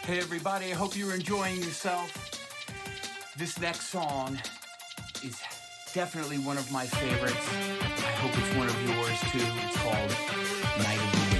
Hey everybody, I hope you're enjoying yourself. This next song is definitely one of my favorites. I hope it's one of yours too. It's called Night of the Wind.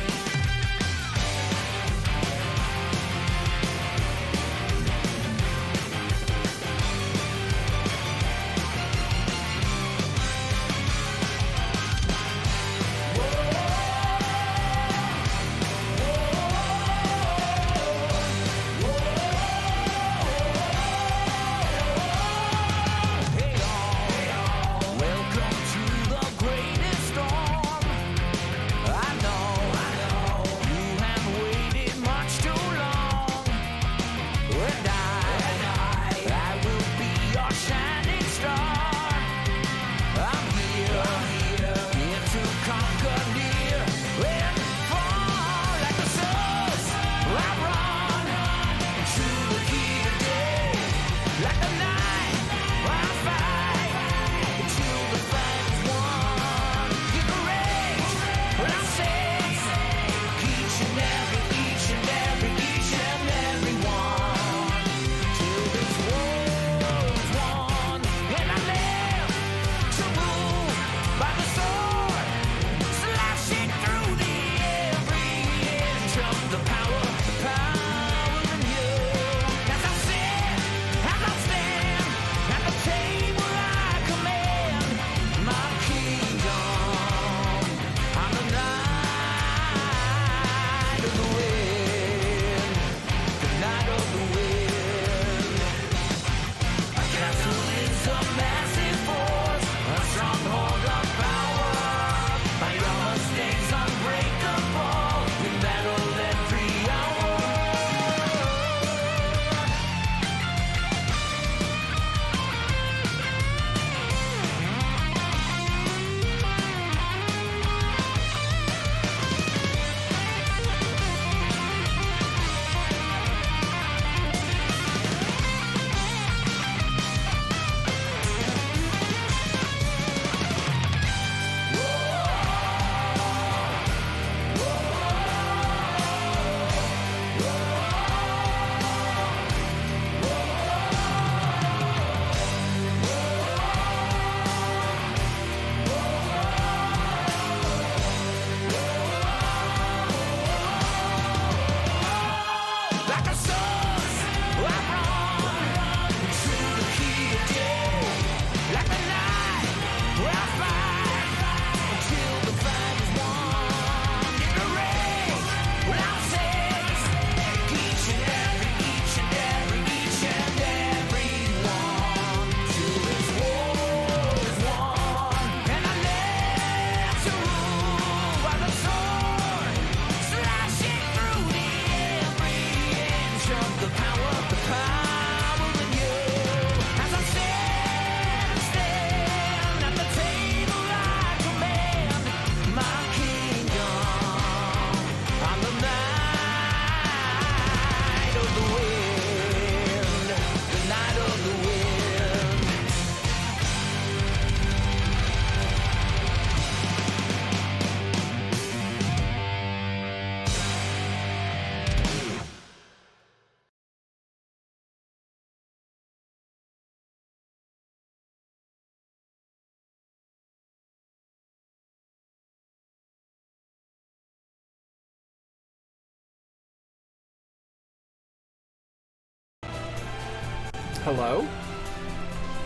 Hello?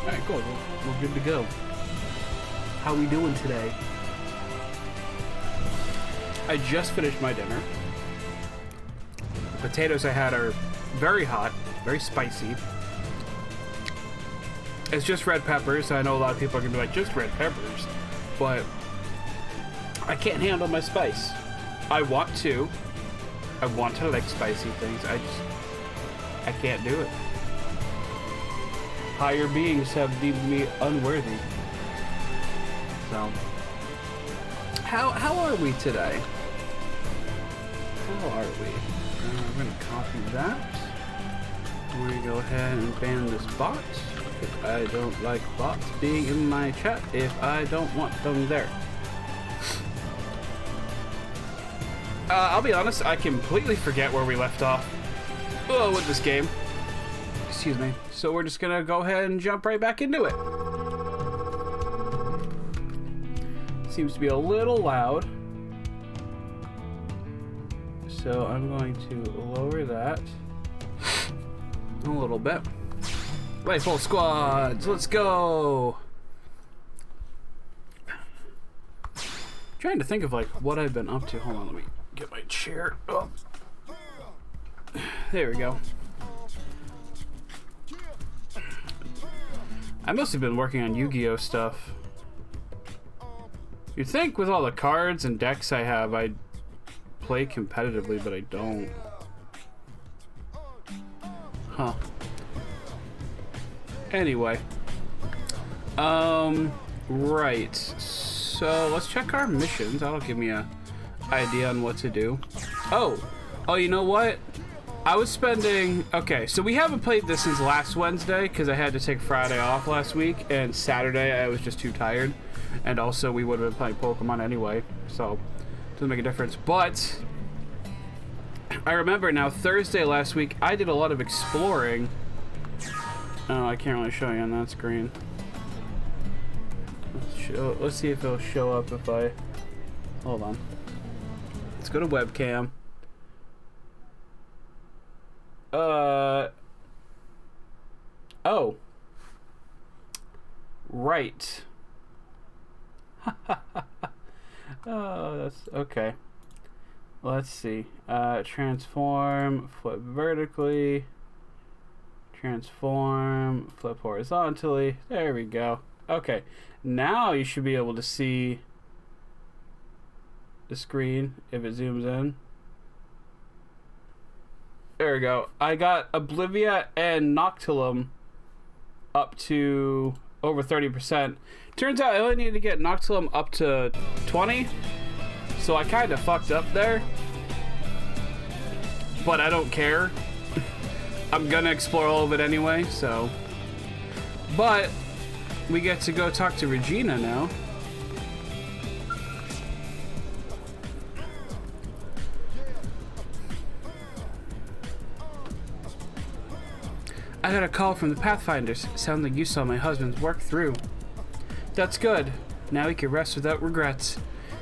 Alright, cool. We're good to go. How we doing today? I just finished my dinner. The potatoes I had are very hot, very spicy. It's just red peppers. I know a lot of people are going to be like, just red peppers. But I can't handle my spice. I want to like spicy things. I can't do it. Higher beings have deemed me unworthy. So, how are we today? How are we? I'm gonna copy that. I'm gonna go ahead and ban this bot. If I don't like bots being in my chat, if I don't want them there. I'll be honest, I completely forget where we left off. with this game. Excuse me. So we're just gonna go ahead and jump right back into it. Seems to be a little loud. So I'm going to lower that a little bit. Rifle squads, let's go! Trying to think of like what I've been up to. Hold on, let me get my chair up. There we go. I must have been working on Yu-Gi-Oh stuff. You'd think with all the cards and decks I have, I'd play competitively, but I don't. Huh. Anyway. Right. So let's check our missions. That'll give me a idea on what to do. Oh, you know what? I was spending... Okay, so we haven't played this since last Wednesday because I had to take Friday off last week, and Saturday I was just too tired. And also we would have been playing Pokemon anyway, so it doesn't make a difference. But I remember now, Thursday last week, I did a lot of exploring. Oh, I can't really show you on that screen. Let's see if it'll show up if I... Hold on. Let's go to webcam. Oh. Right. Oh, that's okay. Let's see. Transform, flip vertically, transform, flip horizontally. There we go. Okay. Now you should be able to see the screen if it zooms in. There we go. I got Oblivia and Noctilum up to over 30%. Turns out I only need to get Noctilum up to 20. So I kind of fucked up there. But I don't care. I'm gonna explore all of it anyway, so. But we get to go talk to Regina now. I got a call from the Pathfinders. Sounds like you saw my husband's work through. That's good. Now we can rest without regrets.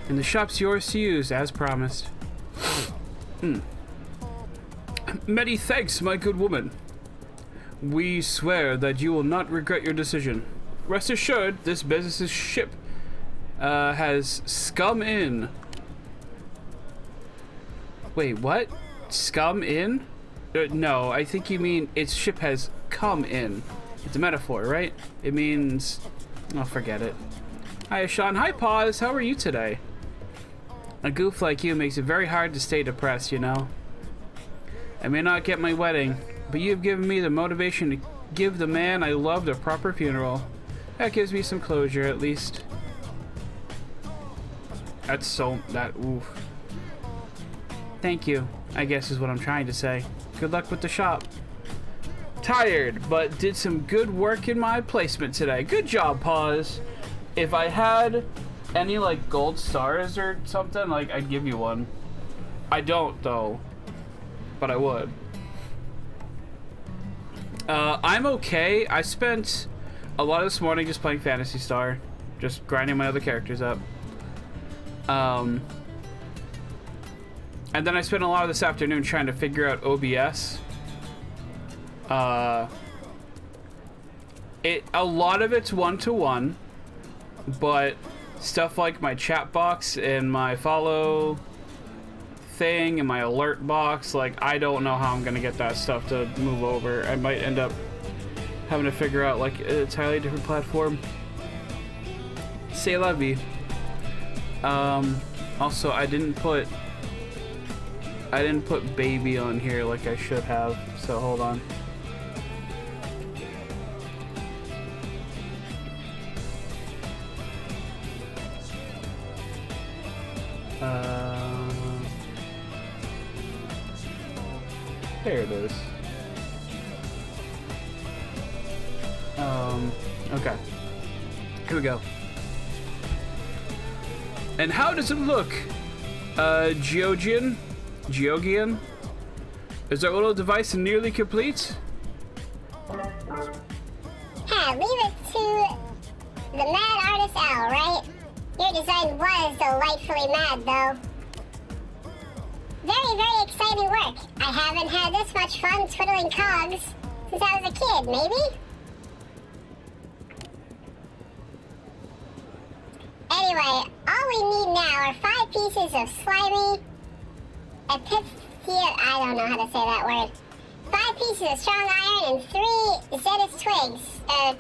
And the shop's yours to use, as promised. Many thanks, my good woman. We swear that you will not regret your decision. Rest assured, this business's ship has scum in. Wait, what? Scum in? No, I think you mean its ship has come in. It's a metaphor, right? It means... Oh, forget it. Hi, Sean. Hi, Paws. How are you today? A goof like you makes it very hard to stay depressed, you know? I may not get my wedding, but you've given me the motivation to give the man I loved a proper funeral. That gives me some closure, at least. That's so... Oof. Thank you, I guess is what I'm trying to say. Good luck with the shop. Tired, but did some good work in my placement today. Good job, Paws. If I had any, like, gold stars or something, like, I'd give you one. I don't, though. But I would. I'm okay. I spent a lot of this morning just playing Phantasy Star. Just grinding my other characters up. And then I spent a lot of this afternoon trying to figure out OBS. A lot of it's one-to-one, but stuff like my chat box and my follow thing and my alert box, like, I don't know how I'm gonna get that stuff to move over. I might end up having to figure out, like, an entirely different platform. C'est la vie. Also, I didn't put baby on here like I should have, so hold on. There it is. Okay. Here we go. And how does it look? Geogian? Is our little device nearly complete? Leave it to the mad artist L, right? Your design was delightfully mad, though. Very, very exciting work. I haven't had this much fun twiddling cogs since I was a kid, maybe? Anyway, all we need now are 5 pieces of slimy I don't know how to say that word. 5 pieces of strong iron and 3 Zetus twigs.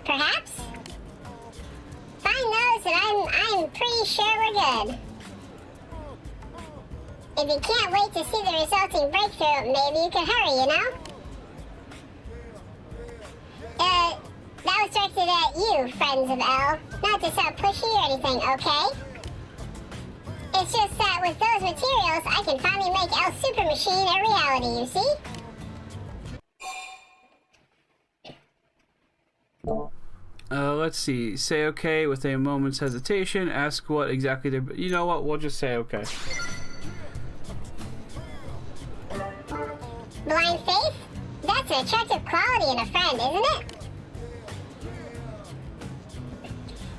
Perhaps? Find those and I'm pretty sure we're good. If you can't wait to see the resulting breakthrough, maybe you could hurry, you know? That was directed at you, friends of L. Not to sound pushy or anything, okay? It's just that with those materials, I can finally make L's super machine a reality, you see? Let's see. Say okay with a moment's hesitation. Ask what exactly they're... You know what? We'll just say okay. Blind faith? That's an attractive quality in a friend, isn't it?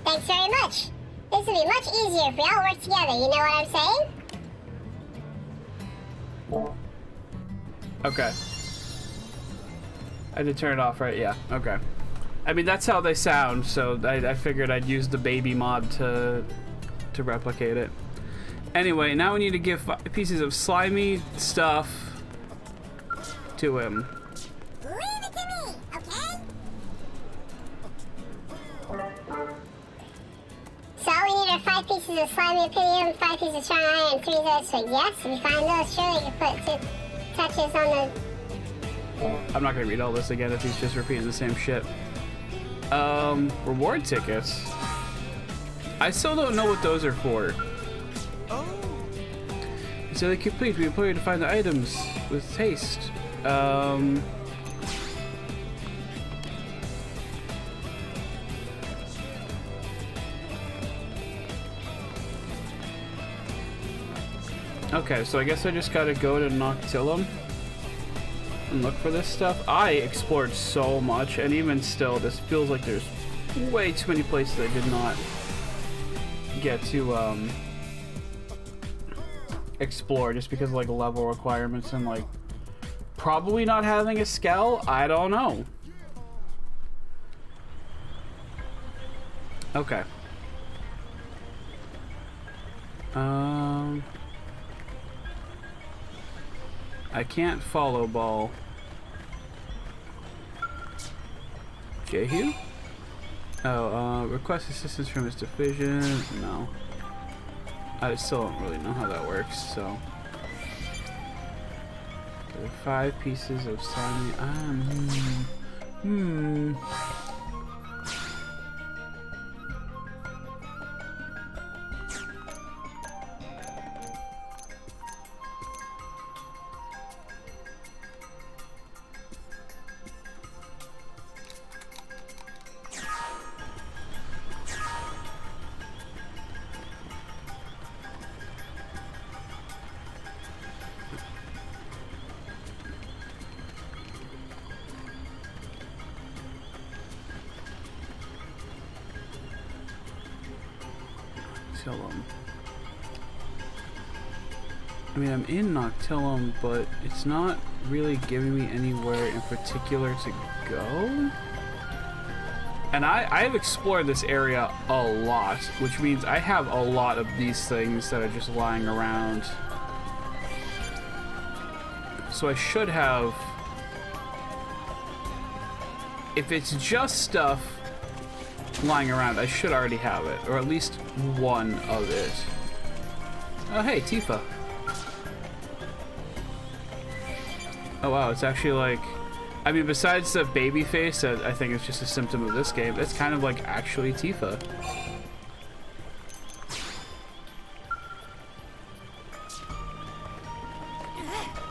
Thanks very much. This would be much easier if we all work together, you know what I'm saying? Okay. I did turn it off, right? Yeah, okay. I mean, that's how they sound, so I figured I'd use the baby mod to replicate it. Anyway, now we need to give 5 pieces of slimy stuff to him. Leave it to me, okay? So all we need are 5 pieces of slimy epithium, 5 pieces of strong iron, and 3 Zetus twigs. Yes, if we find those, surely we can put 2 touches on the... I'm not gonna read all this again if he's just repeating the same shit. Reward tickets. I still don't know what those are for. Oh. So they complete. We implore you to find the items with haste. Okay, so I guess I just gotta go to Noctillum and look for this stuff. I explored so much, and even still, this feels like there's way too many places I did not get to explore just because of like level requirements and like probably not having a Skell. I don't know. Okay. I can't follow ball. Jehu? Oh, request assistance from his division. No. I still don't really know how that works, so. Okay, 5 pieces of slimy. I mean, I'm in Noctillum, but it's not really giving me anywhere in particular to go. And I've explored this area a lot, which means I have a lot of these things that are just lying around. So I should have... If it's just stuff lying around, I should already have it, or at least one of it. Oh, hey, Tifa. Oh wow, it's actually like, I mean, besides the baby face that I think is just a symptom of this game, it's kind of like actually Tifa.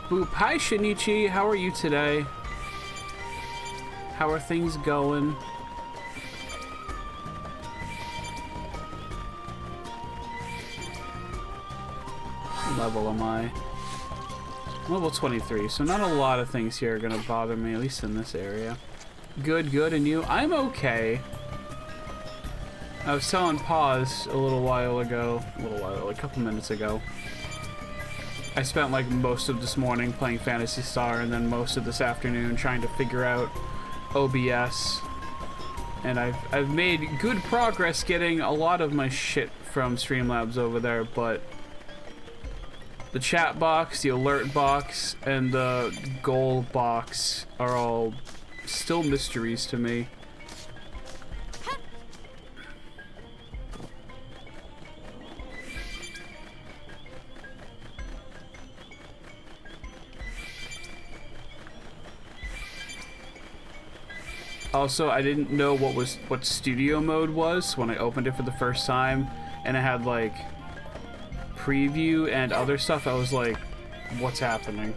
Boop. Hi Shinichi, how are you today? How are things going? What level am I? Level 23, so not a lot of things here are gonna bother me, at least in this area. Good, and you? I'm okay. I was telling Pause a little while ago, a couple minutes ago. I spent like most of this morning playing Phantasy Star and then most of this afternoon trying to figure out OBS. And I've made good progress getting a lot of my shit from Streamlabs over there, but the chat box, the alert box, and the goal box are all still mysteries to me. Also, I didn't know what studio mode was when I opened it for the first time, and it had like preview and other stuff. I was like, what's happening?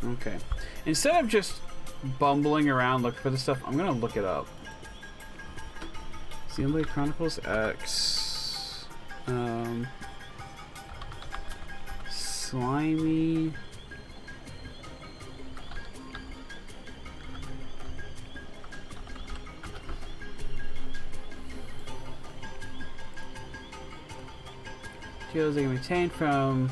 Okay. Instead of just bumbling around looking for the stuff, I'm gonna look it up. Xenoblade Chronicles X. Slimy. Skills they can retain from.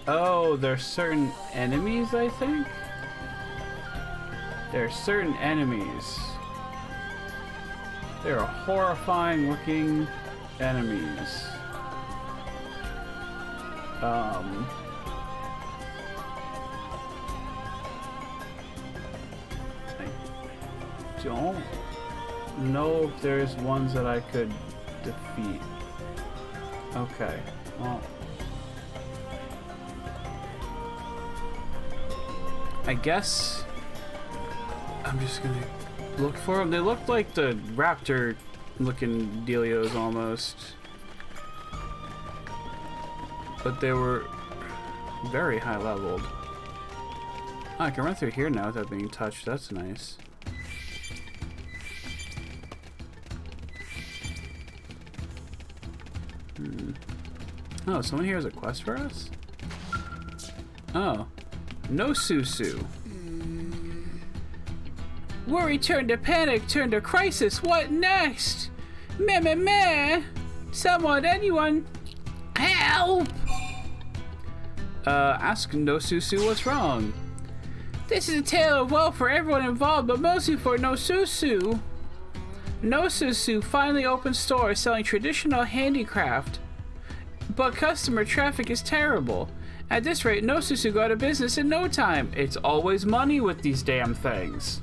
Oh, there's certain enemies, I think? There are certain enemies. There are horrifying looking enemies. I don't know if there's ones that I could defeat. Okay, well, I guess I'm just gonna look for them. They look like the raptor looking dealios almost, but they were very high leveled. Oh, I can run through here now without being touched. That's nice. Oh, someone here has a quest for us? Oh. No Susu. Worry turned to panic, turned to crisis. What next? Meh meh meh. Someone, anyone, help! Ask No Susu what's wrong. This is a tale of woe for everyone involved, but mostly for No Susu. No Susu finally opened stores selling traditional handicraft, but customer traffic is terrible. At this rate, No Susu go out of business in no time. It's always money with these damn things.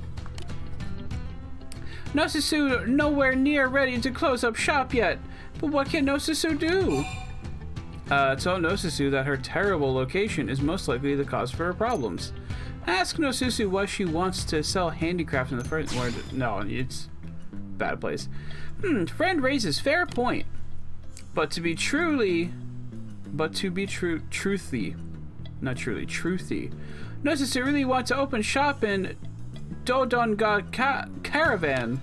No Susu nowhere near ready to close up shop yet. But what can No Susu do? Tell No Susu that her terrible location is most likely the cause for her problems. Ask No Susu why she wants to sell handicraft in the first... No, it's a bad place. Friend raises fair point. But to be truthy, not truthy. No Susu really want to open shop in Dodonga Caravan.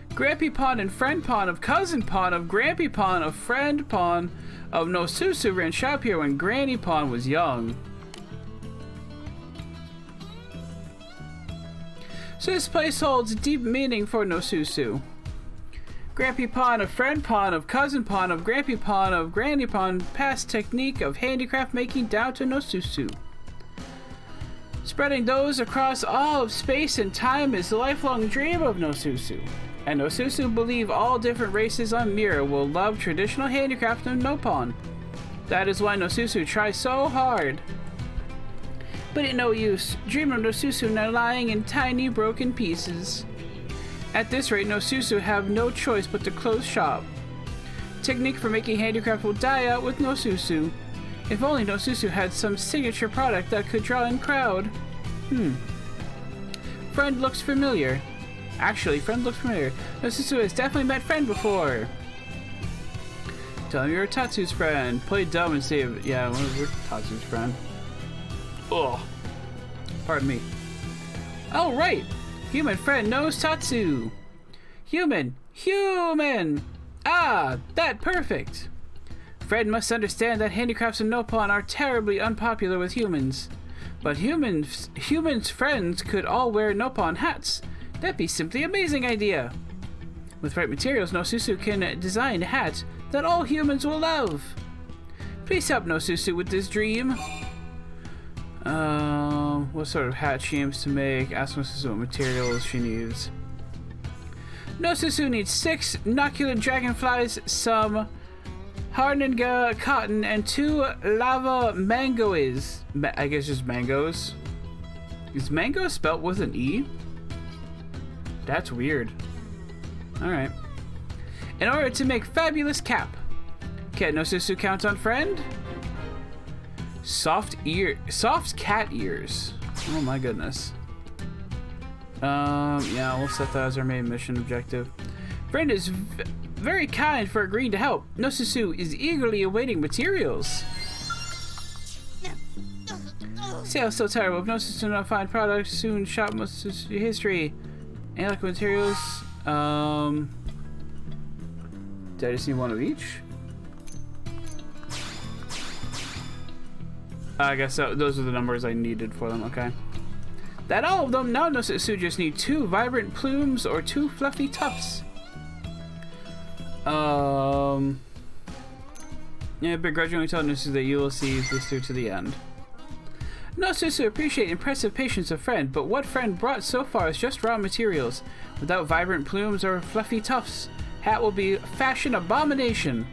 Grampy Pawn and Friend Pawn of Cousin Pawn of Grampy Pawn of Friend Pawn of No Susu ran shop here when Granny Pawn was young. So this place holds deep meaning for No Susu. Grampy Pawn of Friend Pawn of Cousin Pawn of Grampy Pawn of Granny Pawn passed technique of handicraft making down to No Susu. Spreading those across all of space and time is the lifelong dream of No Susu. And No Susu believe all different races on Mira will love traditional handicraft of No Pawn. That is why No Susu tries so hard. But it no use. Dream of No Susu now lying in tiny broken pieces. At this rate, No Susu have no choice but to close shop. Technique for making handicraft will die out with No Susu. If only No Susu had some signature product that could draw in crowd. Friend looks familiar. Actually, Friend looks familiar. No Susu has definitely met Friend before. Tell him you're Tatsu's friend. Play dumb and save. Yeah, we're Tatsu's friend. Ugh. Pardon me. Oh, right. Human friend knows Tatsu. Human. Ah, that perfect. Fred must understand that handicrafts and Nopon are terribly unpopular with humans. But humans' friends could all wear Nopon hats. That'd be simply amazing idea. With right materials, Nosusu can design a hat that all humans will love. Please help Nosusu with this dream. What sort of hat she aims to make? Ask Nosusu what materials she needs. Nosusu needs 6 inoculant dragonflies, some Harninga cotton, and 2 lava mangoes. I guess just mangoes. Is mango spelt with an E? That's weird. Alright. In order to make fabulous cap. Can Nosusu count on friend? Soft cat ears. Oh my goodness. Yeah, we'll set that as our main mission objective. Friend is very kind for agreeing to help. Nosusu is eagerly awaiting materials. Sales so terrible. If Nosusu not find products, soon shop must history. Analytical materials. Did I just need one of each? I guess so. Those are the numbers I needed for them. Okay. That all of them. Now Nosusu just need 2 vibrant plumes or 2 fluffy tufts. Yeah, begrudgingly tell Nosusu that you will see this through to the end. Nosusu appreciate impressive patience of friend, but what friend brought so far is just raw materials. Without vibrant plumes or fluffy tufts, hat will be fashion abomination.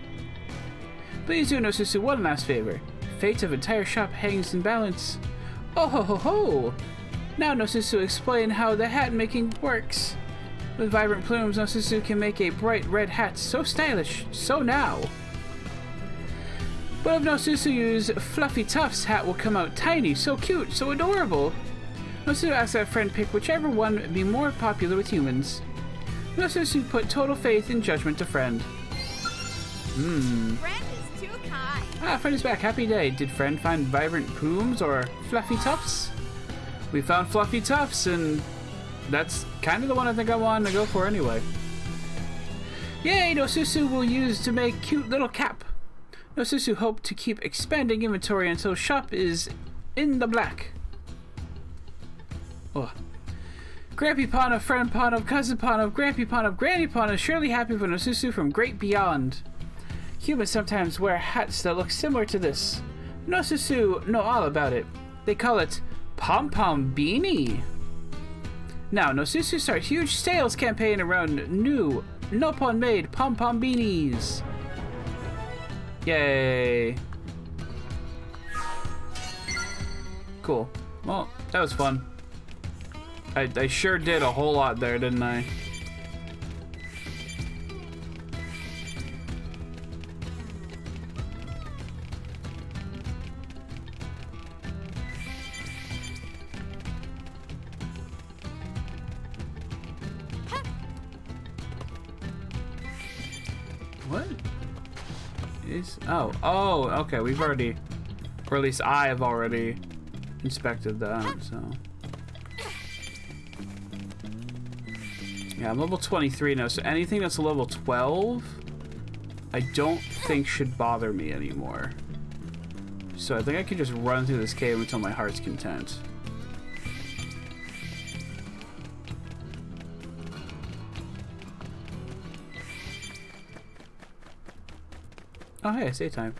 Please do Nosusu one last favor. Fate of entire shop hangs in balance. Oh ho ho ho! Now Nosusu explain how the hat making works. With vibrant plumes, Nosusu can make a bright red hat so stylish, so now. But if Nosusu use fluffy tufts, hat will come out tiny, so cute, so adorable. Nosusu asks that friend pick whichever one would be more popular with humans. Nosusu put total faith in judgment to friend. Friend is too kind. Ah, friend is back. Happy day. Did friend find vibrant plumes or fluffy tufts? We found fluffy tufts, and that's kind of the one I think I wanted to go for anyway. Yay, Nosusu will use to make cute little cap. Nosusu hope to keep expanding inventory until shop is in the black. Oh. Grampy Pond of Friend Pond of Cousin Pond of Grampy Pond of Granny Pond is surely happy for Nosusu from great beyond. Humans sometimes wear hats that look similar to this. Nosusu know all about it. They call it Pom Pom Beanie. Now, Nosusu start huge sales campaign around new Nopon made Pom Pom Beanies. Yay. Cool. Well, that was fun. I sure did a whole lot there, didn't I? What? Oh, okay, we've already, or at least I have already inspected that, so. Yeah, I'm level 23 now, so anything that's a level 12, I don't think should bother me anymore. So I think I can just run through this cave until my heart's content. Oh hey, save time.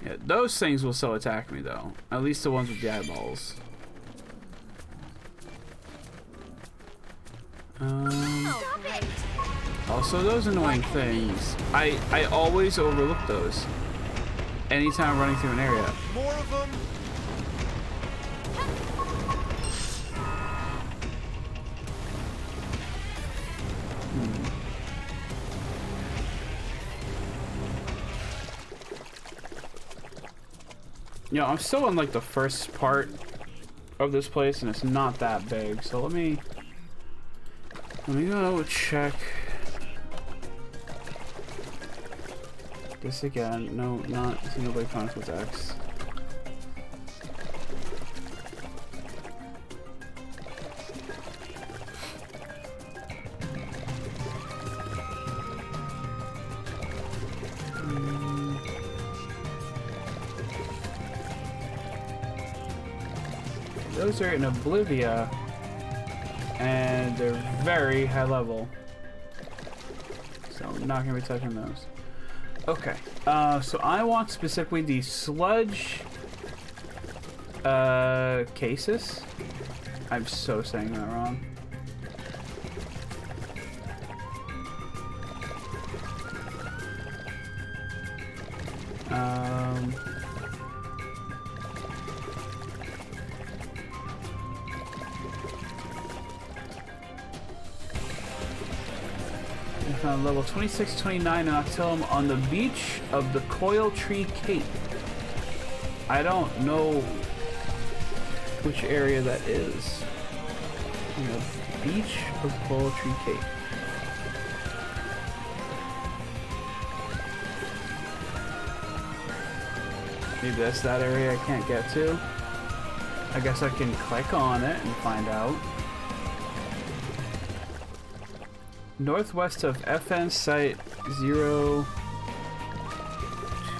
Yeah, those things will still attack me though. At least the ones with the eyeballs. Also those annoying things. I always overlook those. Anytime I'm running through an area. More of them. You know, I'm still in like the first part of this place and it's not that big, so let me go check this again. No, not Xenoblade Chronicles X. those are in Oblivia, and they're very high level. So I'm not gonna be touching those. Okay, so I want specifically the sludge cases. I'm so saying that wrong. I found level 26-29 in Octilum on the beach of the Coil Tree Cape. I don't know which area that is. You know, beach of Coil Tree Cape. Maybe that's that area I can't get to. I guess I can click on it and find out. Northwest of FN Site 0...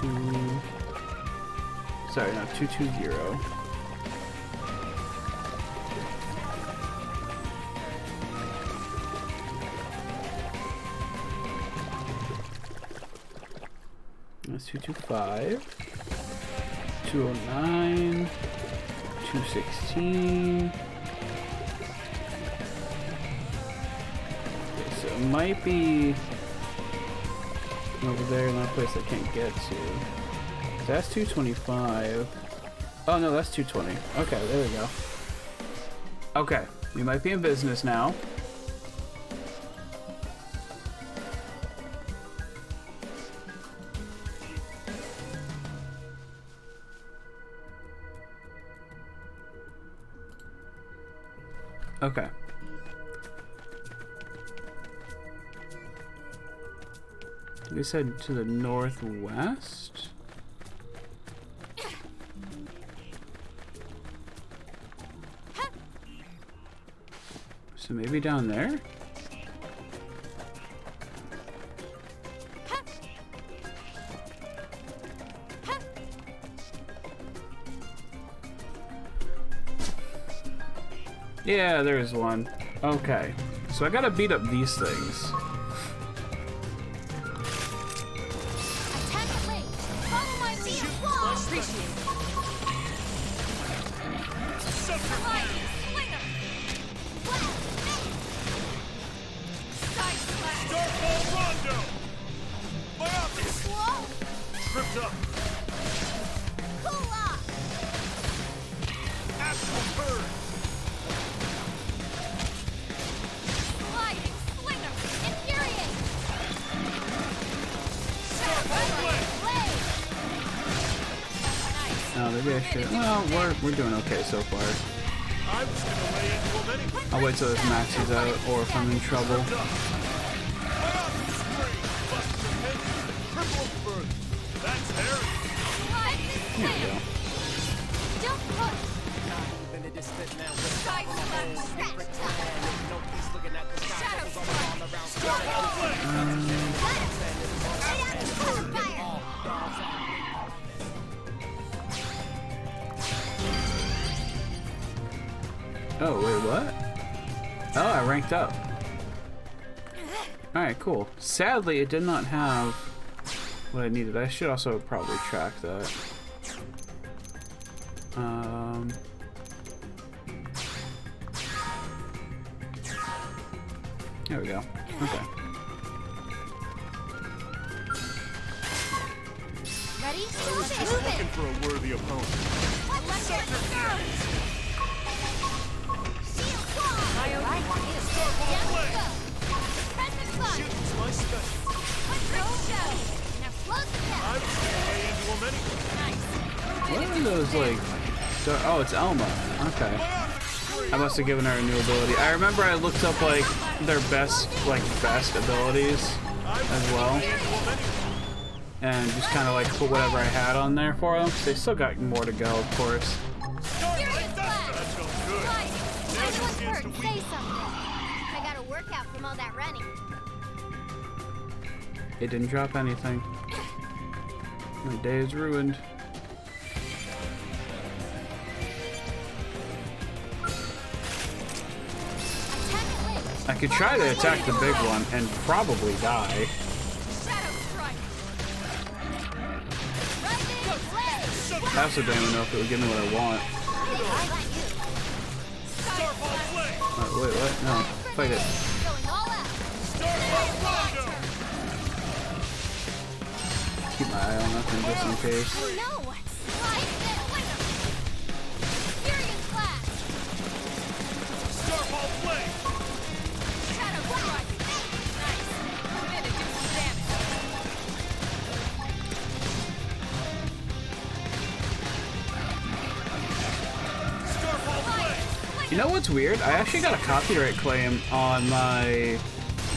2... Sorry, no, 220. That's 225. 209. 216. Okay, so it might be over there in that place I can't get to. So that's 225. Oh no, that's 220. Okay, there we go. Okay, we might be in business now. Okay. We said to the northwest. So maybe down there? Yeah, there's one. Okay. So I gotta beat up these things. Attack away. Follow my lead. Whoa. Appreciate it. Lightning, sling 'em. Wow. Side slash. Starfall Rondo! Biopic! Whoa. Tripped up! Cool off. Astral Bird! Sliding, sling 'em. Infuriate. Nice. Oh, maybe I should. Well, we're doing okay so far. I was gonna lay into him anyway. I'll wait till this maxes out, or if I'm in trouble. Biopic Spring! Busts the head. Triple Bird! That's Harry! Slide, Here we slam. go. Don't push. Side slash. Scratch top. Shadow strike. Starfall Flame! Oh, wait, what? Oh, I ranked up. Alright, cool. Sadly, it did not have what I needed. I should also probably track that. There we go. Okay. Ready? I was just Move looking it. for a worthy opponent. Electric surge. Shield wall. Right. Starfall Down we Flame! go. Present fun. Shooting's my specialty. Quick show. Now slow the I down. was gonna lay into him anyway. Nice. What are those, like... Oh, it's Elma. Okay. Biopic Spring! I must have given her a new ability. I remember I looked up, like, their best abilities as well. Lay into him anyway. And just kind of, like, put whatever I had on there for them. They still got more to go, of course. Furious blast. That felt good. Sliding. Now's your Anyone's chance hurt. to Say something. I got a workout from all that running. It didn't drop anything. My day is ruined. could try to attack the big one and probably die. I also don't even know if it would give me what I want. Wait, what? No. Fight it. Keep my eye on nothing just in case. You know what's weird? I actually got a copyright claim on my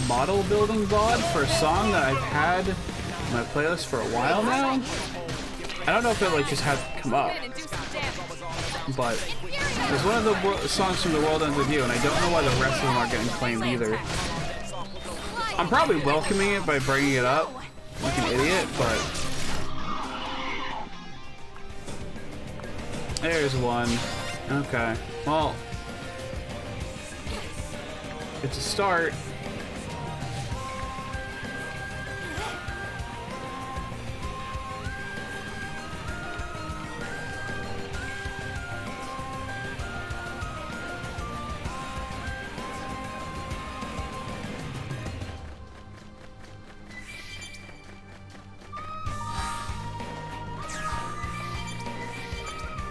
model building VOD for a song that I've had in my playlist for a while now. I don't know if it like just had to come up, but it's one of the songs from The World Ends With You, and I don't know why the rest of them aren't getting claimed either. I'm probably welcoming it by bringing it up like an idiot, but there's one. Okay, well, it's a start.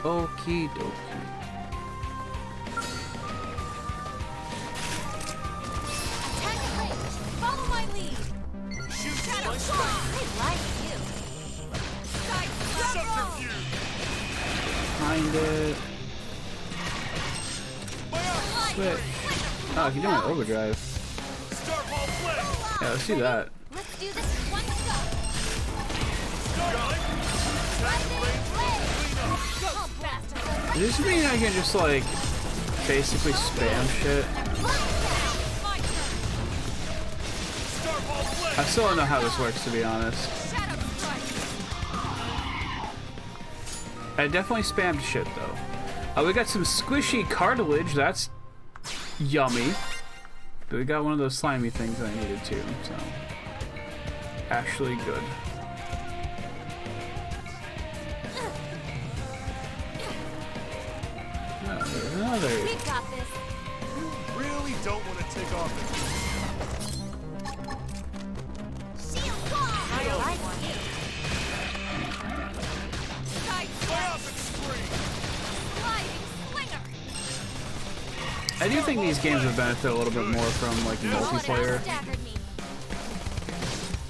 Okie dokie. Follow my lead. Shoot Shadow my Claw. I like you. subterfuge. Find it. Quit. Oh, I can do my overdrive. Star ball play. Yeah, let's do that. Let's do this in one go. Go faster. Does this mean I can just like basically spam shit? My turn. Star ball play. I still don't know how this works, to be honest. Shadow Strike. I definitely spammed shit though. Oh, we got some squishy cartilage. That's yummy. But we got one of those slimy things that I needed too. So actually good. Oh, there's another. We got this. You really don't want to take off it. Shield Wall. I like you. Side Biopic spree. Sliding Slinger. I do think these games would benefit a little bit more from like multiplayer, Staggered me.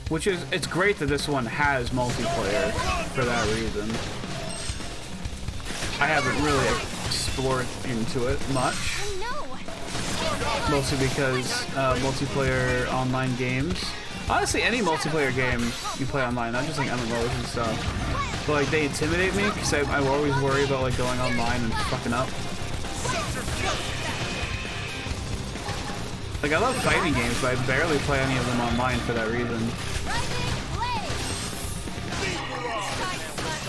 which is it's great that this one has multiplayer for that reason. I haven't really explored into it much, No. mostly because multiplayer online games, honestly any multiplayer game you play online, not just like MMOs and stuff, but like they intimidate me because I always worry about like going online and fucking up. Like I love fighting games, but I barely play any of them online for that reason. Rising Blade. Side Slash.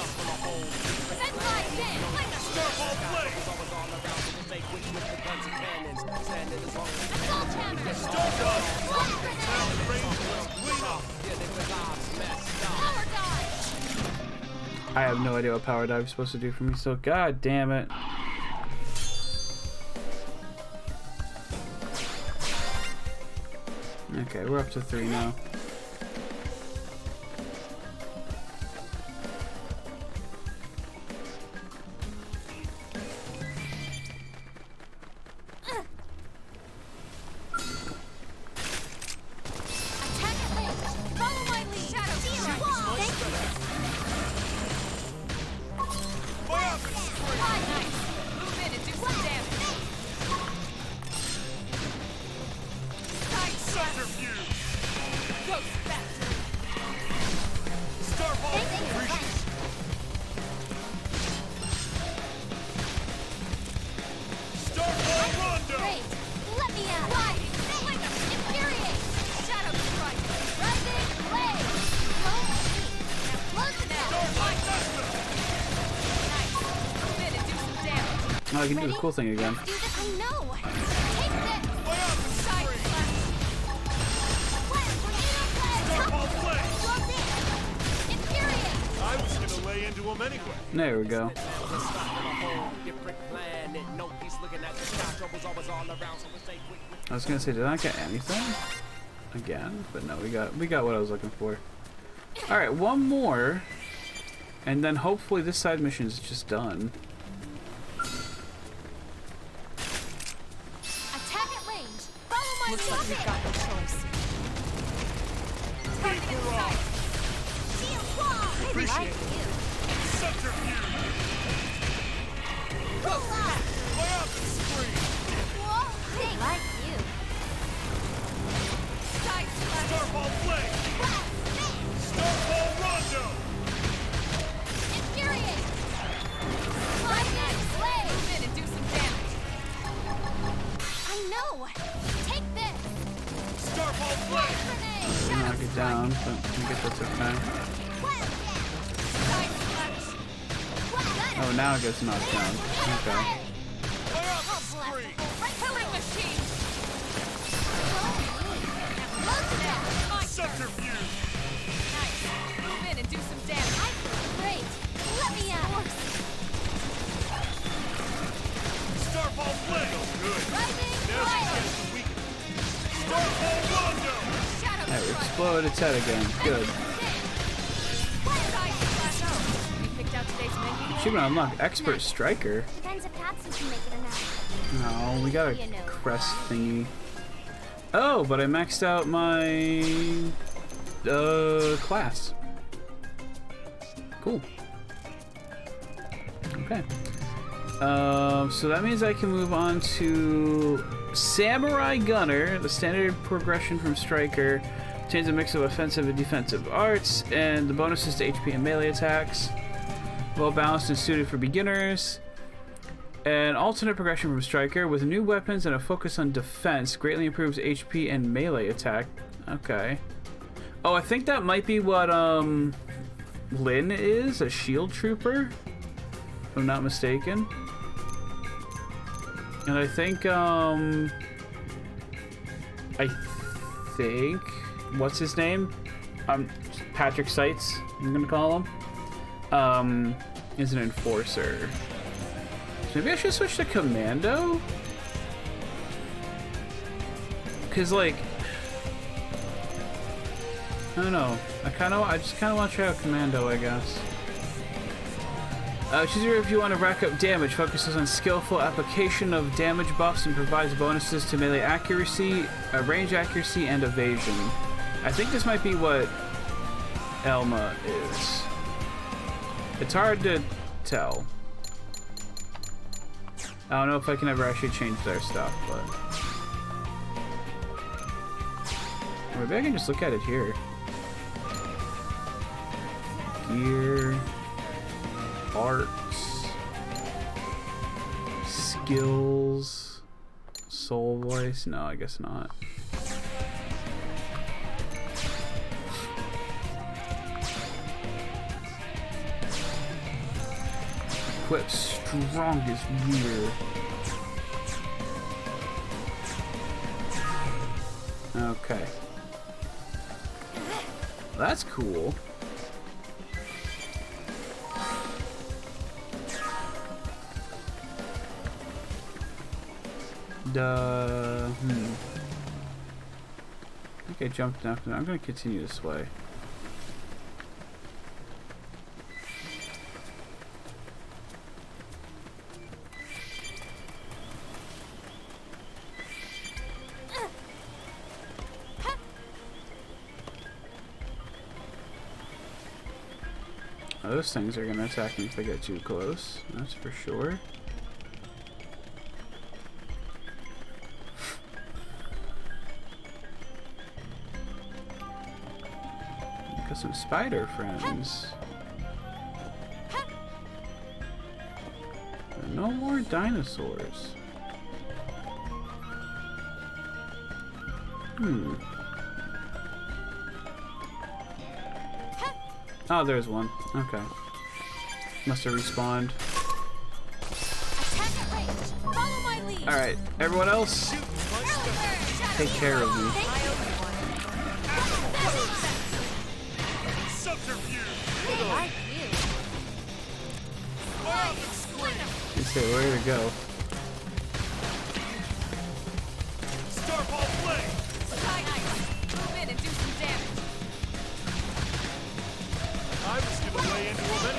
Send light in. Star ball play. Assault Champion. Power Dive. I have no idea what power dive is supposed to do for me, so god damn it. Okay, we're up to 3 now. Attack at range. Follow my lead. Shadow Strike. Thank you. Biopic spree. Nice. Move in and do some damage. Side Slash. Subterfuge. Ghost Factor. Star ball Thank you. play. Star ball rondo. Great. Let me out. Sliding Slinger. Infuriate. Shadow Strike. Rising Blade. Slow speed. Now close it out. Star ball tester. Nice. Move in and do some damage. Oh, I can do the cool thing again. Let's do this. I know. Take this. Biopic Side spree. Slash. to him anyway. There we go. We're stuck on a whole different planet. No peace looking at the sky. Trouble's always all around. So we stay quick. I was gonna say, did I get anything again? But no, we got what I was looking for. All right, one more, and then hopefully this side mission is just done. Attack at range. Follow my Looks like we've got no choice. Target in sight. Shield wall. Appreciate Like it. you. Subterfuge. Roll up. Fire up and scream. Whoa. They like you. Side slash. Starfall flame. Blast. Bang. Starfall rondo. Infuriate. Lightning. Slay. Move in and do some damage. I know. Take this. Starfall Flash flame. grenade. Knock it down, but I guess that's okay. Wildcat. Side slash. Wow. Oh, now it gets knocked down. Okay. Fire up and scream. Killing machine. Subterfuge. Nice. Move in and do some damage. I feel great. Let me out. Starfall flame. Good. Rising Now she fire. gets the weaken. Starfall rondo. Shadow There, strike. explode its head again. Good. Side slash. Oh, you picked out today's menu. Achievement unlocked. Expert Striker. Depends if Tatsu can make it or not. No, we got a crest thingy. Oh, but I maxed out my class. Cool. Okay. So that means I can move on to Samurai Gunner, the standard progression from Striker. Contains a mix of offensive and defensive arts, and the bonuses to HP and melee attacks. Well balanced and suited for beginners. An alternate progression from Striker with new weapons and a focus on defense greatly improves HP and melee attack. Okay. Oh, I think that might be what Lin is, a shield trooper, if I'm not mistaken. And I think what's his name? Patrick Seitz, I'm gonna call him. Is an enforcer. So maybe I should switch to Commando? Cause like, I don't know. I just kind of want to try out Commando, I guess. Choose if you want to rack up damage. Focuses on skillful application of damage buffs and provides bonuses to melee accuracy, range accuracy, and evasion. I think this might be what Elma is. It's hard to tell. I don't know if I can ever actually change their stuff, but... Or maybe I can just look at it here. Gear... Arts... Skills... Soul voice? No, I guess not. Equip strongest gear. Okay. That's cool. I think I jumped down. I'm gonna continue this way. Those things are gonna attack me if I get too close. That's for sure. Got some spider friends. No more dinosaurs. Oh, there's one. Okay. Must have respawned. Attack at range. Follow my lead. Alright, everyone else, take care of me. Subterfuge. They like you. Okay, where to go? Starfall flame! Nice. Move in and do some damage. I was gonna lay into him anyway.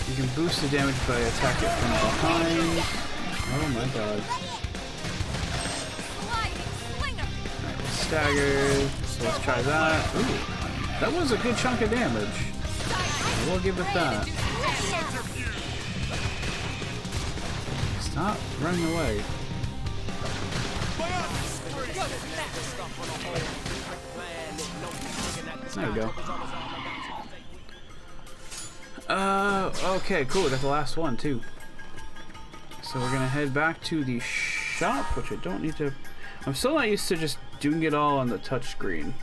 You can boost the damage by attacking it from behind. Oh my god. Sliding slinger. Alright, staggered. So let's try that. Ooh, that was a good chunk of damage. I will give it that. Stop running away. There we go. Okay, cool. We got the last one too. So we're gonna head back to the shop, which I don't need to. I'm still not used to just doing it all on the touch screen.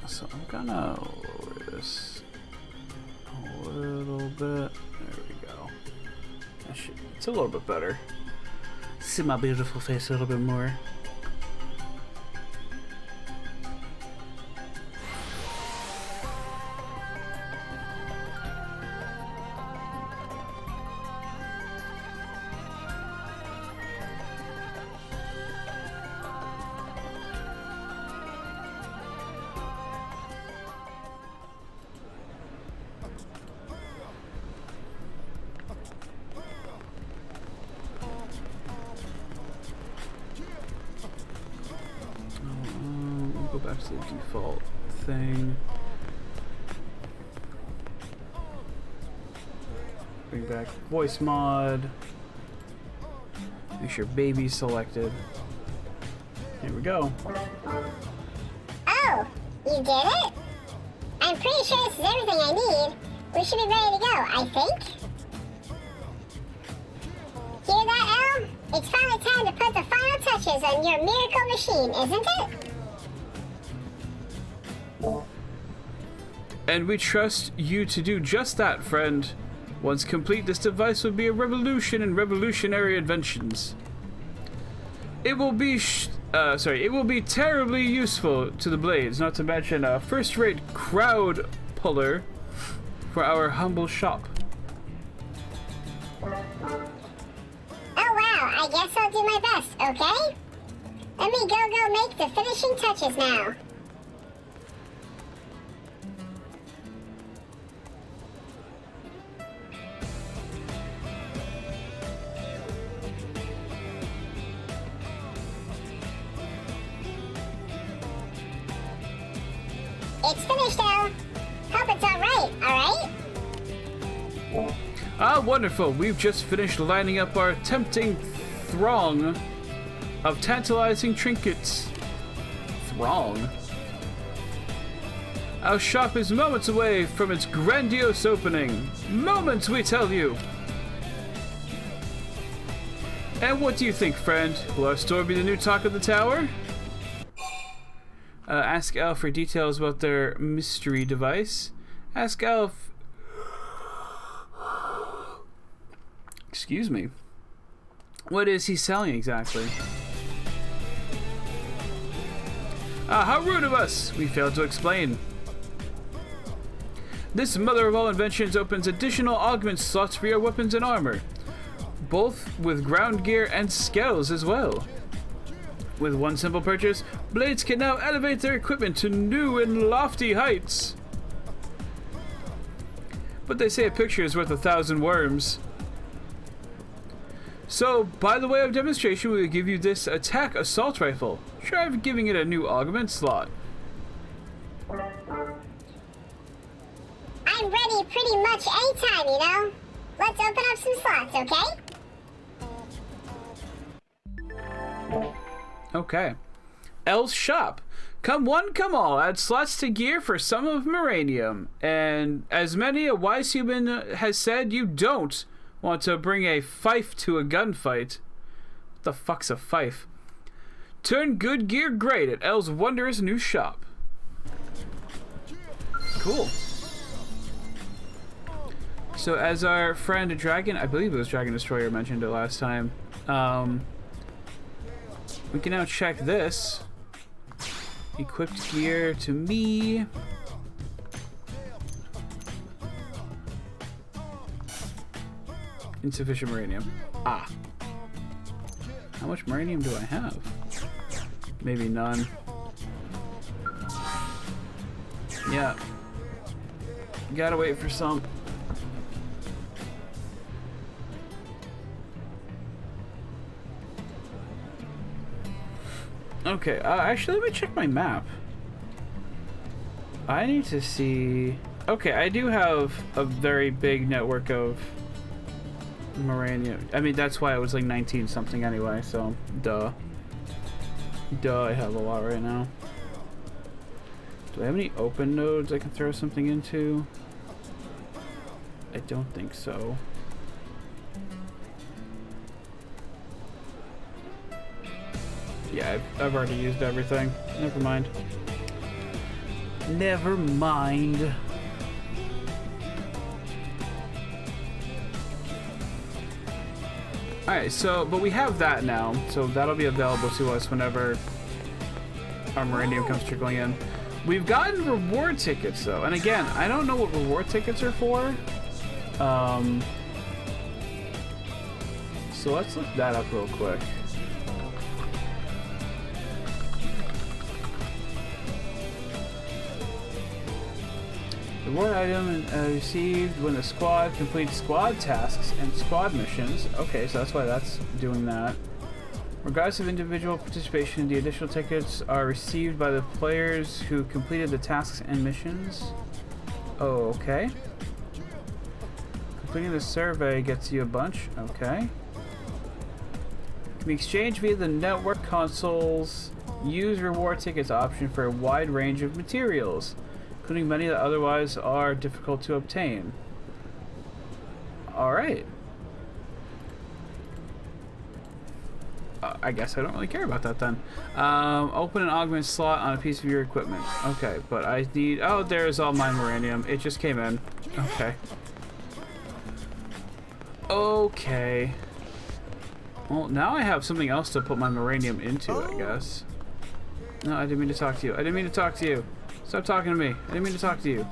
So I'm gonna lower this a little bit. There we go. It's a little bit better. See my beautiful face a little bit more. Go back to the default thing. Bring back voice mod. Make sure baby's selected. Here we go. Oh, you did it? I'm pretty sure this is everything I need. We should be ready to go, I think. Hear that, El? It's finally time to put the final touches on your miracle machine, isn't it? And we trust you to do just that, friend. Once complete, this device will be a revolution in revolutionary inventions. It will be it will be terribly useful to the Blades, not to mention a first-rate crowd puller for our humble shop. Oh wow, I guess I'll do my best, okay? Let me go make the finishing touches now. It's finished, El. Hope it's alright? Ah, wonderful. We've just finished lining up our tempting throng of tantalizing trinkets. Throng? Our shop is moments away from its grandiose opening. Moments, we tell you! And what do you think, friend? Will our store be the new talk of the tower? Ask Al for details about their mystery device. Ask Al Excuse me. What is he selling exactly? How rude of us! We failed to explain. This mother of all inventions opens additional augment slots for your weapons and armor, both with ground gear and scales as well. With one simple purchase, Blades can now elevate their equipment to new and lofty heights. But they say a picture is worth 1,000 worms. So, by the way of demonstration, we will give you this attack assault rifle. Try giving it a new augment slot. I'm ready pretty much anytime, you know? Let's open up some slots, okay? Okay. El's shop. Come one, come all. Add slots to gear for some of Moranium. And as many a wise human has said, you don't want to bring a fife to a gunfight. What the fuck's a fife? Turn good gear great at El's wondrous new shop. Cool. So as our friend Dragon, I believe it was Dragon Destroyer mentioned it last time, we can now check this. Equipped gear to me. Insufficient Maranium. Ah. How much Maranium do I have? Maybe none. Yeah. Gotta wait for some. Okay, actually, let me check my map. I need to see... Okay, I do have a very big network of Maranium. I mean, that's why it was like 19 something anyway, so duh. Duh, I have a lot right now. Do I have any open nodes I can throw something into? I don't think so. Yeah, I've already used everything. Never mind. Never mind. Alright, so, but we have that now, so that'll be available to us whenever our Maranium comes trickling in. We've gotten reward tickets, though, and again, I don't know what reward tickets are for. So let's look that up real quick. Reward item received when the squad completes squad tasks and squad missions. Okay, so that's why that's doing that. Regardless of individual participation, the additional tickets are received by the players who completed the tasks and missions. Oh, okay. Completing the survey gets you a bunch. Okay. Can be exchanged via the network consoles. Use reward tickets option for a wide range of materials, including many that otherwise are difficult to obtain. Alright. I guess I don't really care about that then. Open an augment slot on a piece of your equipment. Okay, but I need... Oh, there's all my Maranium. It just came in. Okay. Okay. Well, now I have something else to put my Maranium into, I guess. No, I didn't mean to talk to you. I didn't mean to talk to you. Stop talking to me. I didn't mean to talk to you.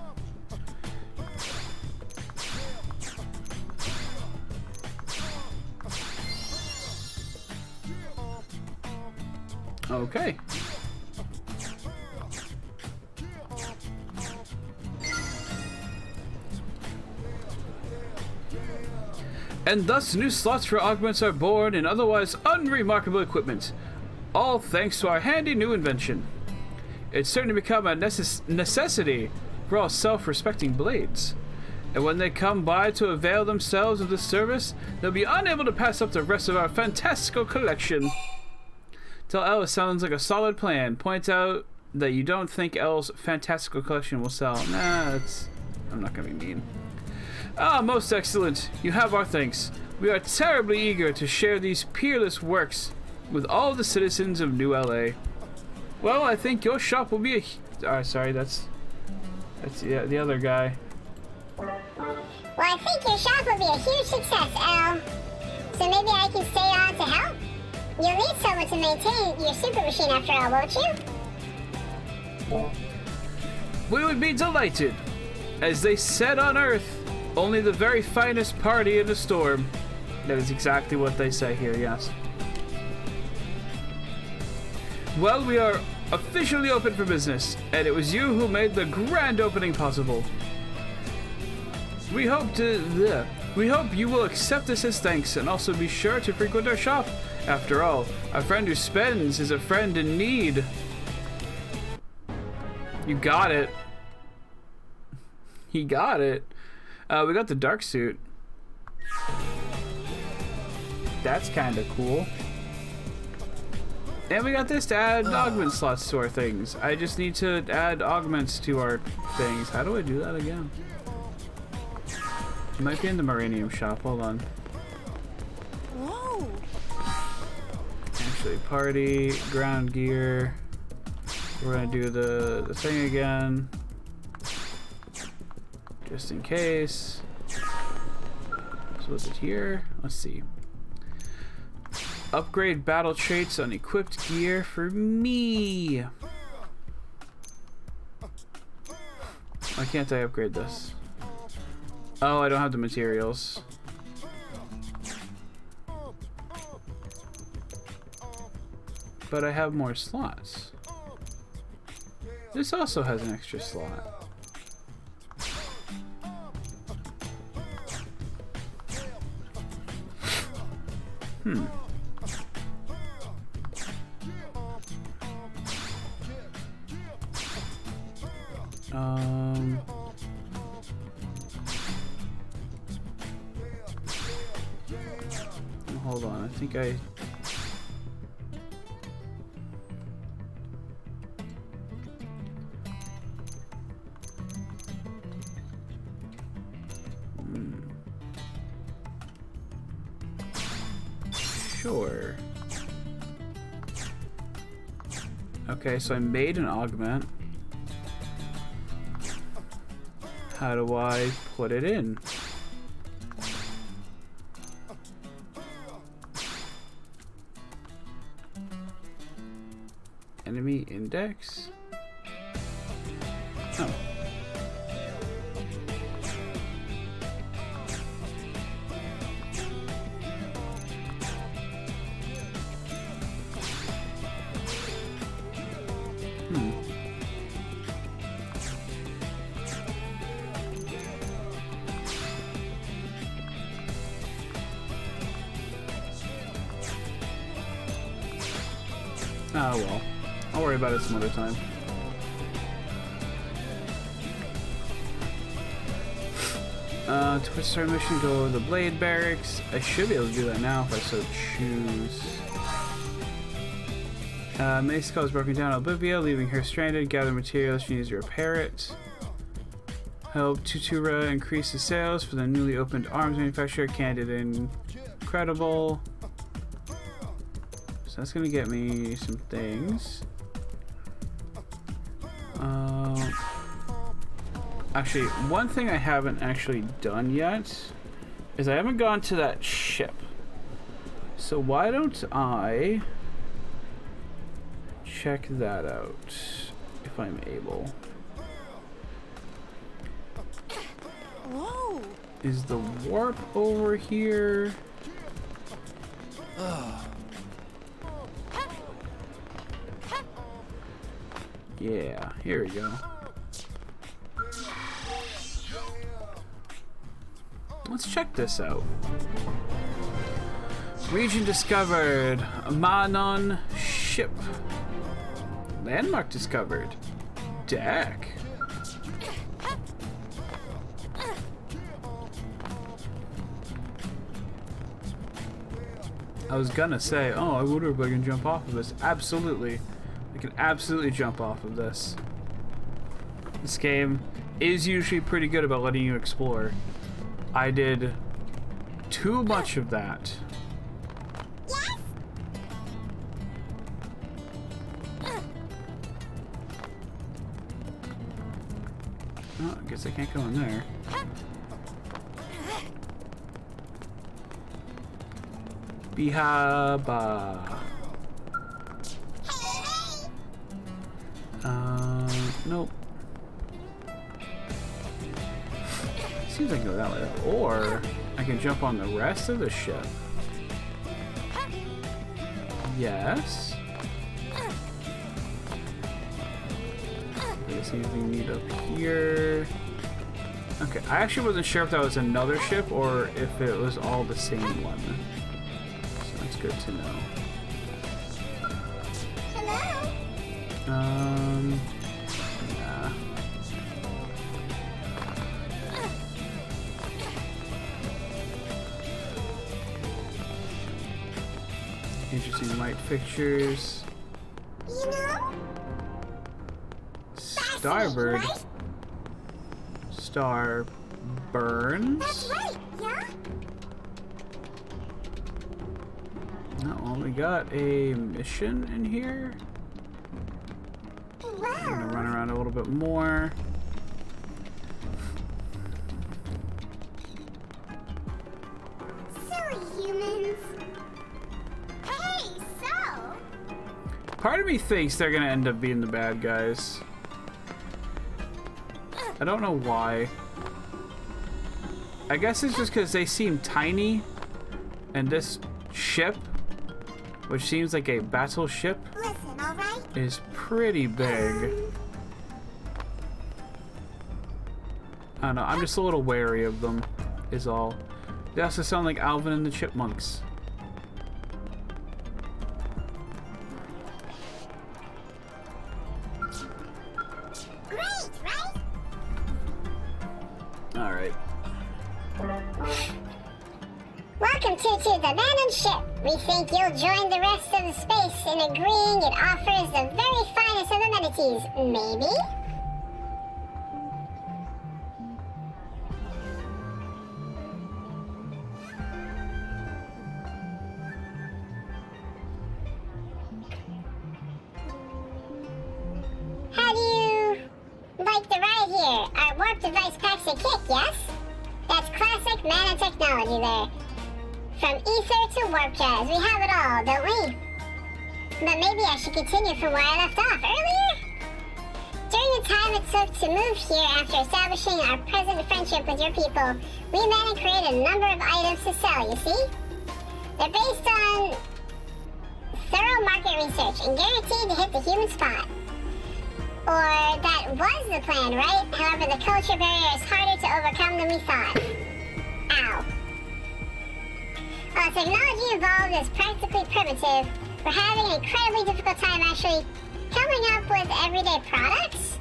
Okay. And thus new slots for augments are born in otherwise unremarkable equipment, all thanks to our handy new invention. It's certainly become a necessity for all self-respecting blades. And when they come by to avail themselves of this service, they'll be unable to pass up the rest of our fantastical collection. Tell Elle it sounds like a solid plan. Point out that you don't think Elle's fantastical collection will sell. Nah, I'm not gonna be mean. Ah, most excellent. You have our thanks. We are terribly eager to share these peerless works with all the citizens of New LA. Well, I think your shop will be a... sorry, that's the other guy. Well, I think your shop will be a huge success, Al. So maybe I can stay on to help? You'll need someone to maintain your super machine after all, won't you? We would be delighted. As they said on Earth, only the very finest party in a storm. That is exactly what they say here, yes. Well, we are officially open for business, and it was you who made the grand opening possible. We hope you will accept this as thanks, and also be sure to frequent our shop. After all, a friend who spends is a friend in need. You got it. He got it. We got the dark suit. That's kind of cool. And we got this to add augment slots to our things. I just need to add augments to our things. How do I do that again? It might be in the Maranium shop. Hold on. Whoa! Actually, party, ground gear. We're gonna do the thing again. Just in case. So is it here? Let's see. Upgrade battle traits on equipped gear for me. Why can't I upgrade this? Oh, I don't have the materials. but I have more slots. This also has an extra slot. Hmm. Hold on, I think I... Sure. Okay, so I made an augment. How do I put it in? Enemy index? Oh. Oh well. I'll worry about it some other time. To start mission, go over the blade barracks. I should be able to do that now if I so choose. Mace Skull is broken down at Olivia, leaving her stranded. Gather materials, she needs to repair it. Help Tutura increase the sales for the newly opened arms manufacturer. Candid incredible. So that's gonna get me some things. Actually, one thing I haven't actually done yet is I haven't gone to that ship. So why don't I check that out if I'm able? Whoa! Is the warp over here? Yeah, here we go. Let's check this out. Region discovered. Manon ship. Landmark discovered. Deck. I was gonna say, oh, I wonder if I can jump off of this. Absolutely. I can absolutely jump off of this. This game is usually pretty good about letting you explore. I did too much of that. Yes? Oh, I guess I can't go in there. Bihaba. Nope. Seems like I can go that way. Or I can jump on the rest of the ship. Yes. Is anything neat up here? Okay, I actually wasn't sure if that was another ship or if it was all the same one. So that's good to know. Hello? Yeah. Interesting light fixtures. You know? Starbird. Right? Star burns. That's right, yeah? No, we got a mission in here. I'm gonna Wow. run around a little bit more. Silly humans. Hey, so? Part of me thinks they're gonna end up being the bad guys. I don't know why. I guess it's just because they seem tiny, and this ship, which seems like a battleship, is pretty big. I don't know, I'm just a little wary of them, is all. They also sound like Alvin and the Chipmunks. Great, right? Alright. Welcome to the abandoned ship. We think you'll join the rest of the space in agreeing it offers the very finest of amenities. Maybe? How do you like the ride here? Our warp device packs a kick, yes? That's classic mana technology there. From ether to warp jazz, we have it all, don't we? But maybe I should continue from where I left off earlier? During the time it took to move here after establishing our present friendship with your people, we met and created a number of items to sell, you see? They're based on thorough market research and guaranteed to hit the human spot. Or that was the plan, right? However, the culture barrier is harder to overcome than we thought. Ow. While technology involved is practically primitive, we're having an incredibly difficult time actually coming up with everyday products.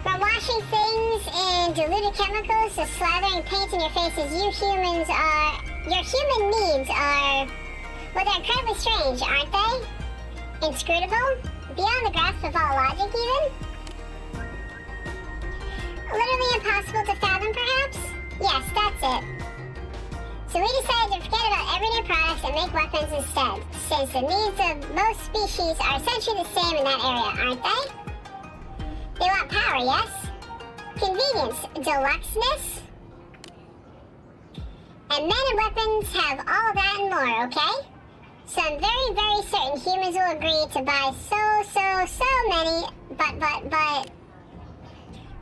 From washing things in diluted chemicals to slathering paint in your faces, your human needs are, well, they're incredibly strange, aren't they? Inscrutable? Beyond the grasp of all logic, even? Literally impossible to fathom, perhaps? Yes, that's it. So we decided to forget about everyday products and make weapons instead, since the needs of most species are essentially the same in that area, aren't they? They want power, yes? Convenience, deluxeness? And men and weapons have all that and more, okay? So I'm very, very certain humans will agree to buy so many, but...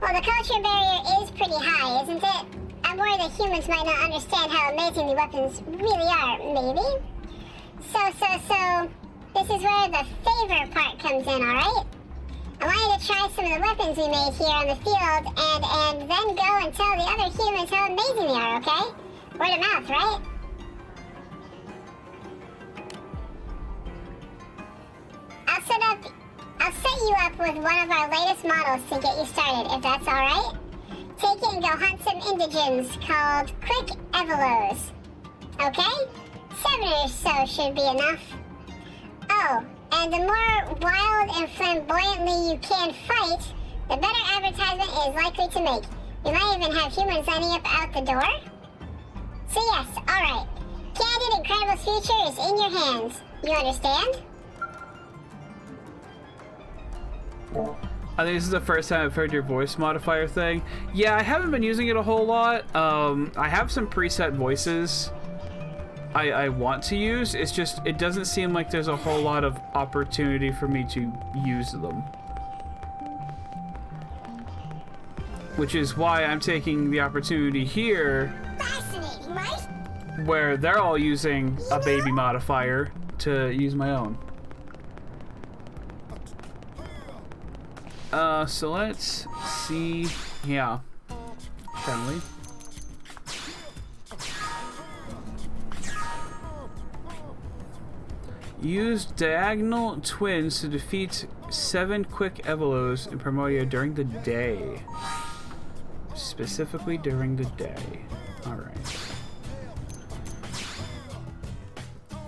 Well, the culture barrier is pretty high, isn't it? I'm worried that humans might not understand how amazing the weapons really are, maybe? So, this is where the favor part comes in, alright? I want you to try some of the weapons we made here on the field, and then go and tell the other humans how amazing they are, okay? Word of mouth, right? I'll set you up with one of our latest models to get you started, if that's alright. Take it and go hunt some indigens called Quick Evolos. Okay? 7 or so should be enough. Oh, and the more wild and flamboyantly you can fight, the better advertisement it is likely to make. You might even have humans lining up out the door. So yes, alright. Candid Incredible's future is in your hands. You understand? I think this is the first time I've heard your voice modifier thing. Yeah, I haven't been using it a whole lot. I have some preset voices I want to use. It's just, it doesn't seem like there's a whole lot of opportunity for me to use them. Which is why I'm taking the opportunity here, Fascinating, right? where they're all using a baby modifier, to use my own. So let's see. Yeah. Friendly. Use diagonal twins to defeat 7 quick Evolos in Primordia during the day. Specifically during the day. Alright.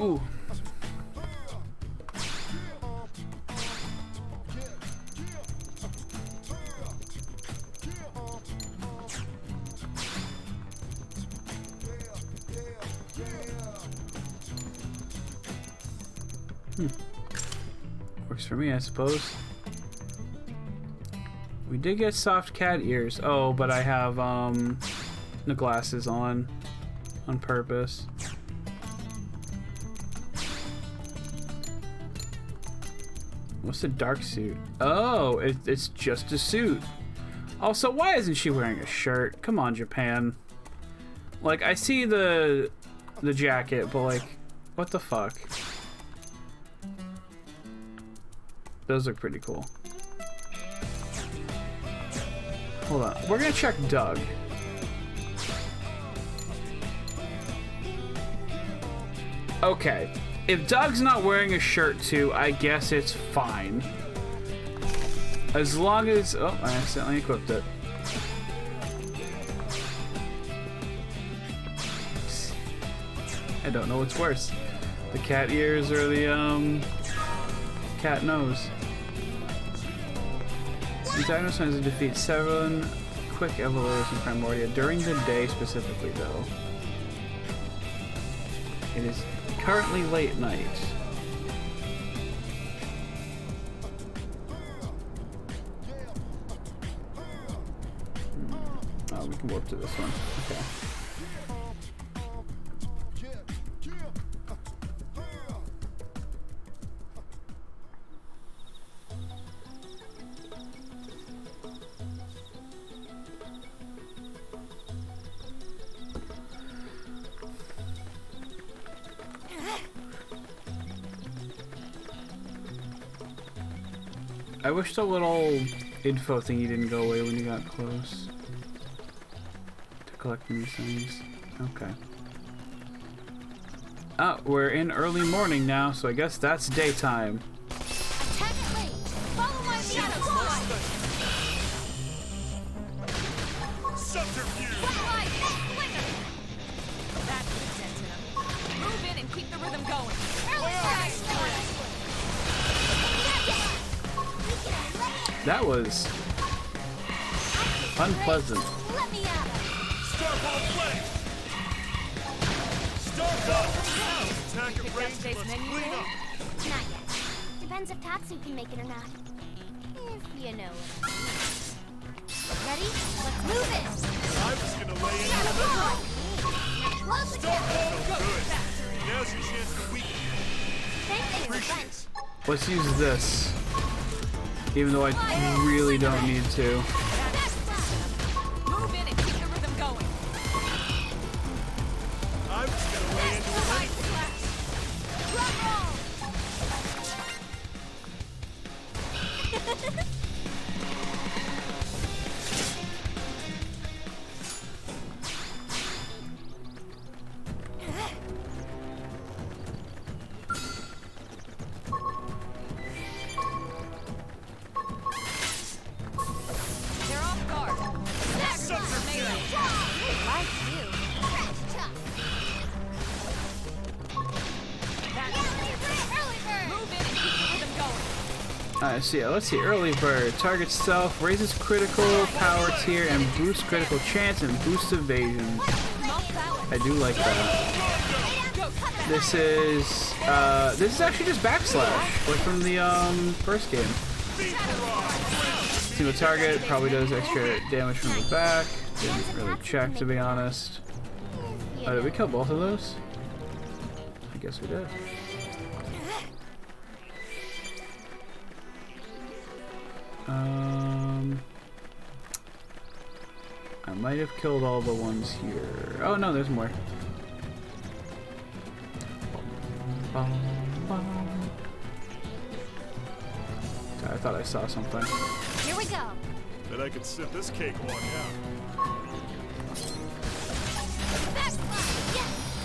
Ooh. Works for me, I suppose. We did get soft cat ears. Oh, but I have the glasses on purpose. What's the dark suit? Oh, it's just a suit. Also, why isn't she wearing a shirt? Come on, Japan. Like, I see the jacket, but like, what the fuck? Those look pretty cool. Hold on. We're gonna check Doug. Okay. If Doug's not wearing a shirt too, I guess it's fine. As long as... Oh, I accidentally equipped it. I don't know what's worse. The cat ears or the, cat nose. The dinosaur has to defeat 7 quick evolvers in Primordia during the day specifically, though. It is currently late night. Oh, we can warp to this one. Okay. I wish the little info thingy didn't go away when you got close to collecting these things. Okay. Oh, we're in early morning now, so I guess that's daytime. Attack at range. Follow my shadow slide. Subterfuge! That's the sense in 'em. Move in and keep the rhythm going. Early That was unpleasant. Let me out. Starball flame! Starball! Attack at Pick up range space must menu clean yet? up! Not yet. Depends if Tatsu can make it or not. If you know what I mean. Ready? Let's move it! I'm just gonna lay into Shadow it. slide. Close the Starball! gap! Good! Now's your chance to weaken. Thanks for the Appreciate bench. Let's use this. Even though I really don't need to. That's the sense in 'em. Move in and keep the rhythm going. I'm just gonna lay into it. Side slash. Drum roll. They're off guard. Sacrifice melee. Like you. Move in and keep the rhythm going. Alright, so yeah, let's see. Early Bird. Target self, raises critical power tier, and boosts critical chance and boosts evasion. Most balance. I do like that. Go. This is actually just backslash, like from the first game. Single target probably does extra damage from the back. Didn't really check, to be honest. Oh, did we kill both of those? I guess we did. I might have killed all the ones here. Oh no, there's more. I thought I saw something. Here we go. Bet I could sit this cakewalk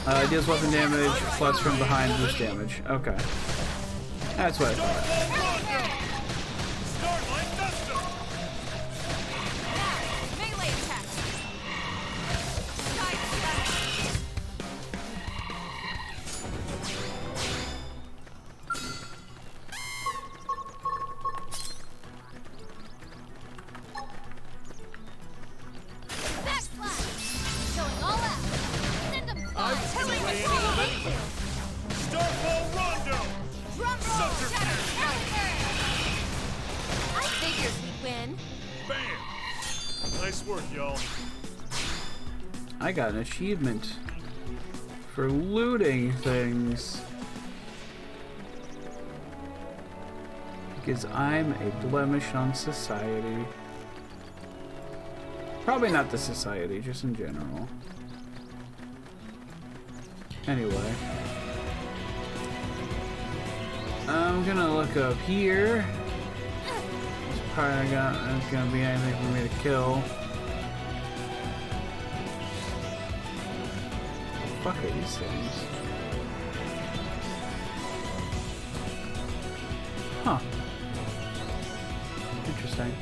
out. Deals weapon damage plus from behind boost damage. Okay. That's what I thought. Starlight Duster! Melee attack. Side slash. Backslash. Going all out. Send them I'm flying. just gonna lay into it. Starball Rondo! Drum roll. Subterfuge! I figured we'd win. Bam! Nice work, y'all. I got an achievement for looting things. Because I'm a blemish on society. Probably not the society, just in general. Anyway. I'm gonna look up here. probably not gonna be anything for me to kill. What the fuck are these things? Huh. Interesting.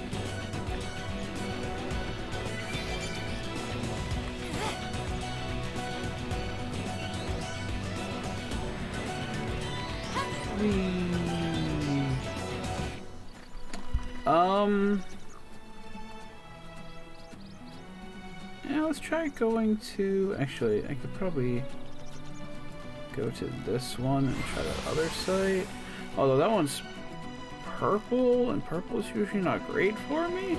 Yeah, let's try going to... Actually, I could probably go to this one and try that other site. Although that one's purple, and purple is usually not great for me.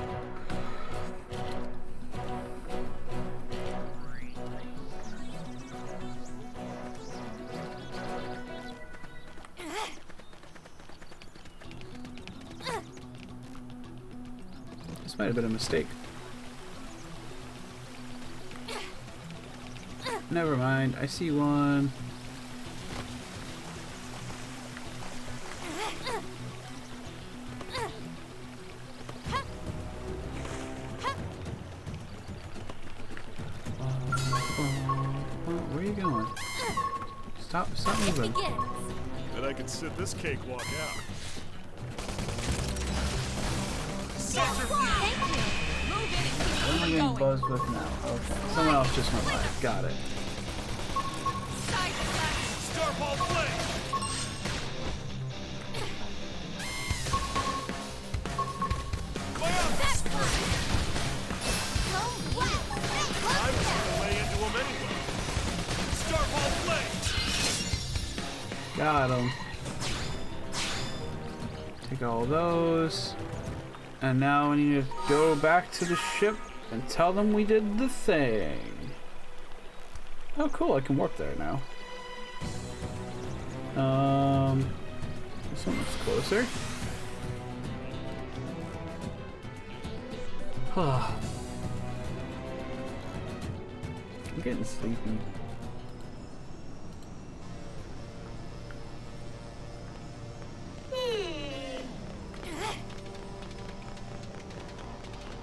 This might have been a mistake. Never mind, I see one. Where are you going? Stop moving. Bet I could sit this cakewalk out. What am I getting buzzed with now? Okay. Someone else just went by. Got it. Starball flame! I was gonna lay into him anyway. Starball flame! Got him. Take all those. And now we need to go back to the ship and tell them we did the thing. Oh cool, I can warp there now. This one's closer. I'm getting sleepy.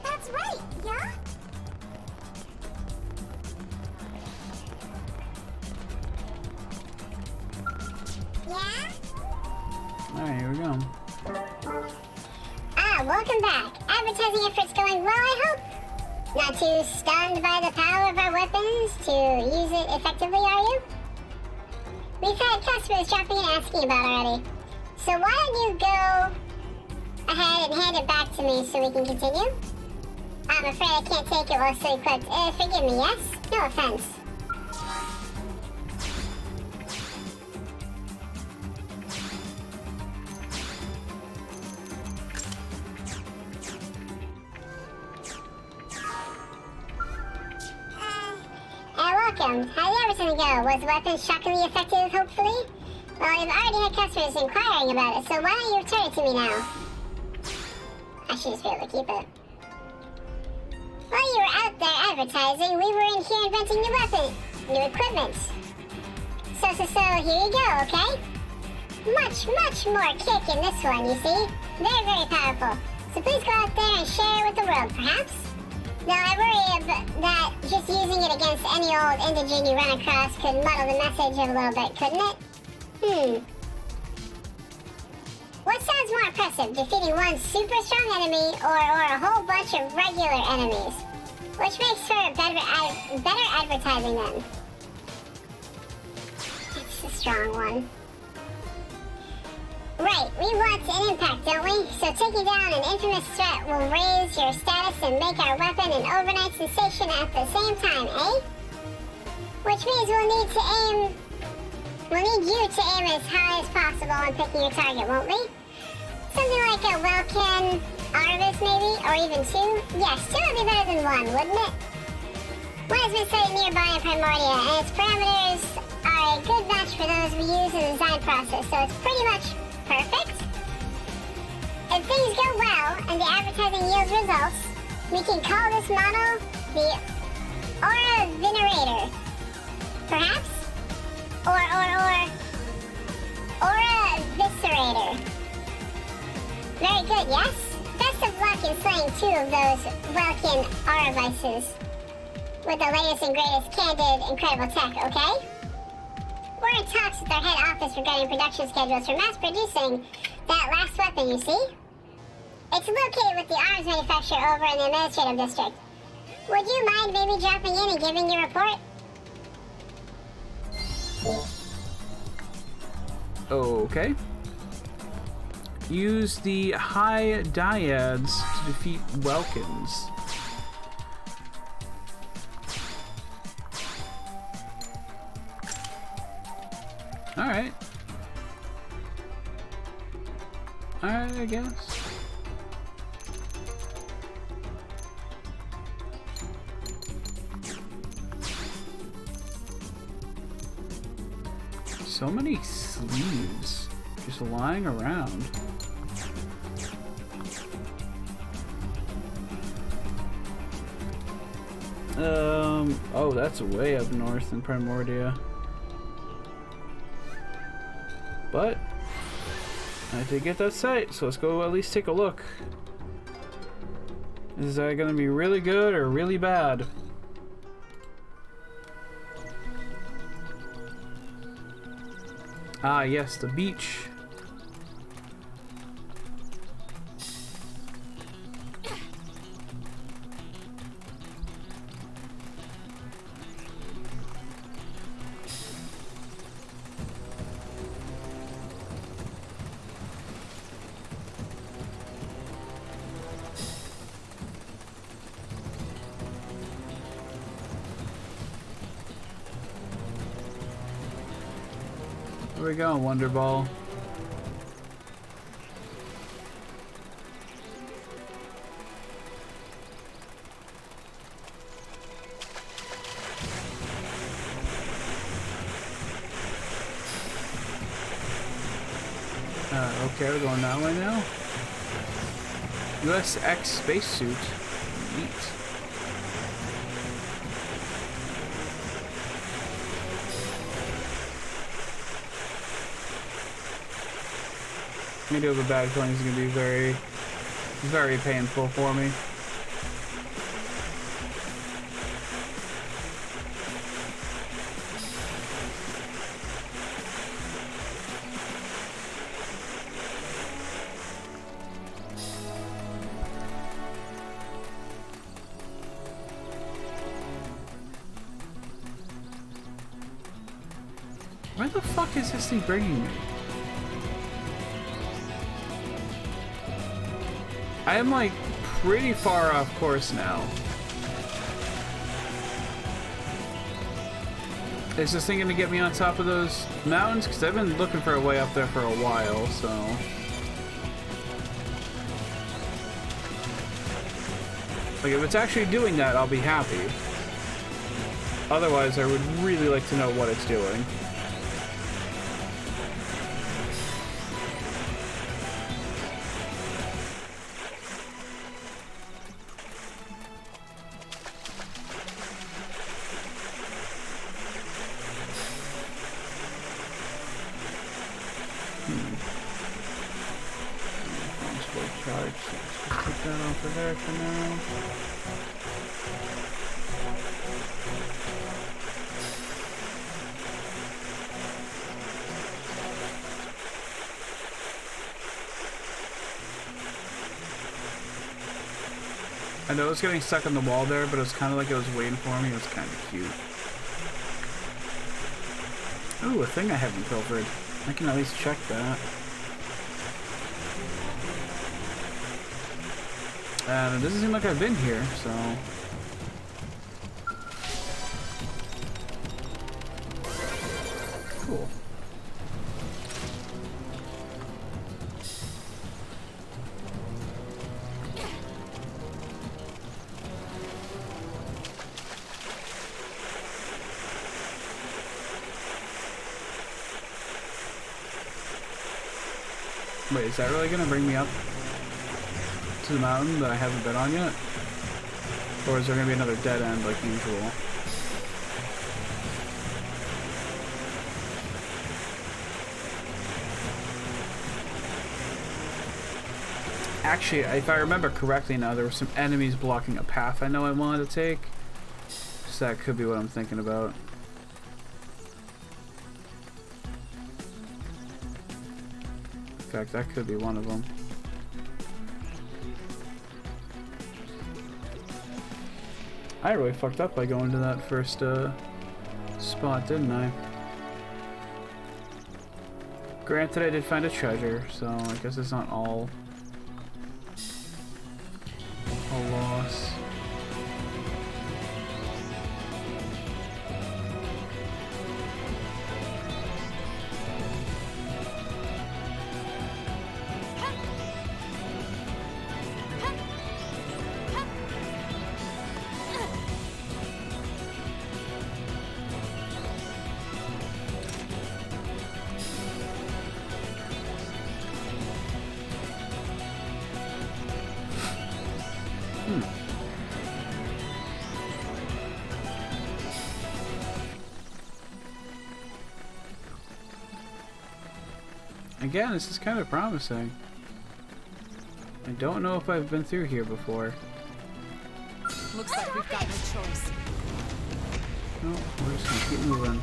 That's right, yeah? Yeah? Alright, here we go. Welcome back. Advertising efforts going well, I hope? Not too stunned by the power of our weapons to use it effectively, are you? We've had customers dropping in asking about already. So why don't you go ahead and hand it back to me so we can continue? I'm afraid I can't take it while still equipped. Forgive me, yes? No offense. Welcome. How did everything go? Was the weapon shockingly effective, hopefully? Well, you've already had customers inquiring about it, so why don't you return it to me now? I should just be able to keep it. While you were out there advertising, we were in here inventing new equipment. So, here you go, okay? Much more kick in this one, you see? Very, very powerful. So please go out there and share it with the world, perhaps? Now, I worry that just using it against any old indigene you run across could muddle the message a little bit, couldn't it? What sounds more impressive, defeating one super strong enemy or a whole bunch of regular enemies? Which makes for better advertising then? It's a strong one. Right, we want an impact, don't we? So taking down an infamous threat will raise your status and make our weapon an overnight sensation at the same time, eh? Which means we'll need you to aim as high as possible on picking your target, won't we? Something like a Welkin Arvis maybe, or even two? Yes, two would be better than one, wouldn't it? One has been studied nearby in Primordia, and its parameters are a good match for those we use in the design process, so it's pretty much perfect. If things go well and the advertising yields results, we can call this model the Aura Venerator. Perhaps? Or Aura Viscerator. Very good, yes? Best Best of luck in slaying 2 of those Welkin Aravices with the latest and greatest candid, incredible tech, okay? We're in talks with our head office regarding production schedules for mass producing that last weapon, you see? It's located with the arms manufacturer over in the administrative district. Would you mind maybe dropping in and giving your report? Okay. Use the high dyads to defeat Welkins. Alright. Alright, I guess. So many sleeves just lying around. Oh, that's way up north in Primordia. But I did get that site, so let's go at least take a look. Is that gonna be really good or really bad? Ah, yes, the beach. Where we going, Wonder Ball? Okay, we're going that way now. USX spacesuit. Neat. I do have a bad feeling it's going to be very, very painful for me. Where the fuck is this thing bringing me? I am like pretty far off course now. Is this thing gonna get me on top of those mountains? Because I've been looking for a way up there for a while, so. Like, if it's actually doing that, I'll be happy. Otherwise, I would really like to know what it's doing. Put that over there for now. I know it was getting stuck on the wall there, but it was kind of like it was waiting for me. It was kind of cute. Ooh, a thing I haven't pilfered. I can at least check that. And it doesn't seem like I've been here, so... Cool. Wait, is that really gonna bring me up to the mountain that I haven't been on yet? Or is there gonna be another dead end like usual? Actually, if I remember correctly now, there were some enemies blocking a path I know I wanted to take. So that could be what I'm thinking about. In fact, that could be one of them. I really fucked up by going to that first spot, didn't I? Granted, I did find a treasure, so I guess it's not all a loss. Again, this is kind of promising. I don't know if I've been through here before. Looks like we've got no choice. No, we're just gonna keep moving.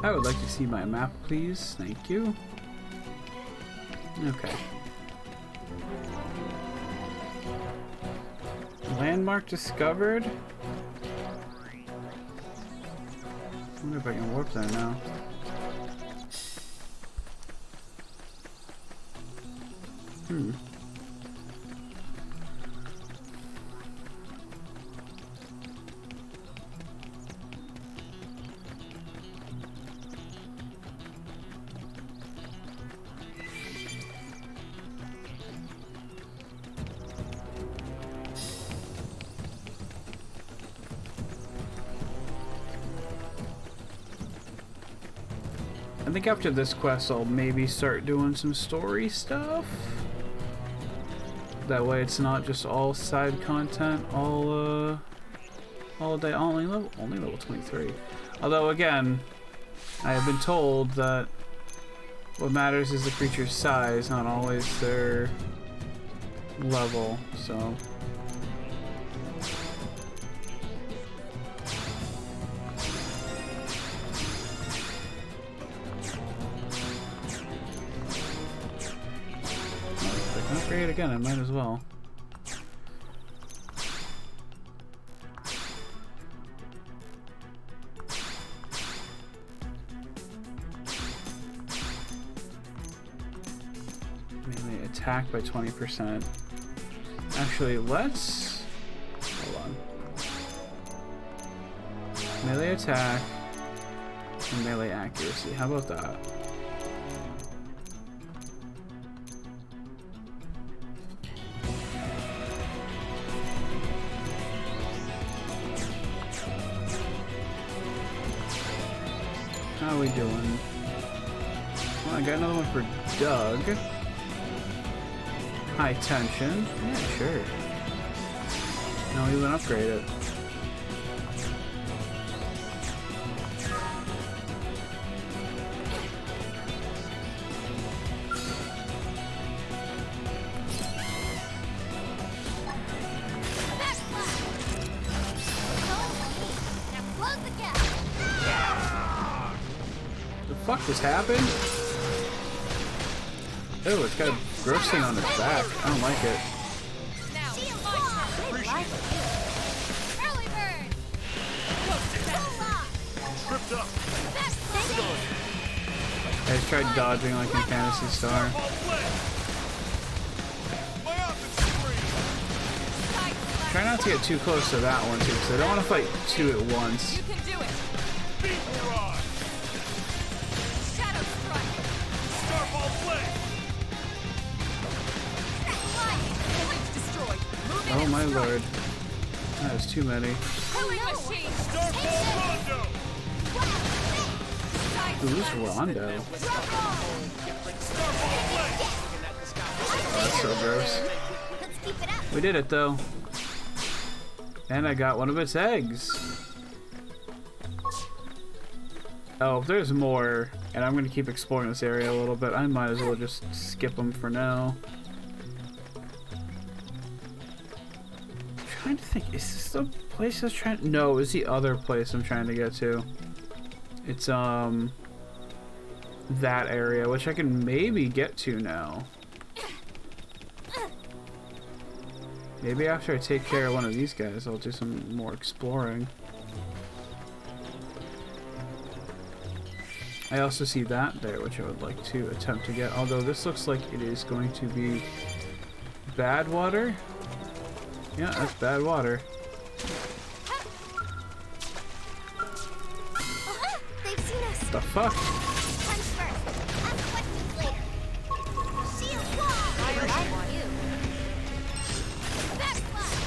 I would like to see my map, please. Thank you. Okay. Landmark discovered? I wonder if I can warp there now. I think after this quest I'll maybe start doing some story stuff. That way it's not just all side content all day. Only level 23. Although again, I have been told that what matters is the creature's size, not always their level, so upgrade again, I might as well. Melee attack by 20%. Actually, let's hold on. Melee attack and melee accuracy. How about that? How are we doing? Well, I got another one for Doug. High tension. Yeah, sure. Now we even upgrade it. Fuck, this happened? Oh, it's got a gross thing on its back. I don't like it. Now, my turn. Early bird. Tripped up. I just tried dodging like in Fantasy Star. Try not to get too close to that one too, because I don't want to fight two at once. You can do it. Shadow strike. Starfall flame. Destroyed. Moving Oh and my strike. lord. That is too many. Killing machine. Starfall Rondo! Ooh, this Rondo. Oh, that's so gross. Let's keep it up. We did it though. And I got one of its eggs. Oh, if there's more, and I'm gonna keep exploring this area a little bit, I might as well just skip them for now. I'm trying to think, is this the place I was trying? No, it's the other place I'm trying to get to. It's that area, which I can maybe get to now. Maybe after I take care of one of these guys, I'll do some more exploring. I also see that there, which I would like to attempt to get, although this looks like it is going to be bad water. Yeah, that's bad water. They've seen us. The fuck? Punch first. Ask questions later. Shield wall. I want you. Backslide.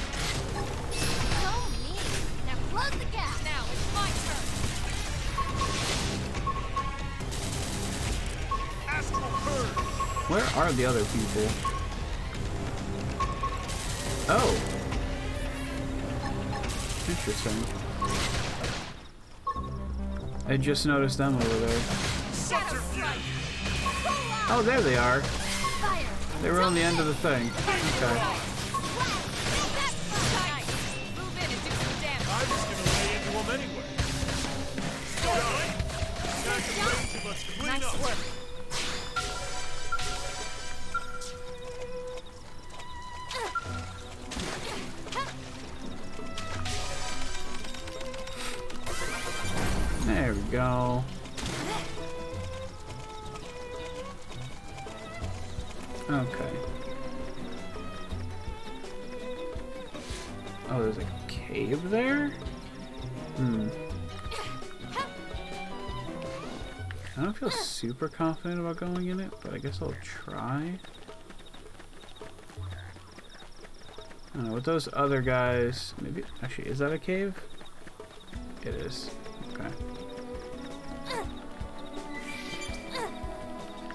So mean. Now close the gap. Now it's my turn. Astral Purge! Where are the other people? Oh. Interesting. I just noticed them over there. Subterfuge! Oh, there they are. Fire. They were on the end of the thing. Okay. Move in and do some damage. I was gonna lay into him anyway. Starlight! Attack the range and let's clean Nice up! work. There we go. Okay. Oh, there's a cave there? Hmm. I don't feel super confident about going in it, but I guess I'll try. I don't know, with those other guys, maybe, actually, is that a cave? It is. Okay.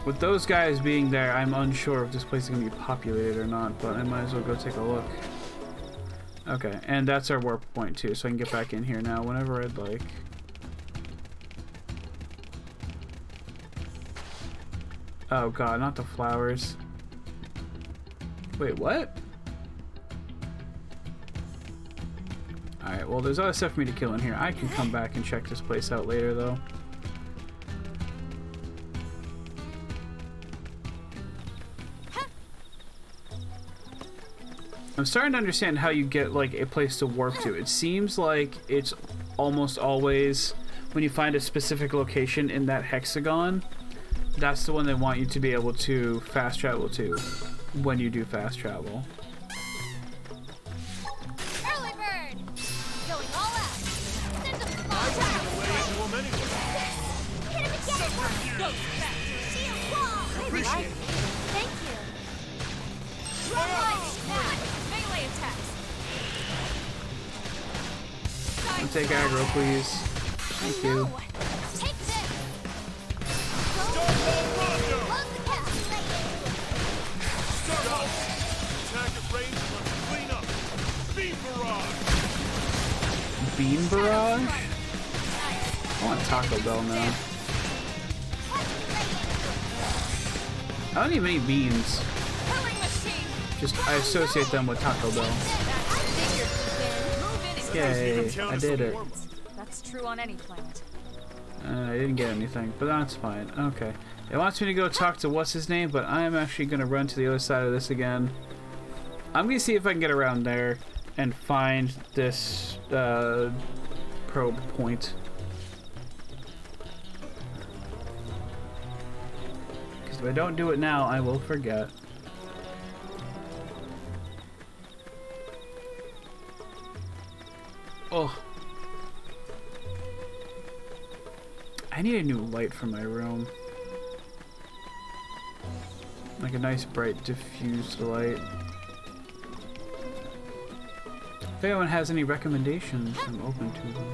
With those guys being there, I'm unsure if this place is going to be populated or not, but I might as well go take a look. Okay, and that's our warp point too, so I can get back in here now whenever I'd like. Oh god, not the flowers. Wait, what? Alright, well there's other stuff for me to kill in here. I can come back and check this place out later though. I'm starting to understand how you get like a place to warp to. It seems like it's almost always when you find a specific location in that hexagon, that's the one they want you to be able to fast travel to when you do fast travel. Early bird. Going all out. Send them I was flying. gonna lay into him anyway. Hit him again. Subterfuge! Shield wall. Appreciate it. Thank you. Melee attacks. I'll take aggro, please. Thank you. Take this. Starfall Rondo! Close the cap. Starfall! Attack at range and let's clean up! Beam Barrage! Bean barrage? I want Taco Bell now. I don't even eat beans. Killing machine. Just I associate them with Taco Bell. Move in and Yay, I did it. That's true on any planet. I didn't get anything, but that's fine. Okay. It wants me to go talk to what's his name, but I'm actually going to run to the other side of this again. I'm going to see if I can get around there and find this probe point. Because if I don't do it now, I will forget. Oh. I need a new light for my room. Like a nice bright diffused light. If anyone has any recommendations, I'm open to them.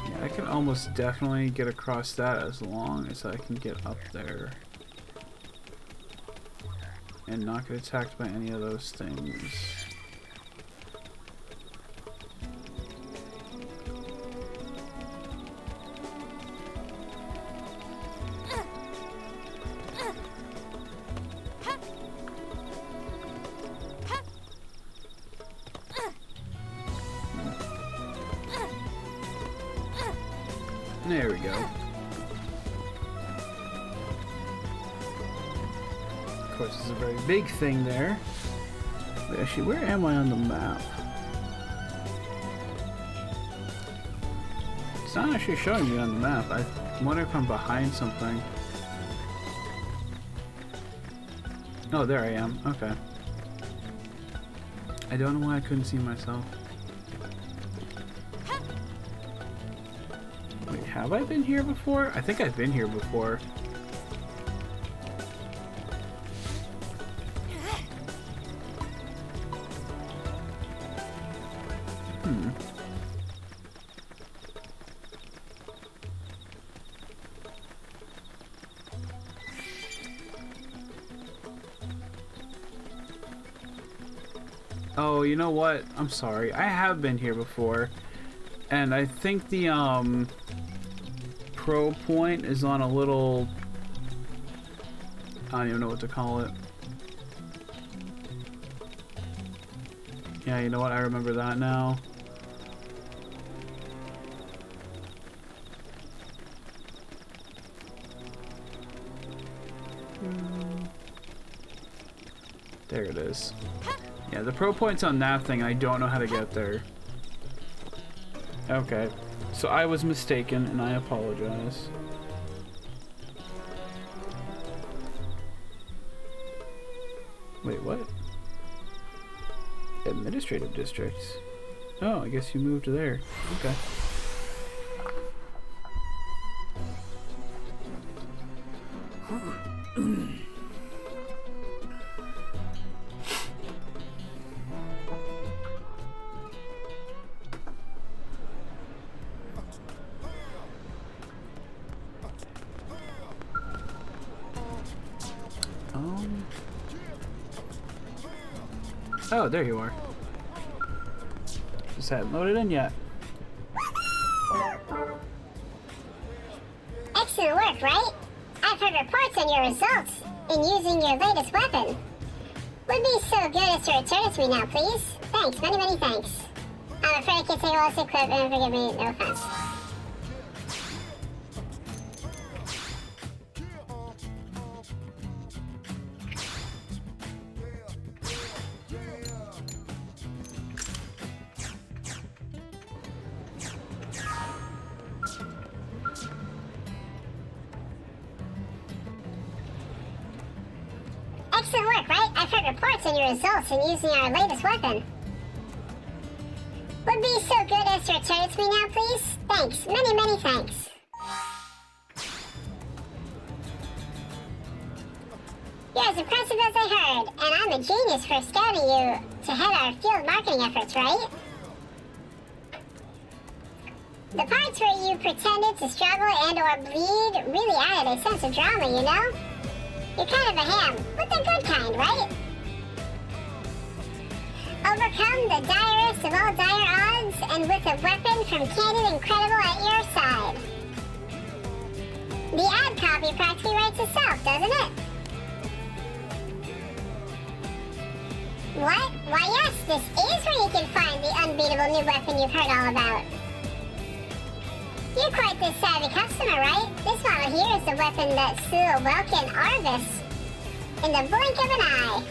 Yeah, I can almost definitely get across that as long as I can get up there and not get attacked by any of those things. There we go. Of course, it's a very big thing there. But actually, where am I on the map? It's not actually showing me on the map. I wonder if I'm behind something. Oh, there I am. Okay. I don't know why I couldn't see myself. Wait, have I been here before? I think I've been here before. Oh, you know what? I'm sorry. I have been here before. And I think the, pro point is on a little... I don't even know what to call it. Yeah, you know what? I remember that now. There it is. Yeah, the pro point's on that thing. I don't know how to get there. Okay. So I was mistaken, and I apologize. Wait, what? Administrative districts. Oh, I guess you moved there. Okay. Oh, there you are. Just hadn't loaded in yet. Excellent work, right? I've heard reports on your results in using your latest weapon. Would be so good as to return it to me now, please. Thanks, many, many thanks. I'm afraid I can't take all this equipment, forgive me, no offense. Excellent work, right? I've heard reports on your results in using our latest weapon. Would be so good as to return it to me now, please? Thanks. Many, many thanks. You're as impressive as I heard, and I'm a genius for scouting you to head our field marketing efforts, right? The parts where you pretended to struggle and or bleed really added a sense of drama, you know? You're kind of a ham, but the good kind, right? Overcome the direst of all dire odds, and with a weapon from Candid Incredible at your side. The ad copy practically writes itself, doesn't it? What? Why yes, this is where you can find the unbeatable new weapon you've heard all about. You're quite the savvy customer, right? This model here is the weapon that slew a Welkin Arvis in the blink of an eye.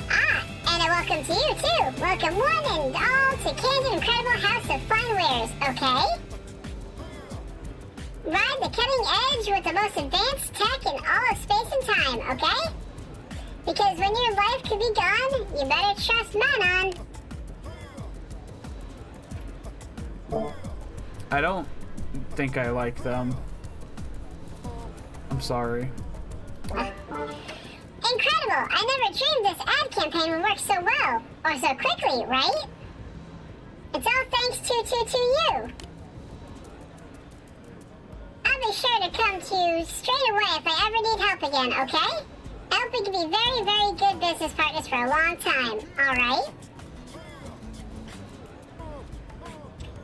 Ah, and a welcome to you too. Welcome one and all to Candid Incredible House of Fun Wares, okay? Ride the cutting edge with the most advanced tech in all of space and time, okay? Because when your life could be gone, you better trust Manon. I don't think I like them. I'm sorry. Incredible! I never dreamed this ad campaign would work so well, or so quickly, right? It's all thanks to you. I'll be sure to come to you straight away if I ever need help again, okay? I hope we can be very, very good business partners for a long time, alright?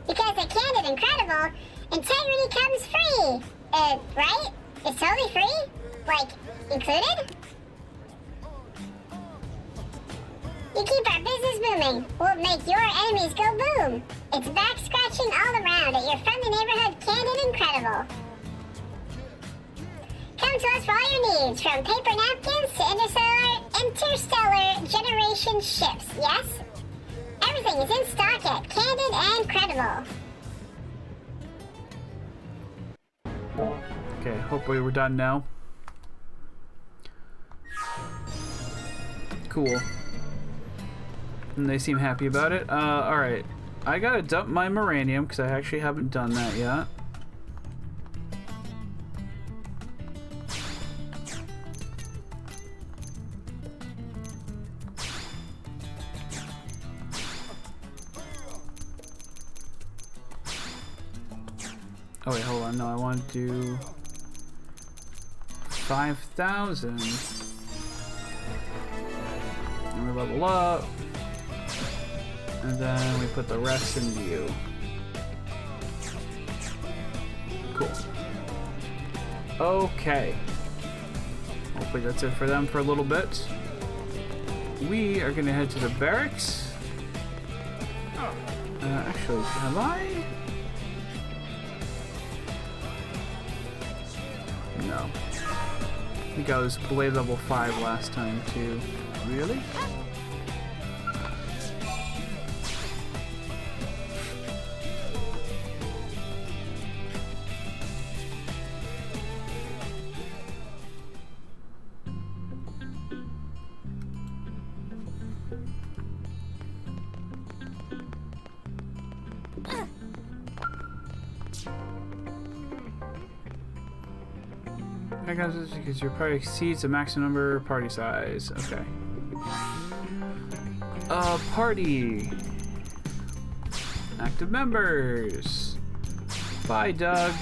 Because at Candid Incredible, integrity comes free. Right? It's totally free? Like, included? You keep our business booming. We'll make your enemies go boom. It's back scratching all around at your friendly neighborhood Candid Incredible. Come to us for all your needs, from paper napkins to interstellar generation ships, yes? Everything is in stock at Candid and Credible. Okay, hopefully we're done now. Cool. And they seem happy about it. Alright. I gotta dump my Moranium, because I actually haven't done that yet. Oh wait, hold on. No, I want to do 5,000. And we level up. And then we put the rest into you. Cool. Okay. Hopefully that's it for them for a little bit. We are going to head to the barracks. Actually, have I? No. I think I was blade level 5 last time too. Really? Because your party exceeds the maximum number party size. Okay. Party. Active members. Bye, Doug.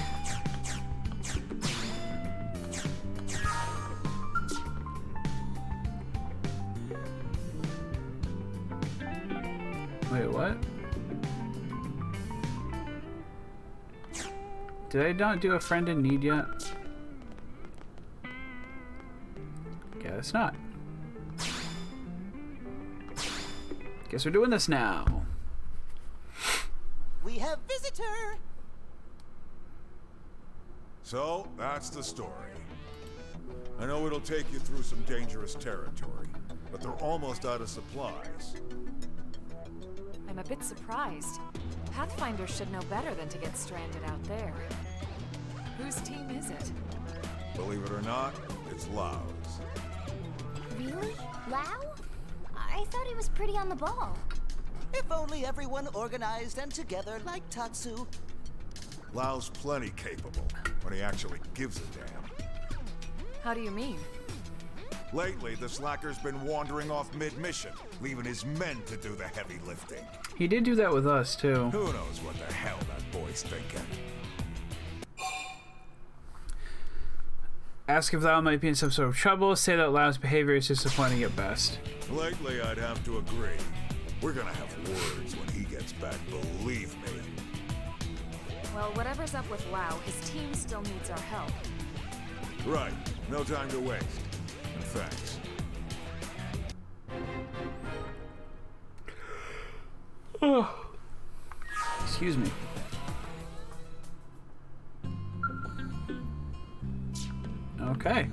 Wait, what? Did I not do a friend in need yet? Guess not. Guess we're doing this now. We have visitor! So, that's the story. I know it'll take you through some dangerous territory, but they're almost out of supplies. I'm a bit surprised. Pathfinders should know better than to get stranded out there. Whose team is it? Believe it or not, it's Lau's. Really? Lau? I thought he was pretty on the ball. If only everyone organized and together like Tatsu. Lau's plenty capable when he actually gives a damn. How do you mean? Lately, the slacker's been wandering off mid-mission, leaving his men to do the heavy lifting. He did do that with us too. Who knows what the hell that boy's thinking? Ask if Lau might be in some sort of trouble. Say that Lau's behavior is disappointing at best. Lately, I'd have to agree. We're gonna have words when he gets back, believe me. Well, whatever's up with Lau, his team still needs our help. Right. No time to waste. And thanks. Excuse me. Okay.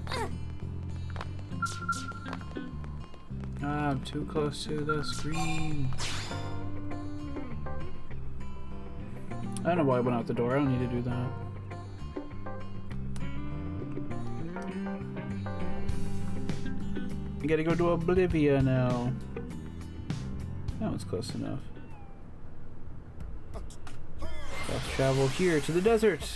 I'm too close to the screen. I don't know why I went out the door. I don't need to do that. I gotta go to Oblivia now. That was close enough. Let's travel here to the desert.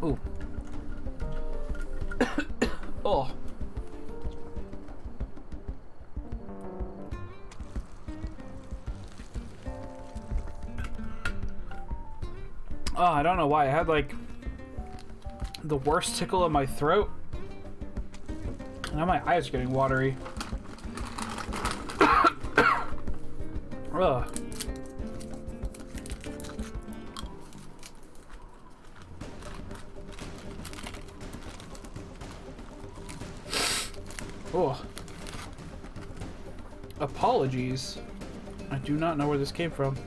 Ooh. Oh. Oh, I don't know why. I had like the worst tickle in my throat. Now my eyes are getting watery. Ugh. Oh. Apologies. I do not know where this came from.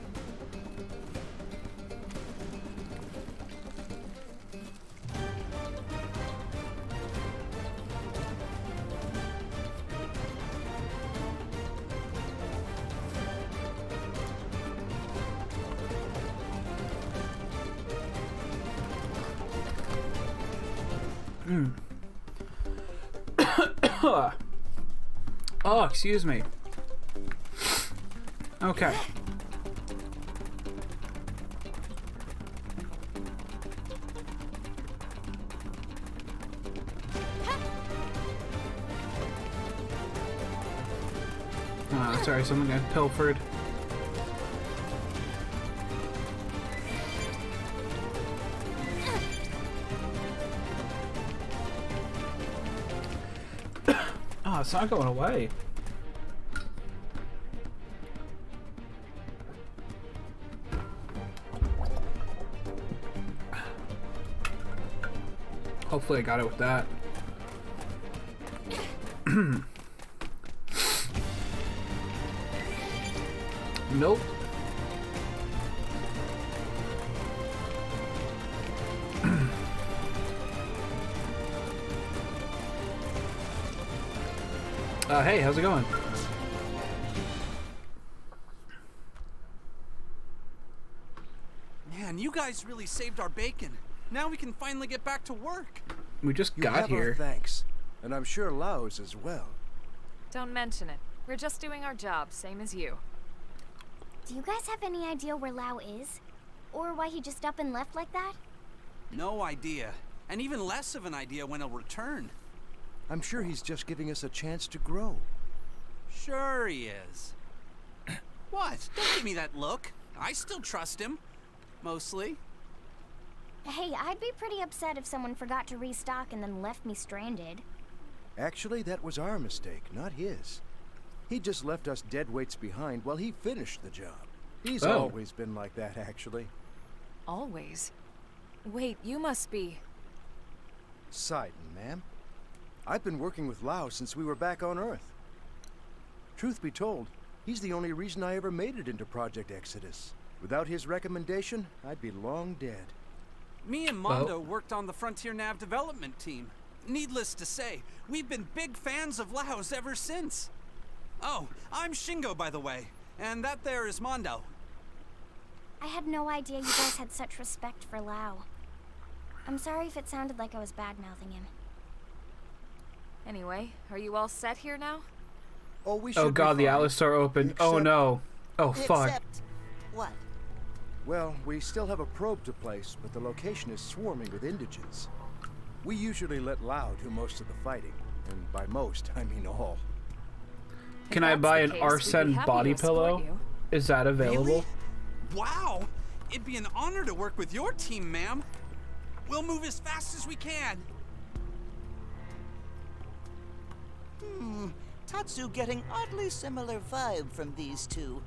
Oh, excuse me. Okay. Sorry, someone got pilfered. Oh, it's not going away. Hopefully I got it with that. Nope. Hey, how's it going? Man, you guys really saved our bacon. Now we can finally get back to work. We just You got have here. Our thanks, and I'm sure Lao's as well. Don't mention it. We're just doing our job, same as you. Do you guys have any idea where Lao is? Or why he just up and left like that? No idea. And even less of an idea when he'll return. I'm sure he's just giving us a chance to grow. Sure he is. What? Don't give me that look. I still trust him. Mostly. Hey, I'd be pretty upset if someone forgot to restock and then left me stranded. Actually, that was our mistake, not his. He just left us dead weights behind while he finished the job. He's always been like that, actually. Always? Wait, you must be... Sidon, ma'am. I've been working with Lao since we were back on Earth. Truth be told, he's the only reason I ever made it into Project Exodus. Without his recommendation, I'd be long dead. Me and Mondo worked on the Frontier Nav development team. Needless to say, we've been big fans of Lao's ever since. Oh, I'm Shingo, by the way, and that there is Mondo. I had no idea you guys had such respect for Lao. I'm sorry if it sounded like I was bad-mouthing him. Anyway, are you all set here now? Oh, we should Oh god, be the fine. Atlas Star opened. Oh no. Oh fuck. Except what? Well, we still have a probe to place, but the location is swarming with indigents. We usually let Lao do most of the fighting, and by most, I mean all. Can I buy an Arsene body pillow? Is that available? Really? Wow! It'd be an honor to work with your team, ma'am. We'll move as fast as we can. Tatsu getting oddly similar vibe from these two.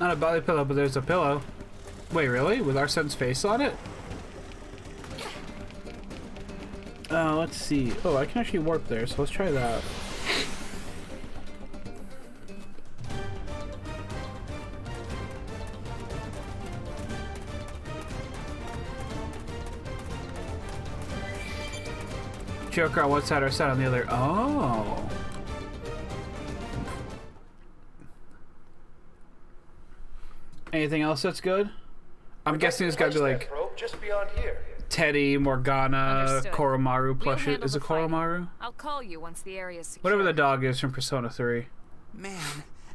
Not a body pillow, but there's a pillow. Wait, really? With Arsene's face on it? Let's see. Oh, I can actually warp there, so let's try that. Joker on one side or side on the other. Oh. Anything else that's good? I'm guessing it's got to be like just beyond here. Teddy, Morgana, Understood. Koromaru We'll plushie. handle Is it the fighting. Koromaru? I'll call you once the area's secure. Whatever the dog is from Persona 3. Man,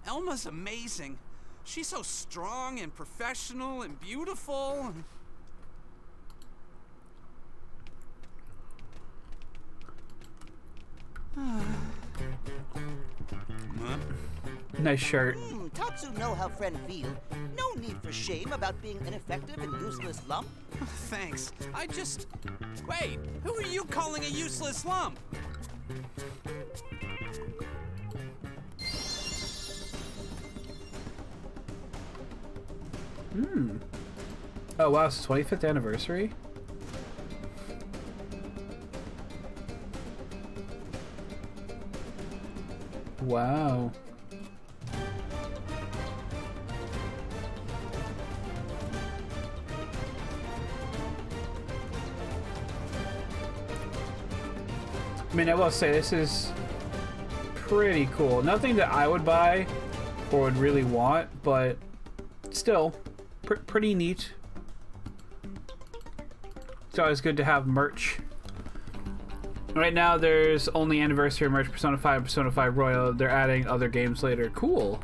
Elma's amazing. She's so strong and professional and beautiful. Nice shirt. Tatsu know how friend feel. No need for shame about being ineffective and useless lump. Thanks. I just... Wait, who are you calling a useless lump? Oh wow, it's 25th anniversary? Wow. I mean, I will say this is pretty cool. Nothing that I would buy or would really want, but still pretty neat. It's always good to have merch. Right now, there's only anniversary merch, Persona 5, Persona 5 Royal. They're adding other games later. Cool.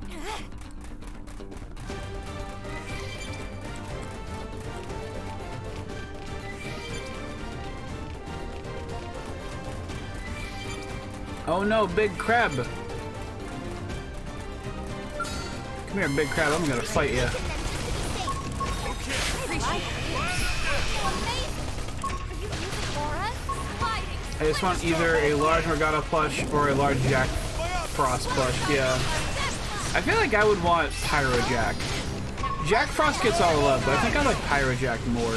Oh no, Big Crab. Come here, Big Crab. I'm gonna fight you. I just want either a large Morgana plush or a large Jack Frost plush. Yeah. I feel like I would want Pyro Jack. Jack Frost gets all the love, but I think I like Pyro Jack more. I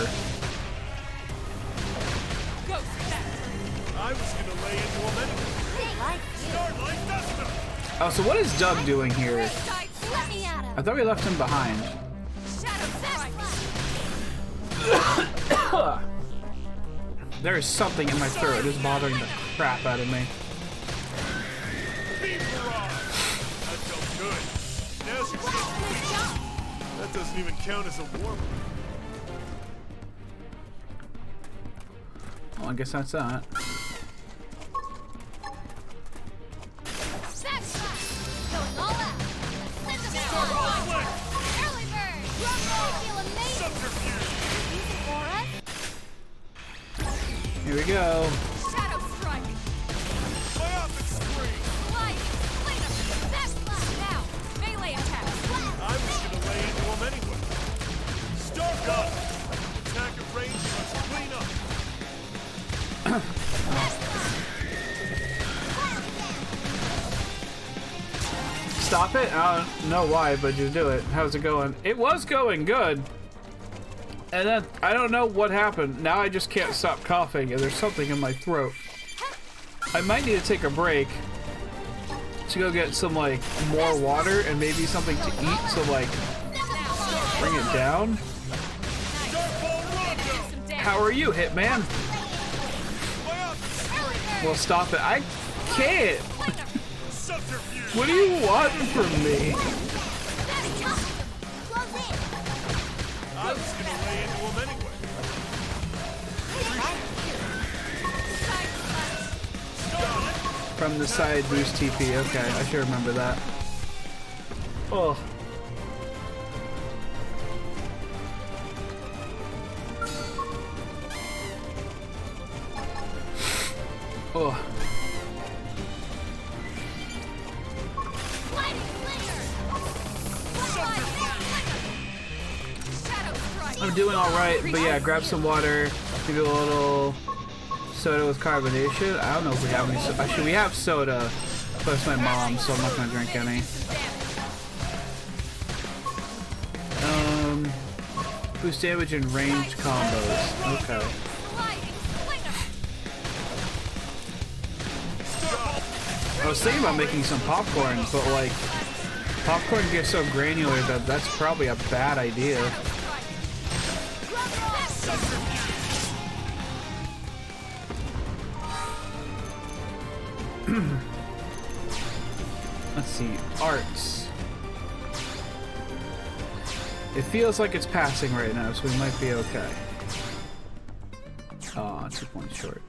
was gonna lay into him anyway. Starlight Duster! Oh, so what is Doug doing here? I thought we left him behind. There is something in my throat. It is bothering the crap out of me. Beam Barrage! That felt good. Now she's getting... That doesn't even count as a warm-up. Well, I guess that's that. Here we go. Shadow Strike! Myopic Scream! Light! Cleanup! That's now! Melee attack! I was gonna lay into him anyway. Star Gun! Attack of range must clean up. Stop it? I don't know why, but you do it. How's it going? It was going good. And then, I don't know what happened. Now I just can't stop coughing, and there's something in my throat. I might need to take a break to go get some, like, more water and maybe something to eat to, like, bring it down. How are you, Hitman? Well, stop it. I can't. What do you want from me? I was gonna lay into him anyway. From the side, boost TP. Okay, I should remember that. Oh. Oh. I'm doing all right, but yeah, grab some water, maybe a little soda with carbonation. I don't know if we have any. Actually, we have soda, but it's my mom, so I'm not gonna drink any. Boost damage and ranged combos. Okay. I was thinking about making some popcorn, but like, popcorn gets so granular that that's probably a bad idea. Let's see, arts. It feels like it's passing right now, so we might be okay. Aw, 2 points short.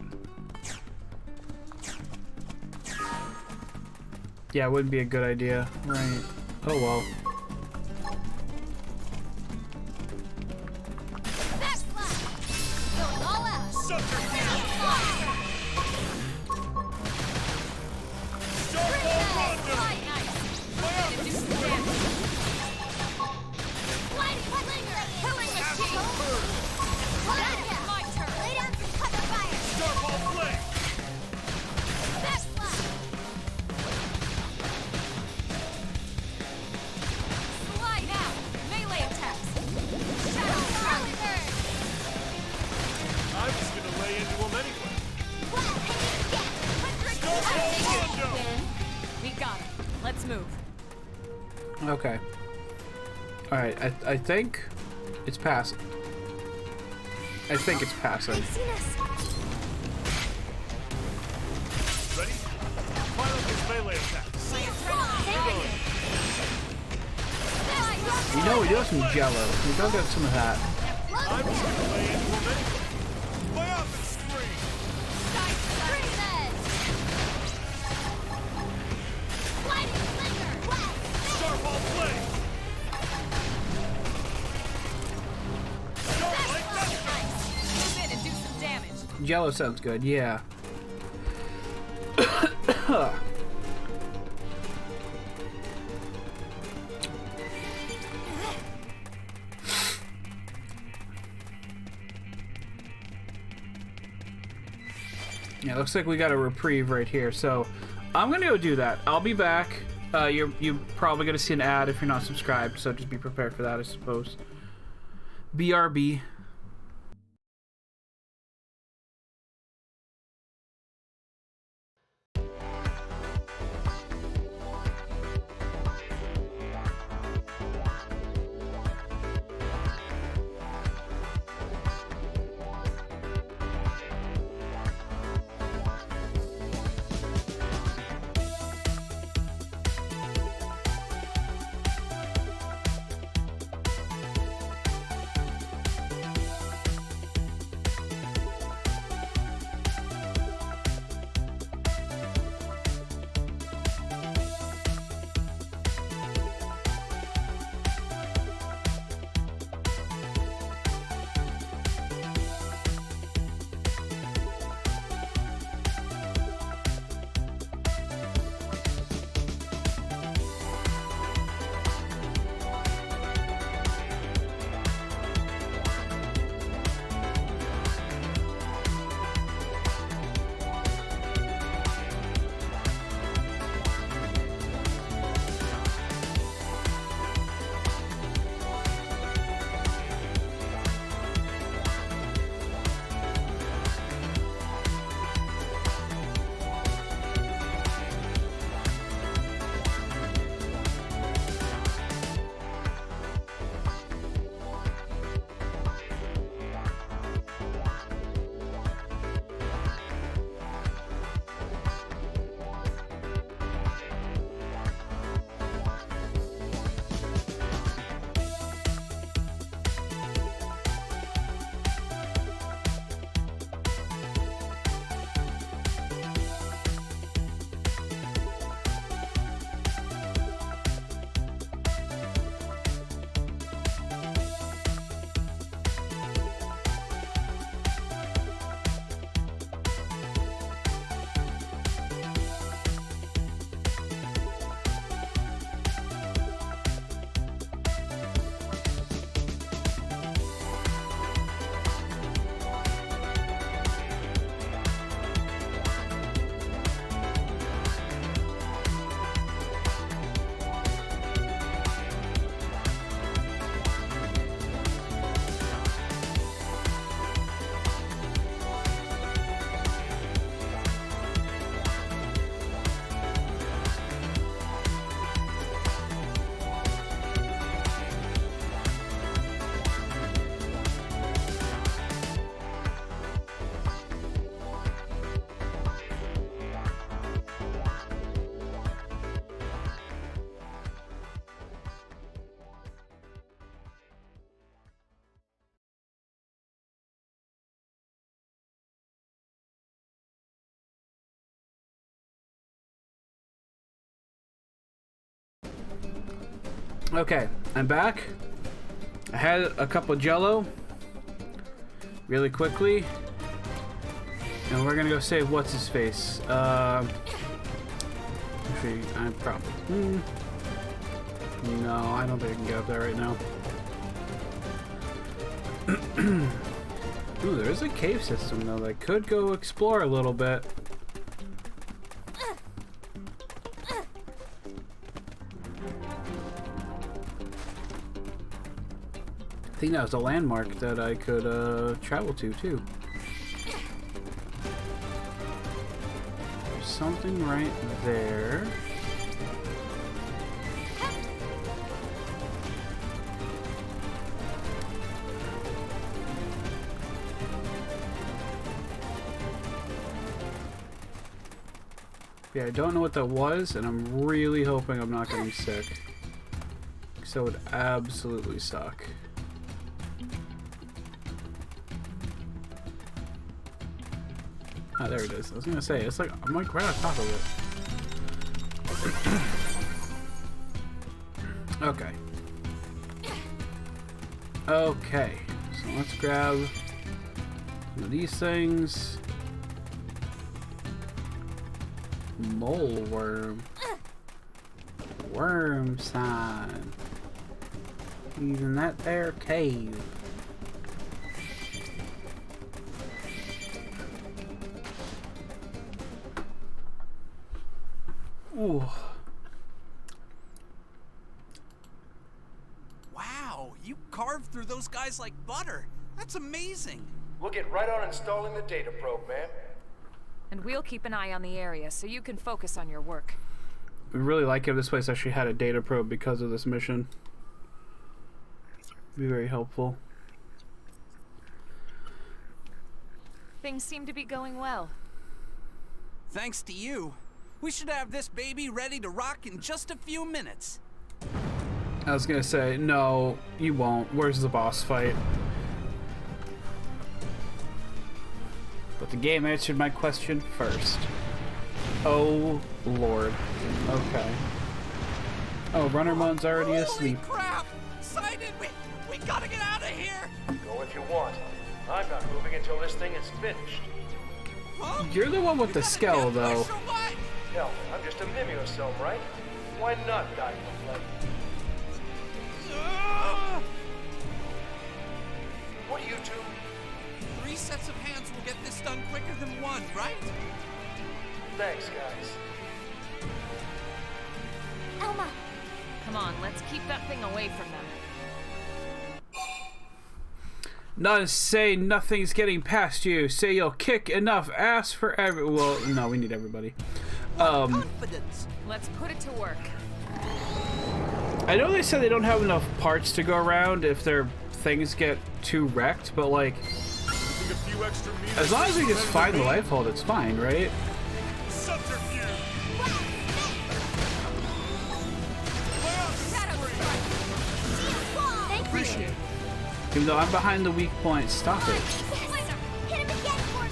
Yeah, it wouldn't be a good idea, right? Oh well. Okay. Alright, I think it's passing. I think it's passing. Ready? Fire up his melee attack. You know, we do have some jello. We don't get some of that. I'm just gonna lay into him anyway. Fly up and scream! Starfall flame! Don't like that! Move in and do some damage. Jello sounds good, yeah. Yeah, looks like we got a reprieve right here, so I'm gonna go do that. I'll be back. You're probably gonna see an ad if you're not subscribed, so just be prepared for that, I suppose. BRB. Okay, I'm back. I had a cup of Jello really quickly, and we're gonna go save what's his face. Actually, I'm probably no, I don't think I can get up there right now. Ooh, there is a cave system though that I could go explore a little bit. I think that was a landmark that I could travel to too. There's something right there. Yeah, I don't know what that was, and I'm really hoping I'm not getting sick. Because that would absolutely suck. Ah, there it is. I was gonna say, it's like, I'm like right on top of it. Okay. Okay, so let's grab one of these things. Mole worm. Worm sign. He's in that there cave. Ooh. Wow, you carved through those guys like butter. That's amazing. We'll get right on installing the data probe, man. And we'll keep an eye on the area so you can focus on your work. I really like if this place actually had a data probe because of this mission. Be very helpful. Things seem to be going well. Thanks to you. We should have this baby ready to rock in just a few minutes. I was gonna say, no, you won't. Where's the boss fight? But the game answered my question first. Oh, Lord. Okay. Oh, Runnermon's already asleep. Holy crap! Sidon, we gotta get out of here! Go if you want. I'm not moving until this thing is finished. Huh? You're the one with the skull, though. Hell, I'm just a mimeosome, right? Why not die for blood? What do you do? 3 sets of hands will get this done quicker than 1, right? Thanks, guys. Elma! Come on, let's keep that thing away from them. Not say nothing's getting past you. Say you'll kick enough ass for every. Well, no, we need everybody. Confidence. Let's put it to work. I know they said they don't have enough parts to go around if their things get too wrecked, but like, as long as we just find the life hold, it's fine, right? Appreciate it. Even though I'm behind the weak point, stop it. Hit him again for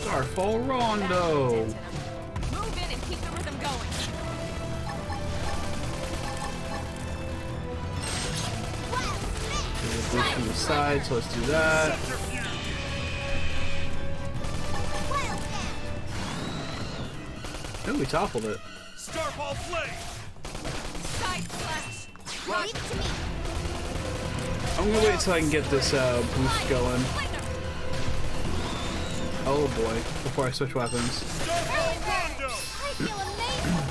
Starfall Rondo. Move in and keep the rhythm going. There's a boost from the side, so let's do that. Ooh, we toppled it. Starfall Flame! Side slash. Leap to me. I'm gonna wait till I can get this boost going. Oh boy, before I switch weapons. I feel amazing.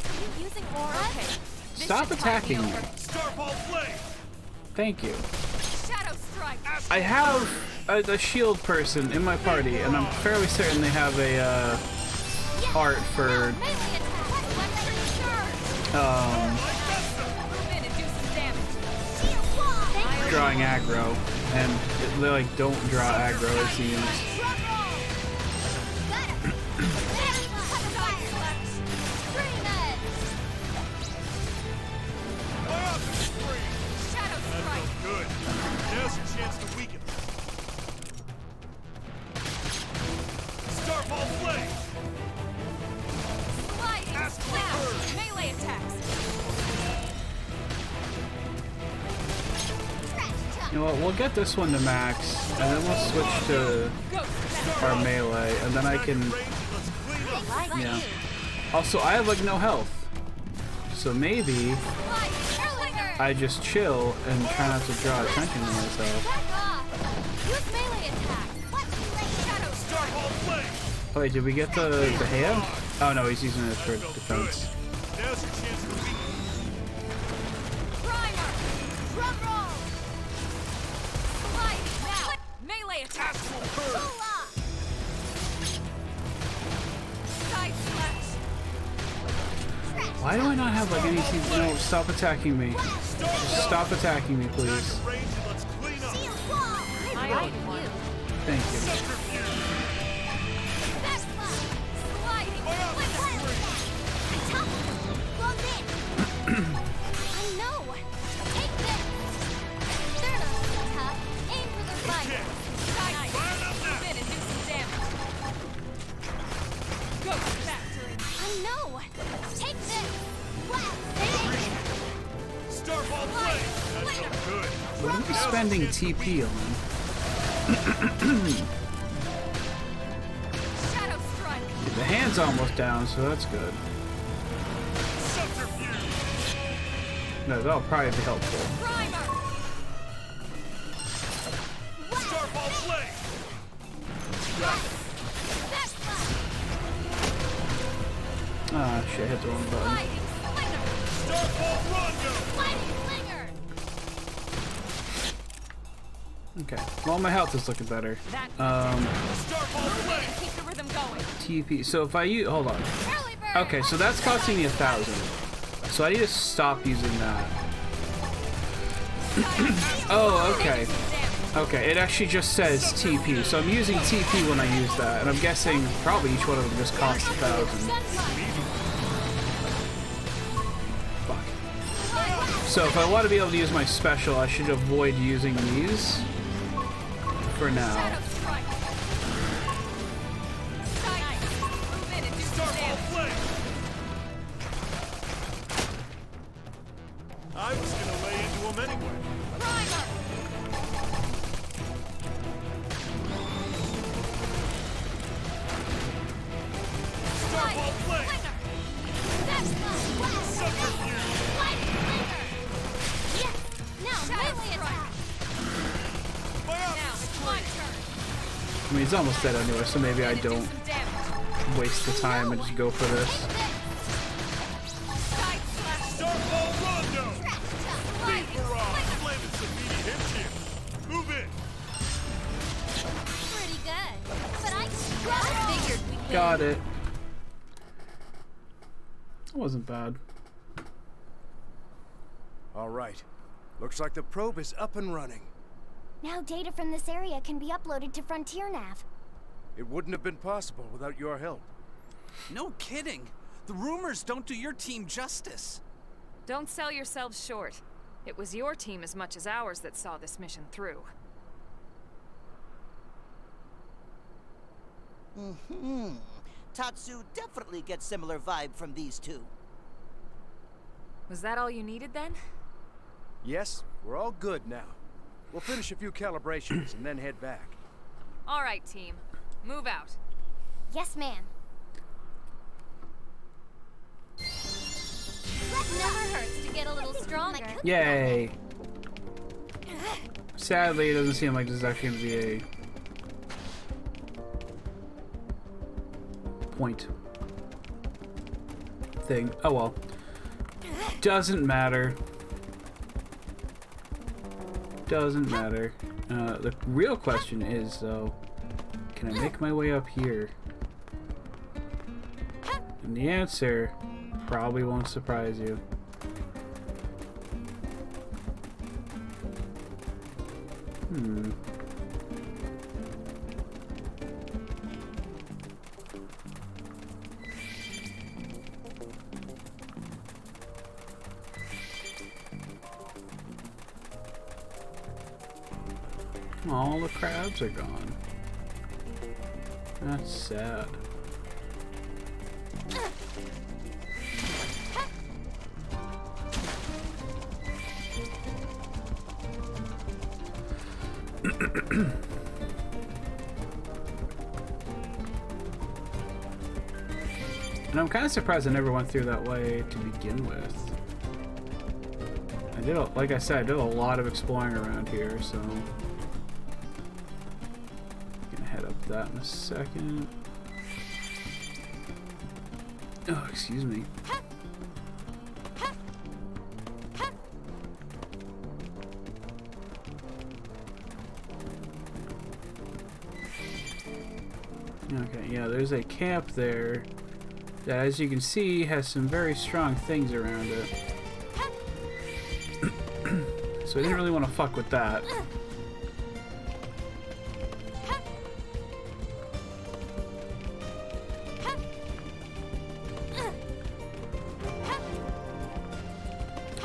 Are you using aura? Okay. Stop attacking me. Starfall Flame! Thank you. Shadow strike. I have a shield person in my party, and I'm fairly certain they have a art for Melee attack. Electric charge. Move in and do some damage. Shield wall. Thank you. drawing aggro, and they like don't draw aggro, it seems. Good. Now's your chance to weaken them. You know what? We'll get this one to max, and then we'll switch to our melee, and then I can. Yeah. Also, I have like no health, so maybe I just chill and try not to draw attention to myself. Oh, wait, did we get the hand? Oh no, he's using it for defense. Now's your chance to beat. Primer! Drum roll! Slide now! Melee attack! Hola! Side slash! Why do I not have like any team? No, stop attacking me. Just stop attacking me, please. Range and let's clean up. I owe you one. Thank you. What are we spending TP on? The hand's almost down, so that's good. No, that'll probably be helpful. Ah, shit, hit the wrong button. Okay, well, my health is looking better. TP, so if I use, hold on. Okay, so that's costing me 1,000. So I need to stop using that. Oh, okay. Okay, it actually just says TP, so I'm using TP when I use that, and I'm guessing probably each one of them just costs 1,000. Fuck. So if I want to be able to use my special, I should avoid using these for now. I was gonna lay into him anyway. Starball flame! Subterfuge! I mean, he's almost dead anyway, so maybe I don't waste the time and just go for this. Starball Rondo! Big barrage! Landed some meaty hits here. Move in! Pretty good. But I figured we could. Got it. That wasn't bad. All right. Looks like the probe is up and running. Now data from this area can be uploaded to Frontier Nav. It wouldn't have been possible without your help. No kidding. The rumors don't do your team justice. Don't sell yourselves short. It was your team as much as ours that saw this mission through. Tatsu definitely gets similar vibe from these two. Was that all you needed then? Yes, we're all good now. We'll finish a few calibrations and then head back. All right, team. Move out. Yes, ma'am. Never hurts to get a little stronger. Yay! Sadly, it doesn't seem like this is actually going to be a point thing. Oh well. Doesn't matter. Doesn't matter. The real question is, though, can I make my way up here? And the answer probably won't surprise you. All the crabs are gone. That's sad. And I'm kind of surprised I never went through that way to begin with. I did, like I said, I did a lot of exploring around here, so gonna head up that in a second. Oh, excuse me. Okay, yeah, there's a camp there that, as you can see, has some very strong things around it. So I didn't really want to fuck with that.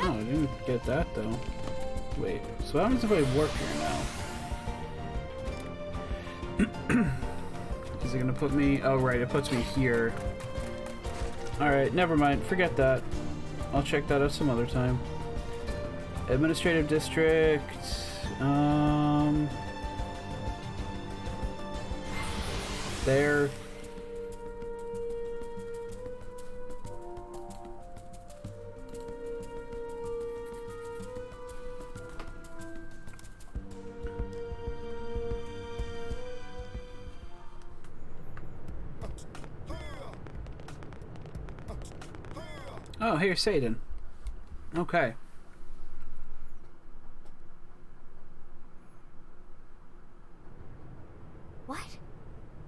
Oh, I didn't get that though. Wait, so what happens if I work here now? Is it gonna put me? Oh right, it puts me here. Alright, never mind, forget that. I'll check that out some other time. Administrative district. There. Oh, here's Satan. Okay. What?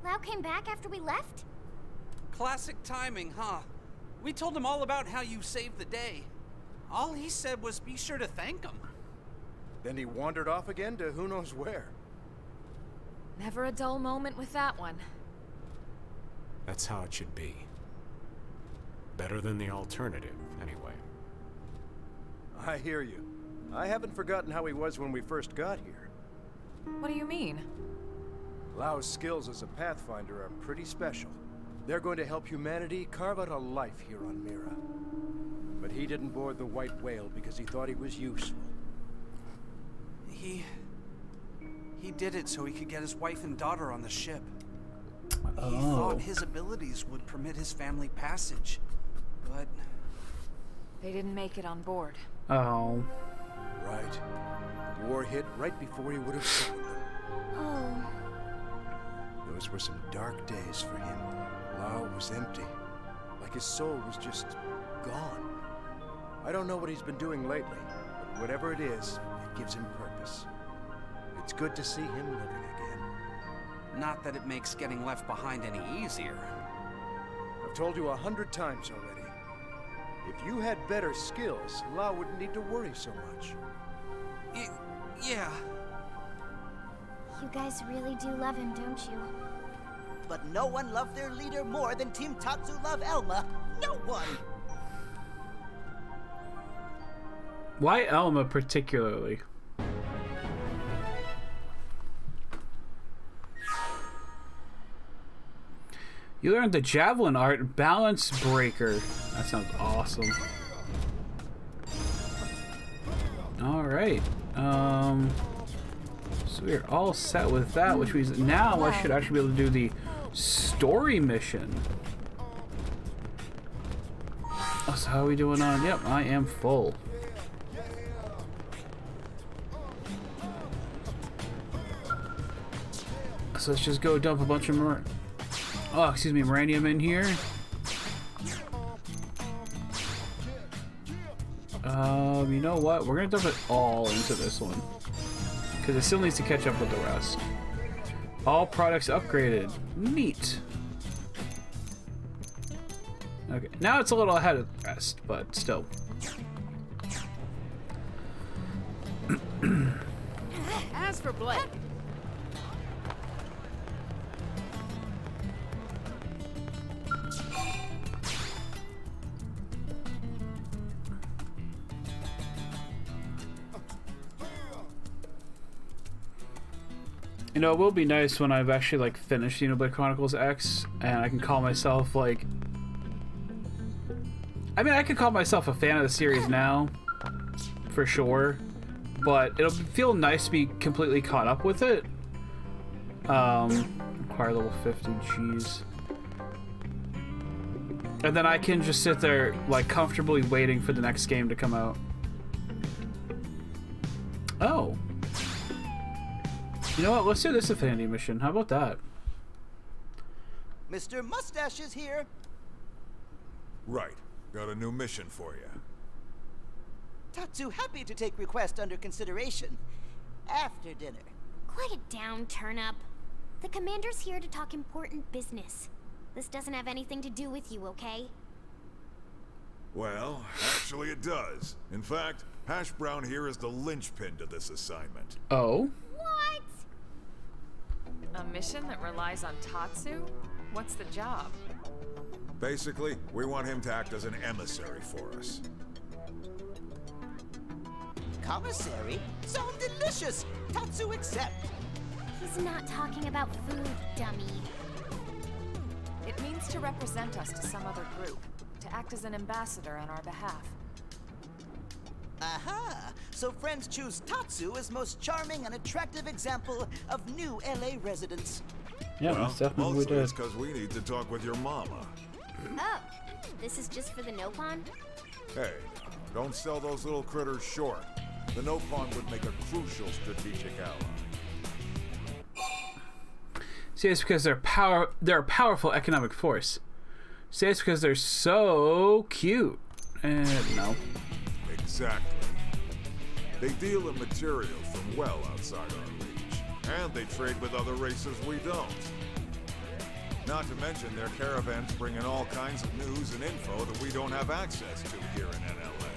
Lau came back after we left? Classic timing, huh? We told him all about how you saved the day. All he said was be sure to thank him. Then he wandered off again to who knows where. Never a dull moment with that one. That's how it should be. Better than the alternative, anyway. I hear you. I haven't forgotten how he was when we first got here. What do you mean? Lau's skills as a Pathfinder are pretty special. They're going to help humanity carve out a life here on Mira. But he didn't board the White Whale because he thought he was useful. He did it so he could get his wife and daughter on the ship. Oh. He thought his abilities would permit his family passage, but They didn't make it on board. Oh. Right. War hit right before he would have summoned them. Oh. Those were some dark days for him. Lau was empty. Like his soul was just gone. I don't know what he's been doing lately, but whatever it is, it gives him purpose. It's good to see him living again. not that it makes getting left behind any easier. I've told you 100 times already. If you had better skills, Lau wouldn't need to worry so much. Yeah. You guys really do love him, don't you? But no one loved their leader more than Team Tatsu love Elma. No one! Why Elma particularly? You learned the javelin art, Balance Breaker. That sounds awesome. Alright. So we're all set with that, which means now I should actually be able to do the story mission. Oh, so how are we doing on? Yep, I am full. So let's just go dump a bunch of Moranium in here. You know what? We're gonna dump it all into this one because it still needs to catch up with the rest. All products upgraded. Neat. Okay, now it's a little ahead of the rest, but still. As for Blake, you know, it will be nice when I've actually, like, finished Xenoblade Chronicles X, and I can call myself, like... I mean, I could call myself a fan of the series now, for sure, but it'll feel nice to be completely caught up with it. Acquire level 50, jeez. And then I can just sit there, like, comfortably waiting for the next game to come out. Oh. You know what? Let's do this affinity mission. How about that? Mr. Mustache is here. Right. Got a new mission for you. Tatsu happy to take request under consideration. After dinner. Quiet down, Turnip. The commander's here to talk important business. This doesn't have anything to do with you, okay? Well, actually it does. In fact, Hash Brown here is the linchpin to this assignment. Oh? What? A mission that relies on Tatsu? What's the job? Basically, we want him to act as an emissary for us. Commissary? Sound delicious! Tatsu accept! He's not talking about food, dummy. It means to represent us to some other group, to act as an ambassador on our behalf. Aha! So friends choose Tatsu as most charming and attractive example of new LA residents. Yeah, well, that's definitely what we mostly did. it's because we need to talk with your mama. Oh, this is just for the Nopon? Hey, don't sell those little critters short. The Nopon would make a crucial strategic ally. See, it's because they're a powerful economic force. See, it's because they're so cute. No. Exactly. They deal in materials from well outside our reach. And they trade with other races we don't. Not to mention their caravans bring in all kinds of news and info that we don't have access to here in NLA.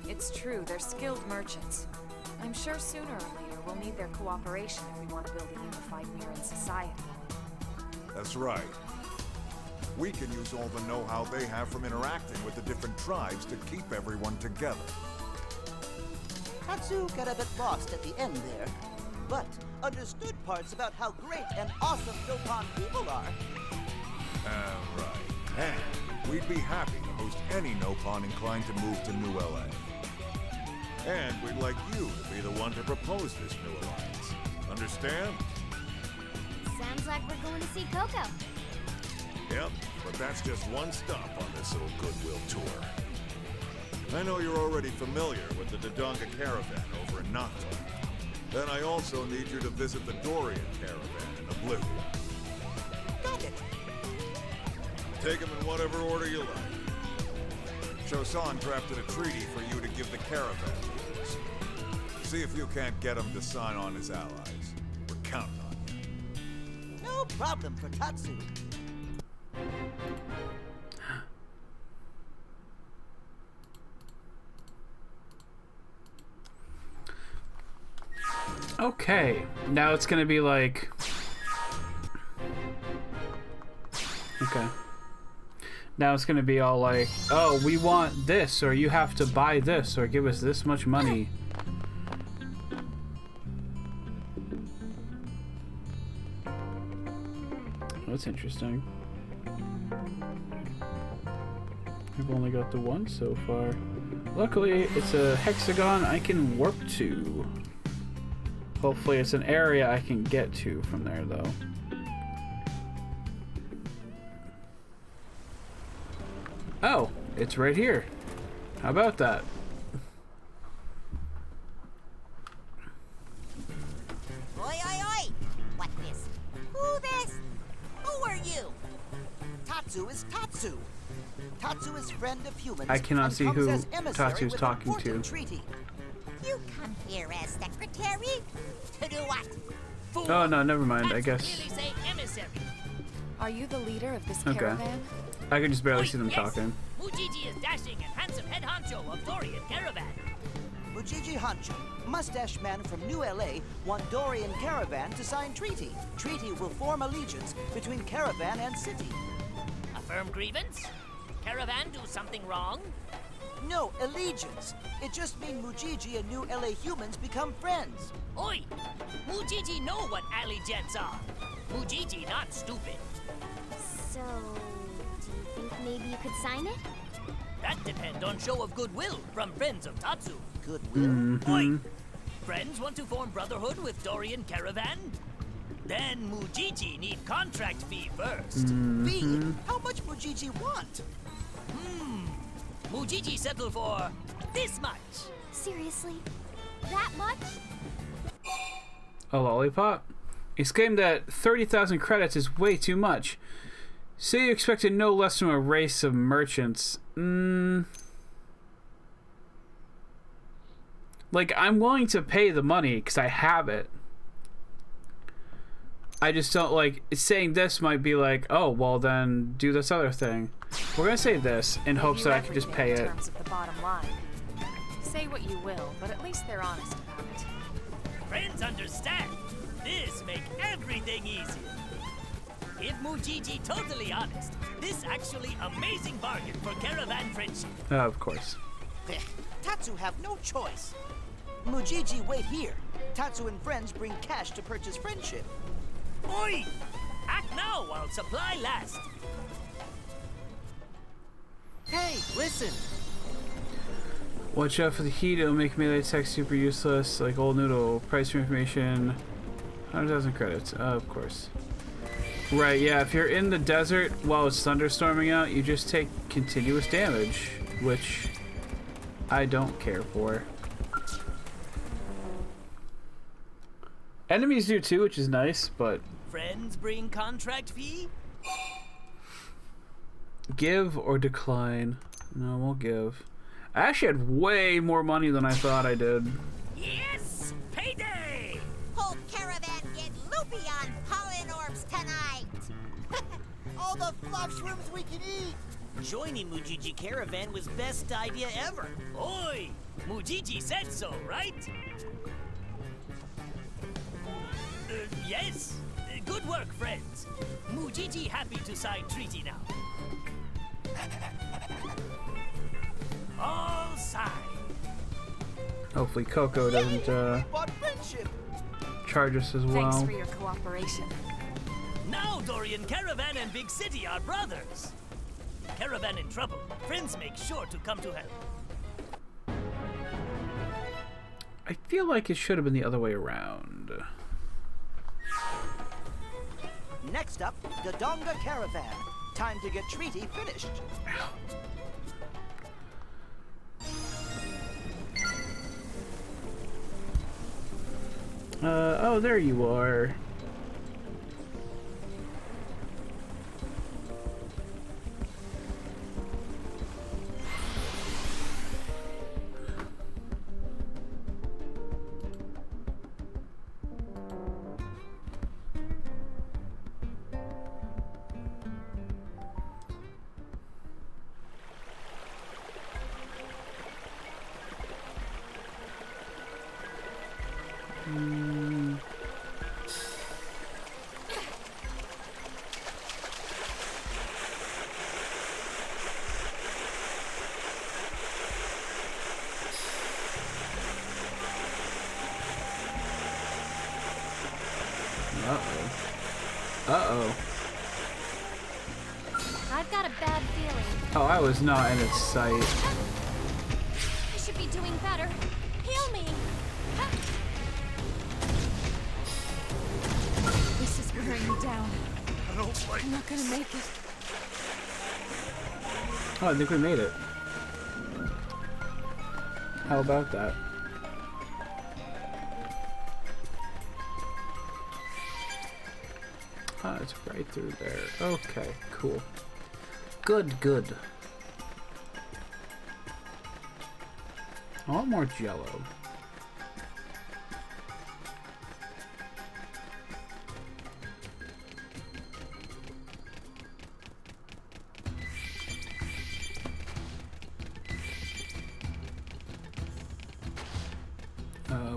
It's true, they're skilled merchants. I'm sure sooner or later we'll need their cooperation if we want to build a unified Mirran society. That's right. We can use all the know-how they have from interacting with the different tribes to keep everyone together. Tatsu got a bit lost at the end there, but understood parts about how great and awesome Nopon people are. Right. And we'd be happy to host any Nopon inclined to move to New LA. And we'd like you to be the one to propose this new alliance. Understand? Sounds like we're going to see Coco. Yep, but that's just one stop on this little goodwill tour. I know you're already familiar with the Dodonga caravan over in Noctua. Then I also need you to visit the Dorian caravan in Oblivion. Got it. Take them in whatever order you like. Chosan drafted a treaty for you to give the caravan leaders. See if you can't get them to sign on as allies. We're counting on you. No problem for Tatsu. Okay, now it's gonna be like... Okay. Now it's gonna be all like, oh, we want this, or you have to buy this, or give us this much money. That's interesting. I've only got the one so far. Luckily, it's a hexagon I can warp to. Hopefully it's an area I can get to from there, though. Oh, it's right here. How about that? Oi, oi, oi! What this? Who this? Who are you? Tatsu is Tatsu. Tatsu is friend of humans. I cannot and see comes who as emissary Tatsu's with talking important to. Treaty. You come here as secretary? To do what? Oh no, never mind. I guess. Say emissary. Are you the leader of this Okay. caravan? I can just barely see them talking. Mujiji is dashing and handsome head honcho of Dorian Caravan. Mujiji Hancho, mustache man from New LA, want Dorian Caravan to sign treaty. Treaty will form allegiance between Caravan and city. A firm grievance? Caravan do something wrong? No, allegiance. It just means Mujiji and New LA humans become friends. Oi! Mujiji know what allegiance are. Mujiji not stupid. So, do you think maybe you could sign it? That depends on show of goodwill from friends of Tatsu. Goodwill? Oi! Friends want to form brotherhood with Dorian Caravan? Then Mujiji need contract fee first. Fee? How much Mujiji want? Mujiji settle for this much. Seriously? That much? A lollipop? Exclaimed that 30,000 credits is way too much. So you expected no less from a race of merchants. Like, I'm willing to pay the money because I have it. I just don't, like, saying this might be like, oh, well then do this other thing. We're gonna say this in hopes that I can just pay in it. terms of the bottom line. Say what you will, but at least they're honest about it. Friends understand. This make everything easier. If Mujiji totally honest, this actually amazing bargain for caravan friendship. Of course. Tatsu have no choice. Mujiji wait here. Tatsu and friends bring cash to purchase friendship. Oi! Act now while supply lasts. Hey, listen. Watch out for the heat, it'll make melee attacks super useless, like old noodle. Price for information, 100,000 credits. Of course. Right, yeah, if you're in the desert while it's thunderstorming out, you just take continuous damage, which I don't care for. Enemies do too, which is nice, but... Friends bring contract fee? Give or decline? No, we'll give. I actually had way more money than I thought I did. Yes! Payday! Whole caravan get loopy on pollen orbs tonight. All the fluff shrooms we can eat. Joining Mujiji Caravan was best idea ever. Oi! Mujiji said so, right? Yes. Good work, friends. Mujiji happy to sign treaty now. All signed. Hopefully Coco doesn't charge us as well. Thanks for your cooperation. Now Dorian Caravan and Big City are brothers. Caravan in trouble. Friends make sure to come to help. I feel like it should have been the other way around. Next up, Dodonga Caravan. Time to get treaty finished. Oh, there you are. Uh-oh. I've got a bad feeling. Oh, I was not in its sight. I should be doing better. Heal me! This is wearing me down. I'm not gonna make it. Oh, I think we made it. How about that? Ah, it's right through there. Okay, cool. Good, good. I want more Jello.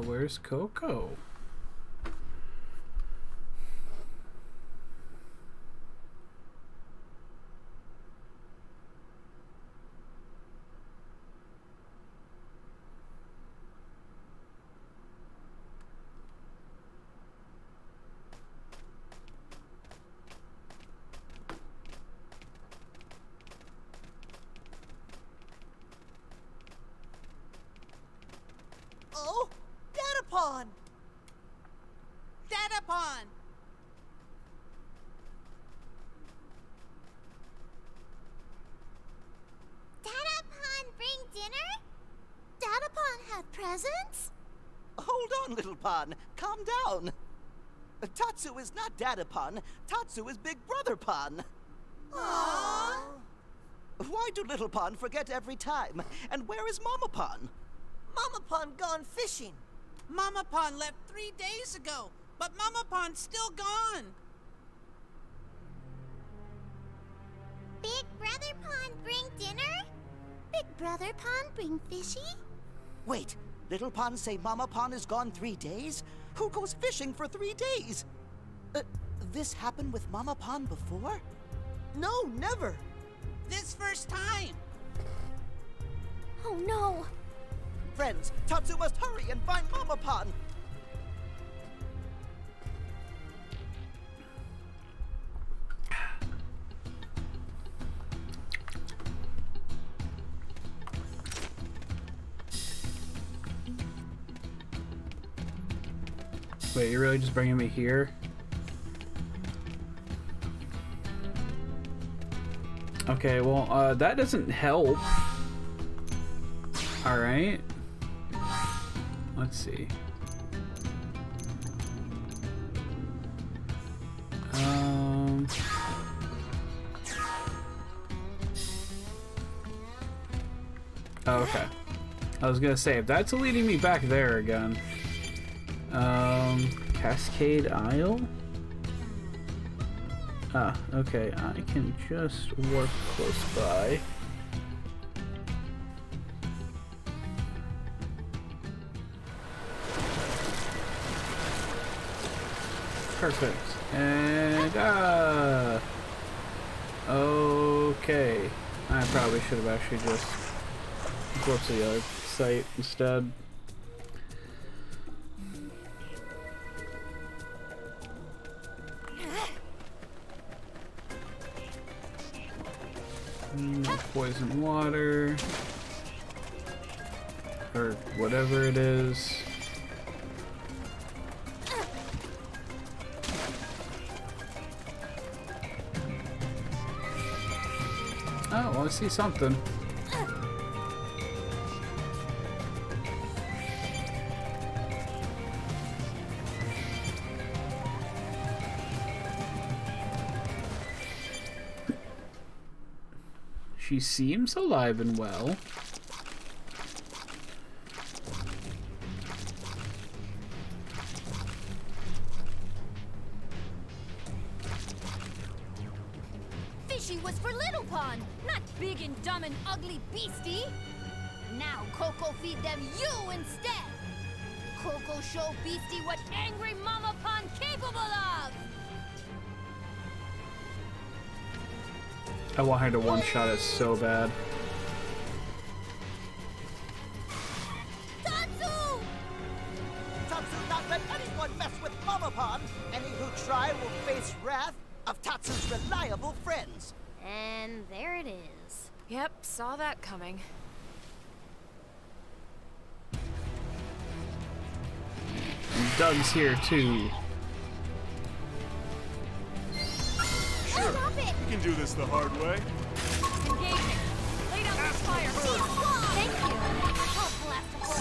Where's Coco? Dadapon! Dadapon! Dadapon bring dinner? Dadapon have presents? Hold on, little Pon. Calm down. Tatsu is not Dadapon. Tatsu is Big Brother Pon. Aww. Why do little Pon forget every time? And where is Mama Pon? Mama Pon gone fishing. Mama Pon left 3 days ago, but Mama Pon's still gone. Big Brother Pon bring dinner? Big Brother Pon bring fishy? Wait, little Pon say Mama Pon is gone 3 days? Who goes fishing for 3 days? This happened with Mama Pon before? No, never. This first time. Oh no. Friends, Tatsu must hurry and find Mama Pon. Wait, you're really just bringing me here? Okay, well, that doesn't help. Alright. Let's see. Oh, okay. I was gonna say, if that's leading me back there again. Cascade Isle? Ah, okay, I can just work close by. Perfect. And, okay. I probably should have actually just go up to the other site instead. No poison water. Or whatever it is. Oh, well, I see something. She seems alive and well. Fishy was for Little Pond, not big and dumb and ugly beastie. Now Coco feed them you instead. Coco show Beastie what angry Mama Pond capable of. I want her to one-shot it so bad. Tatsu! Tatsu not let anyone mess with Mama Pond. Any who try will face wrath of Tatsu's reliable friends. And there it is. Yep, saw that coming. And Doug's here too. Sure, you can do this the hard way. Engaging. Lay down this fire. Thank you. I'll blast a hole right through.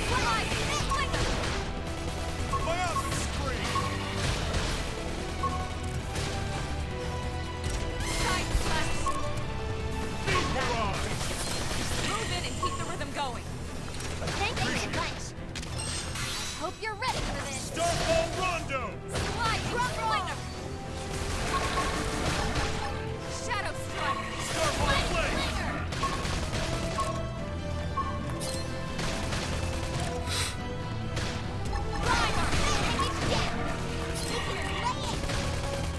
Slide. Flinger. My outfit screen! Side slash. Beat barrage! Move in and keep the rhythm going. Thank you much. Hope you're ready for this. Starfall Rondo! Slide. Flinger. Shadow strike. Starfall Flame!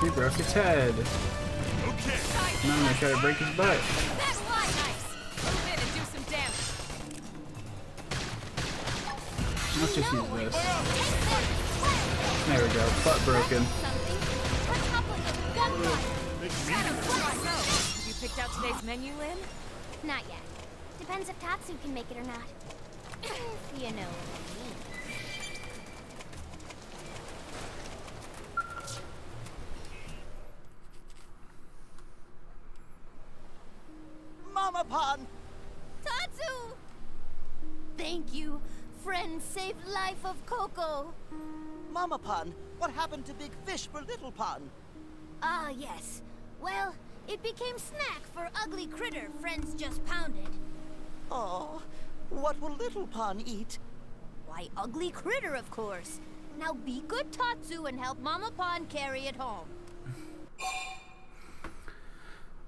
He broke its head. Okay. Now I'm gonna try to break his butt. That's light. Nice. Move in and do some damage. Let's just use this. There we go. Butt broken. Have you picked out today's menu, Lynn? Not yet. Depends if Tatsu can make it or not. If you know what I mean. Mama Pond! Tatsu! Thank you. Friend saved life of Coco. Mama Pond, what happened to Big Fish for Little Pond? Ah, yes. Well, it became snack for ugly critter friends just pounded. Oh, what will Little Pond eat? Why, ugly critter, of course. Now be good, Tatsu, and help Mama Pond carry it home.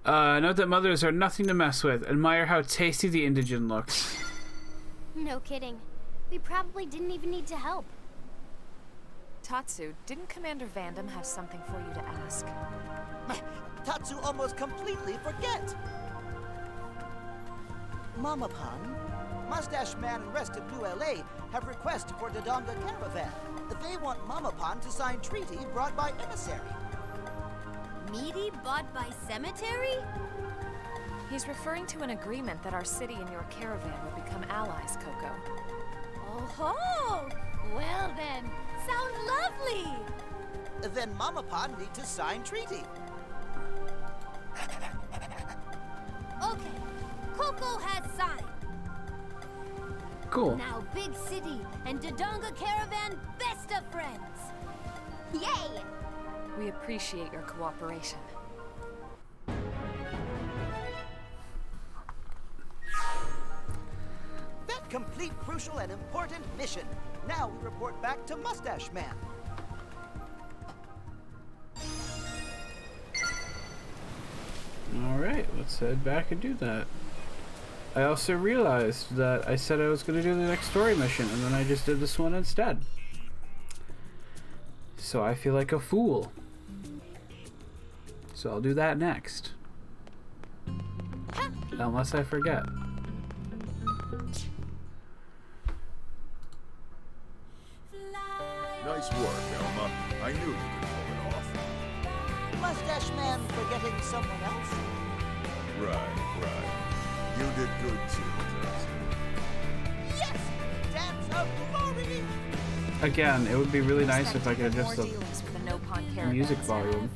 Note that mothers are nothing to mess with. Admire how tasty the indigent looks. No kidding. We probably didn't even need to help. Tatsu, didn't Commander Vandam have something for you to ask? Tatsu almost completely forget. Mama Pond, Mustache Man and rest of New LA have requests for Dodonga Caravan. They want Mama Pond to sign treaty brought by emissary. Meaty bought by cemetery? He's referring to an agreement that our city and your caravan will become allies, Coco. Oh-ho! Well then, sounds lovely! Then Mama Pond need to sign treaty. Okay, Coco has signed. Cool. Now Big City and Dodonga Caravan best of friends. Yay! We appreciate your cooperation. That complete crucial and important mission. Now we report back to Mustache Man. Alright, let's head back and do that. I also realized that I said I was going to do the next story mission, and then I just did this one instead. So I feel like a fool. So I'll do that next. Unless I forget. Nice work, Elma. I knew you could pull it off. Mustache Man forgetting someone else? Right. You did good too, Jackson. Yes! Dance of glory! Again, it would be really nice if I could adjust the music caravan. volume.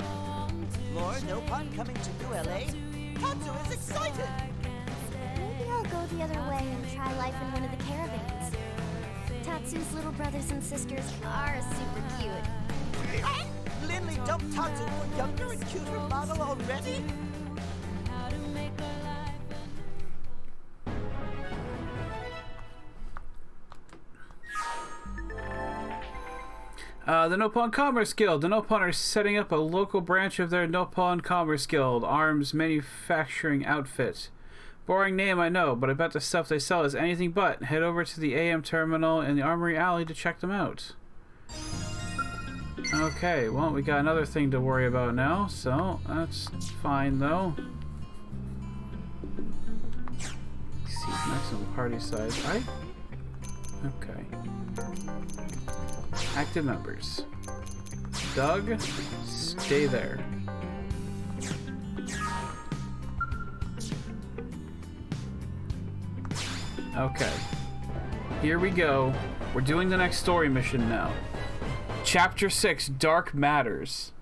Lord Nopon coming to New LA? Tatsu is excited! Maybe I'll go the other way and try life in one of the caravans. Tatsu's little brothers and sisters are super cute. Lindley dumped Tatsu for younger and cuter model already? The Nopon Commerce Guild. The Nopon are setting up a local branch of their Nopon Commerce Guild arms manufacturing outfit. Boring name, I know, but I bet the stuff they sell is anything but. Head over to the AM terminal in the Armory Alley to check them out. Okay, well, we got another thing to worry about now, so that's fine, though. See, maximum party size, right? Okay. Active members. Doug, stay there. Okay. Here we go. We're doing the next story mission now. Chapter 6, Dark Matters.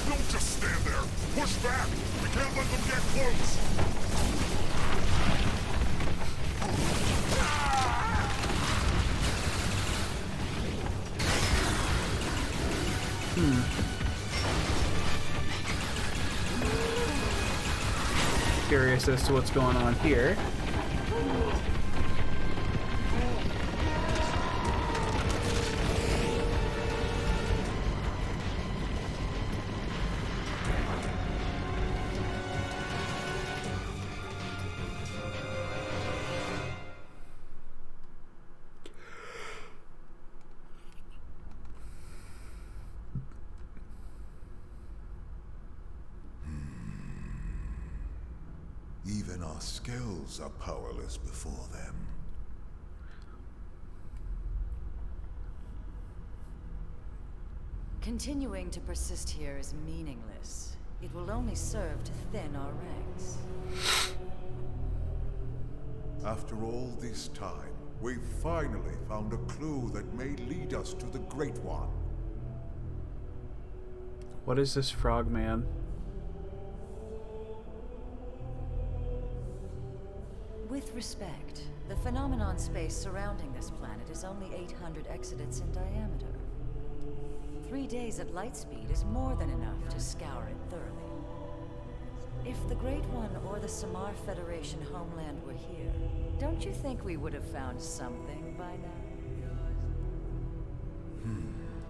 Don't just stand there! Push back! We can't let them get close! Curious as to what's going on here. Even our skills are powerless before them. Continuing to persist here is meaningless. It will only serve to thin our ranks. After all this time, we've finally found a clue that may lead us to the Great One. What is this frogman? With respect, the phenomenon space surrounding this planet is only 800 exodents in diameter. 3 days at light speed is more than enough to scour it thoroughly. If the Great One or the Samar Federation homeland were here, don't you think we would have found something by now?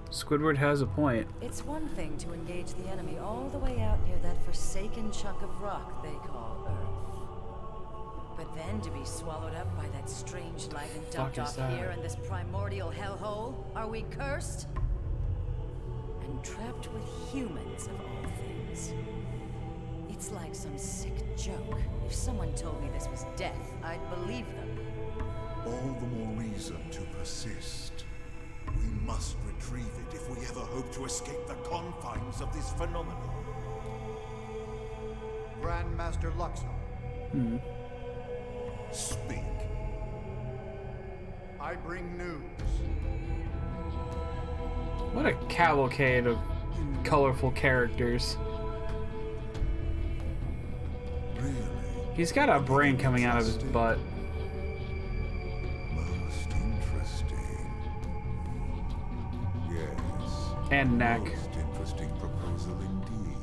Squidward has a point. It's one thing to engage the enemy all the way out near that forsaken chunk of rock they call Earth. But then to be swallowed up by that strange light and dumped off here in this primordial hellhole? Are we cursed? And trapped with humans of all things. It's like some sick joke. If someone told me this was death, I'd believe them. All the more reason to persist. We must retrieve it if we ever hope to escape the confines of this phenomenon. Grandmaster Luxor. Speak. I bring news. What a cavalcade of colorful characters. Really? He's got a brain coming out of his butt. Most interesting. Yes. And neck. Most interesting proposal indeed.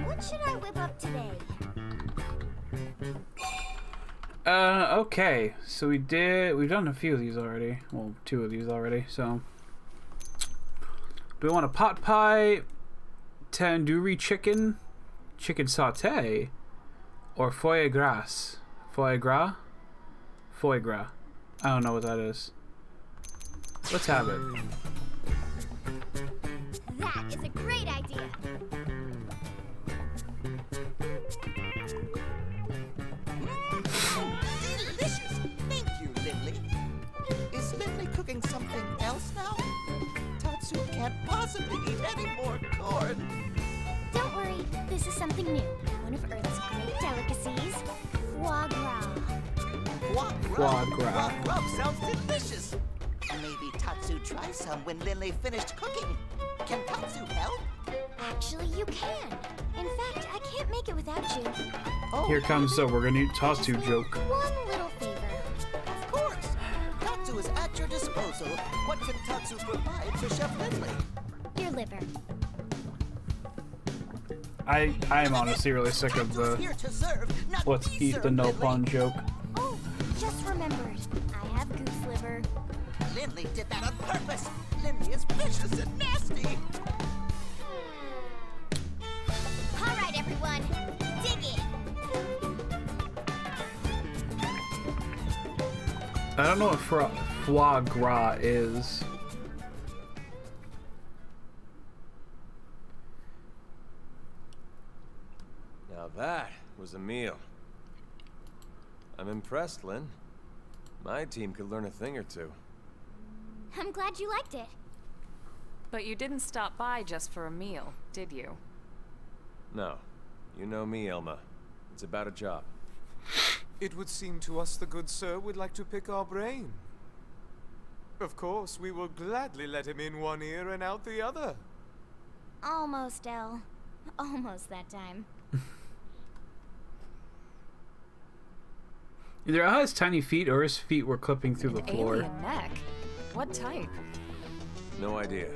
What should I whip up today? Okay. So we've done a few of these already. Well, 2 of these already, so. Do we want a pot pie, tandoori chicken sauté, or foie gras? Foie gras? Foie gras. I don't know what that is. Let's have it. That is a great idea. Delicious! Thank you, Lindley. Is Lindley cooking something else now? Tatsu can't possibly eat any more corn. Don't worry, this is something new. One of Earth's great delicacies, foie gras. Foie gras? Foie gras. Foie gras sounds delicious. Maybe Tatsu try some when Lindley finished cooking. Can Tatsu help? Actually, you can. In fact, I can't make it without you. Oh, Here comes the we're gonna eat Tatsu joke. One little favor. of course. Tatsu is at your disposal. What can Tatsu provide for Chef Lindley? Your liver. I am honestly really sick of the Here to serve, not let's be eat the served, no Lindley. pun joke. Oh, just remembered. I have goose liver. Lindley did that on purpose. Lindley is vicious and nasty. All right, everyone. Dig in. I don't know what foie gras is. Now that was a meal. I'm impressed, Lynn. My team could learn a thing or two. I'm glad you liked it. But you didn't stop by just for a meal, did you? No. You know me, Elma. It's about a job. It would seem to us the good sir would like to pick our brain. Of course, we will gladly let him in one ear and out the other. Almost, Elle. Almost that time. Either I has tiny feet or his feet were clipping through the floor. Alien neck? What type? No idea.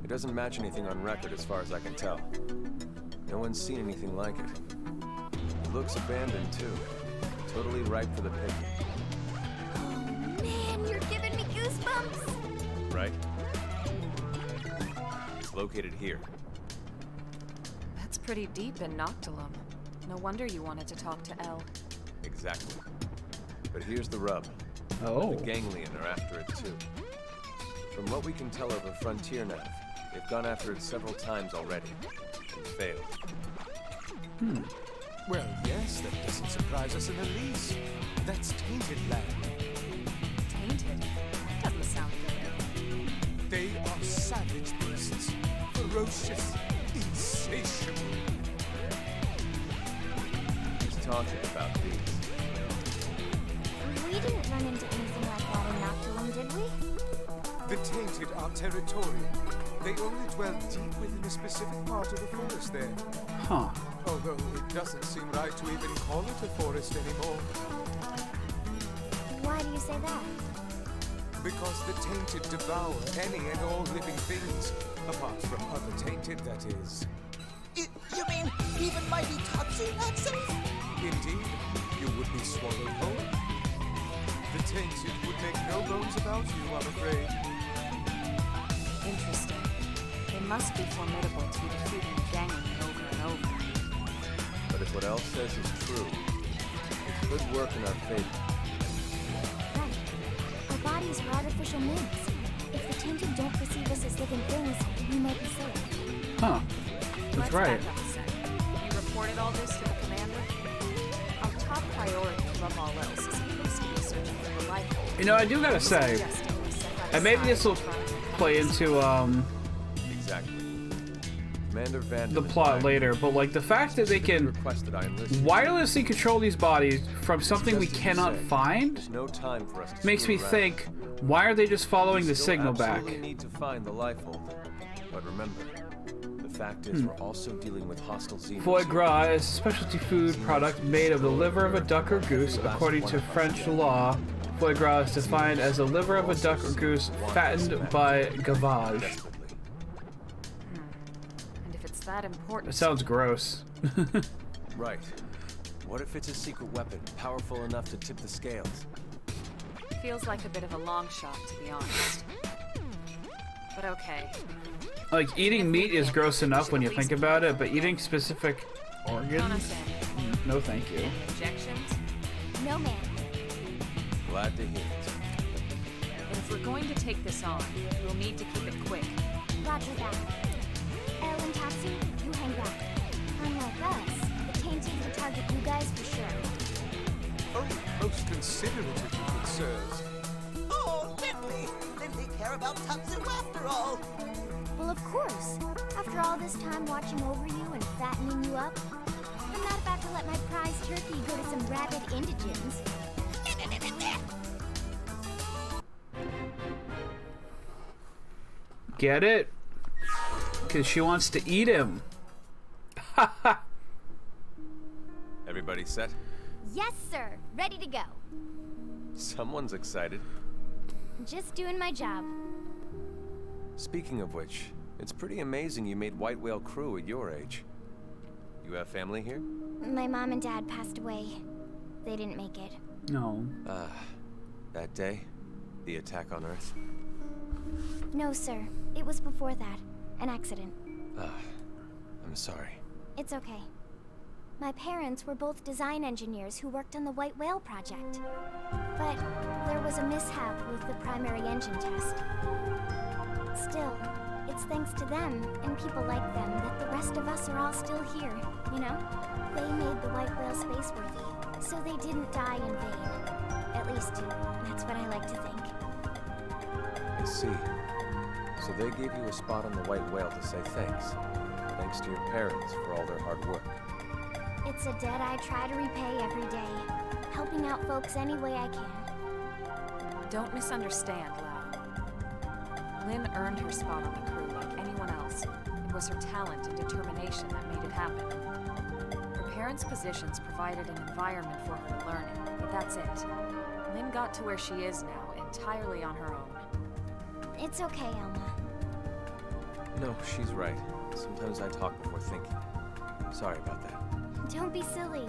It doesn't match anything on record as far as I can tell. No one's seen anything like it. It looks abandoned, too. Totally ripe for the picking. Oh, man, you're giving me goosebumps. Right? It's located here. That's pretty deep in Noctilum. No wonder you wanted to talk to Elle. Exactly. But here's the rub. Oh. The Ganglion are after it too. From what we can tell over Frontier Nav, they've gone after it several times already, and failed. Well, yes, that doesn't surprise us in the least. That's tainted land. Tainted? That doesn't sound good. They are savage beasts. Ferocious, insatiable. He's talking about these. We didn't run into anything like that in Noctilum, did we? The tainted are territorial. They only dwell deep within a specific part of the forest there. Huh. Although it doesn't seem right to even call it a forest anymore. Why do you say that? Because the tainted devour any and all living things, apart from other tainted, that is. You mean even mighty Tatsu not safe? Indeed, you would be swallowed whole. The tainted would make no bones about you, I'm afraid. Interesting. They must be formidable to be defeating the Ganglion over and over. But if what Elle says is true, it could work in our favor. Right. Our bodies are artificial mimics. If the tainted don't perceive us as living things, we might be safe. Huh. That's right. Back up a sec. You reported all this to the commander? Our top priority above all else is supposed to be searching for the life form. You know, I do gotta say, and maybe this will play into Exactly. Commander Van the plot later, but like the fact that they can wirelessly control these bodies from something we cannot find There's no time for us to makes me screw around. think, why are they just following the Still signal back? absolutely need to find the life holder. But remember, the fact is we're also dealing with hostile Xenos. Foie gras is a specialty food product made of the liver of a duck or goose. According to French law, foie gras is defined as the liver of a duck or goose fattened by gavage. And if it's that important... It sounds gross. Right. What if it's a secret weapon, powerful enough to tip the scales? Feels like a bit of a long shot, to be honest. But okay. Like, eating meat is gross enough when you think about it, but eating specific organs? No thank you. Any objections? No, ma'am. Glad to hear it. But if we're going to take this on, we'll need to keep it quick. Roger that. Elle and Tatsu, you hang back. Unlike us, the tainted will target you guys for sure. Oh, most considerate of you, good sirs. Oh, really? Then they care about Tatsu after all. Well, of course. After all this time watching over you and fattening you up, I'm not about to let my prize turkey go to some rabid indigents. Get it? Because she wants to eat him. Everybody set? Yes, sir. Ready to go. Someone's excited. Just doing my job. Speaking of which, it's pretty amazing you made White Whale crew at your age. You have family here? My mom and dad passed away. They didn't make it. No. That day? The attack on Earth? No, sir. It was before that. An accident. I'm sorry. It's okay. My parents were both design engineers who worked on the White Whale project. But there was a mishap with the primary engine test. Still, it's thanks to them and people like them that the rest of us are all still here, you know? They made the White Whale spaceworthy, so they didn't die in vain. At least, that's what I like to think. I see. So they gave you a spot on the White Whale to say thanks. Thanks to your parents for all their hard work. It's a debt I try to repay every day, helping out folks any way I can. Don't misunderstand, Lau. Lynn earned her spot on the crew like anyone else. It was her talent and determination that made it happen. Her parents' positions provided an environment for her to learn in, but that's it. Lynn got to where she is now entirely on her own. It's okay, Elma. No, she's right. Sometimes I talk before thinking. Sorry about that. Don't be silly.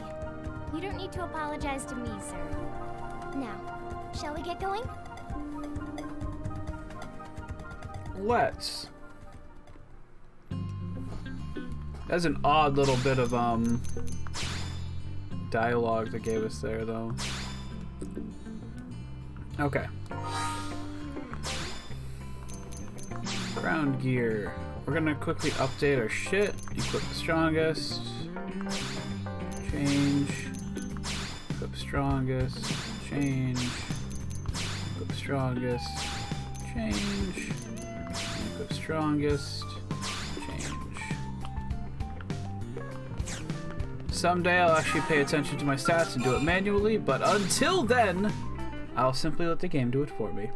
You don't need to apologize to me, sir. Now, shall we get going? Let's. That's an odd little bit of dialogue they gave us there, though. Okay. Ground gear. We're gonna quickly update our shit. Equip the strongest. Change. Equip strongest. Change. Equip strongest. Change. Equip strongest. Change. Someday I'll actually pay attention to my stats and do it manually, but until then, I'll simply let the game do it for me.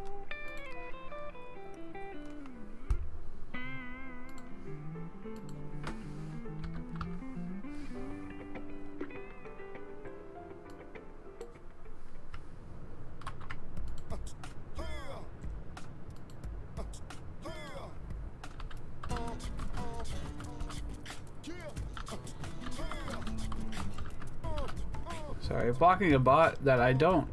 Sorry, blocking a bot that I don't.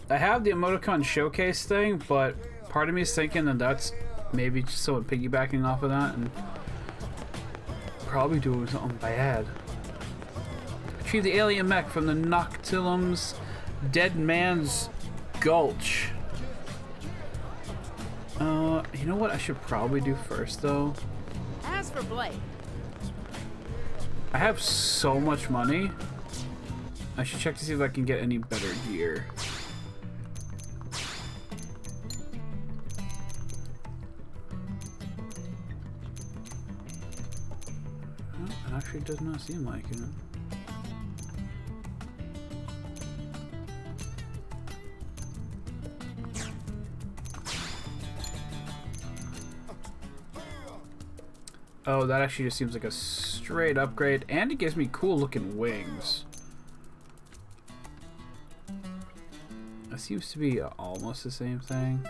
I have the emoticon showcase thing, but part of me is thinking that that's maybe just someone piggybacking off of that and probably doing something bad. Retrieve the alien mech from the Noctilum's Dead Man's Gulch. You know what I should probably do first though? As for Blake, I have so much money. I should check to see if I can get any better gear. Well, it actually does not seem like it. Oh, that actually just seems like a straight upgrade, and it gives me cool looking wings. That seems to be almost the same thing.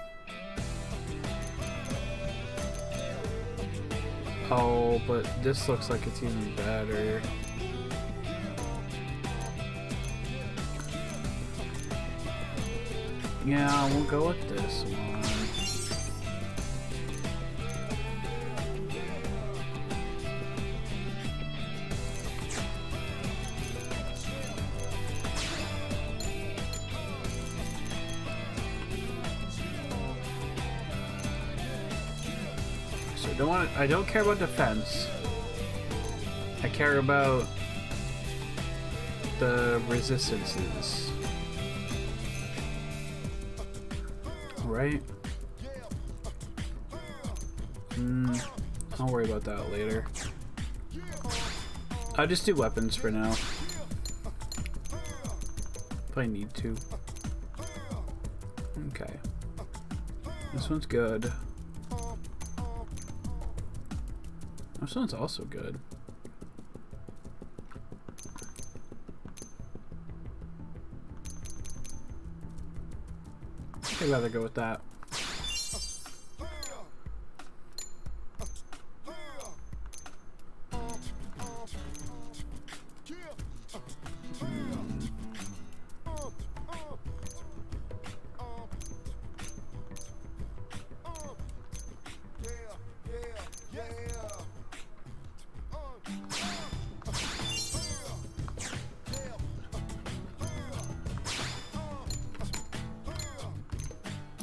Oh, but this looks like it's even better. Yeah, we'll go with this one. I don't care about defense. I care about the resistances. Right? I'll worry about that later. I'll just do weapons for now. If I need to. Okay. This one's good. This one's also good. I'd rather go with that.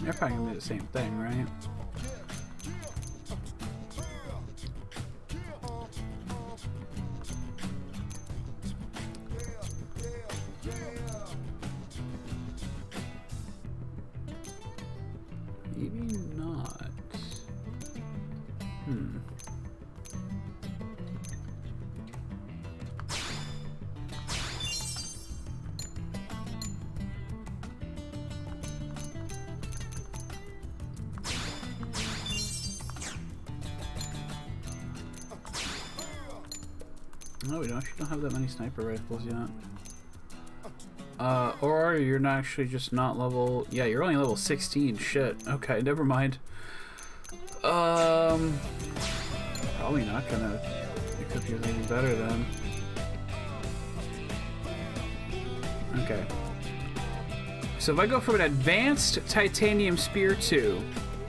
They're probably gonna do the same thing, right? Maybe not. No, we actually don't have that many sniper rifles yet. Or you're not actually just not level... Yeah, you're only level 16. Shit. Okay, never mind. Probably not gonna equip you anything better then. Okay. So if I go from an advanced titanium spear 2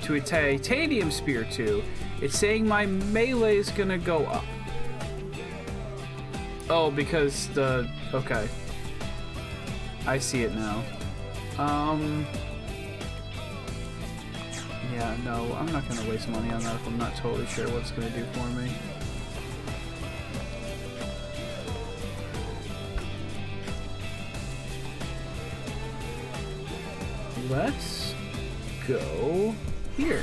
to a titanium spear 2, it's saying my melee is gonna go up. Oh, because the... Okay. I see it now. Yeah, no, I'm not gonna waste money on that if I'm not totally sure what it's gonna do for me. Let's go here.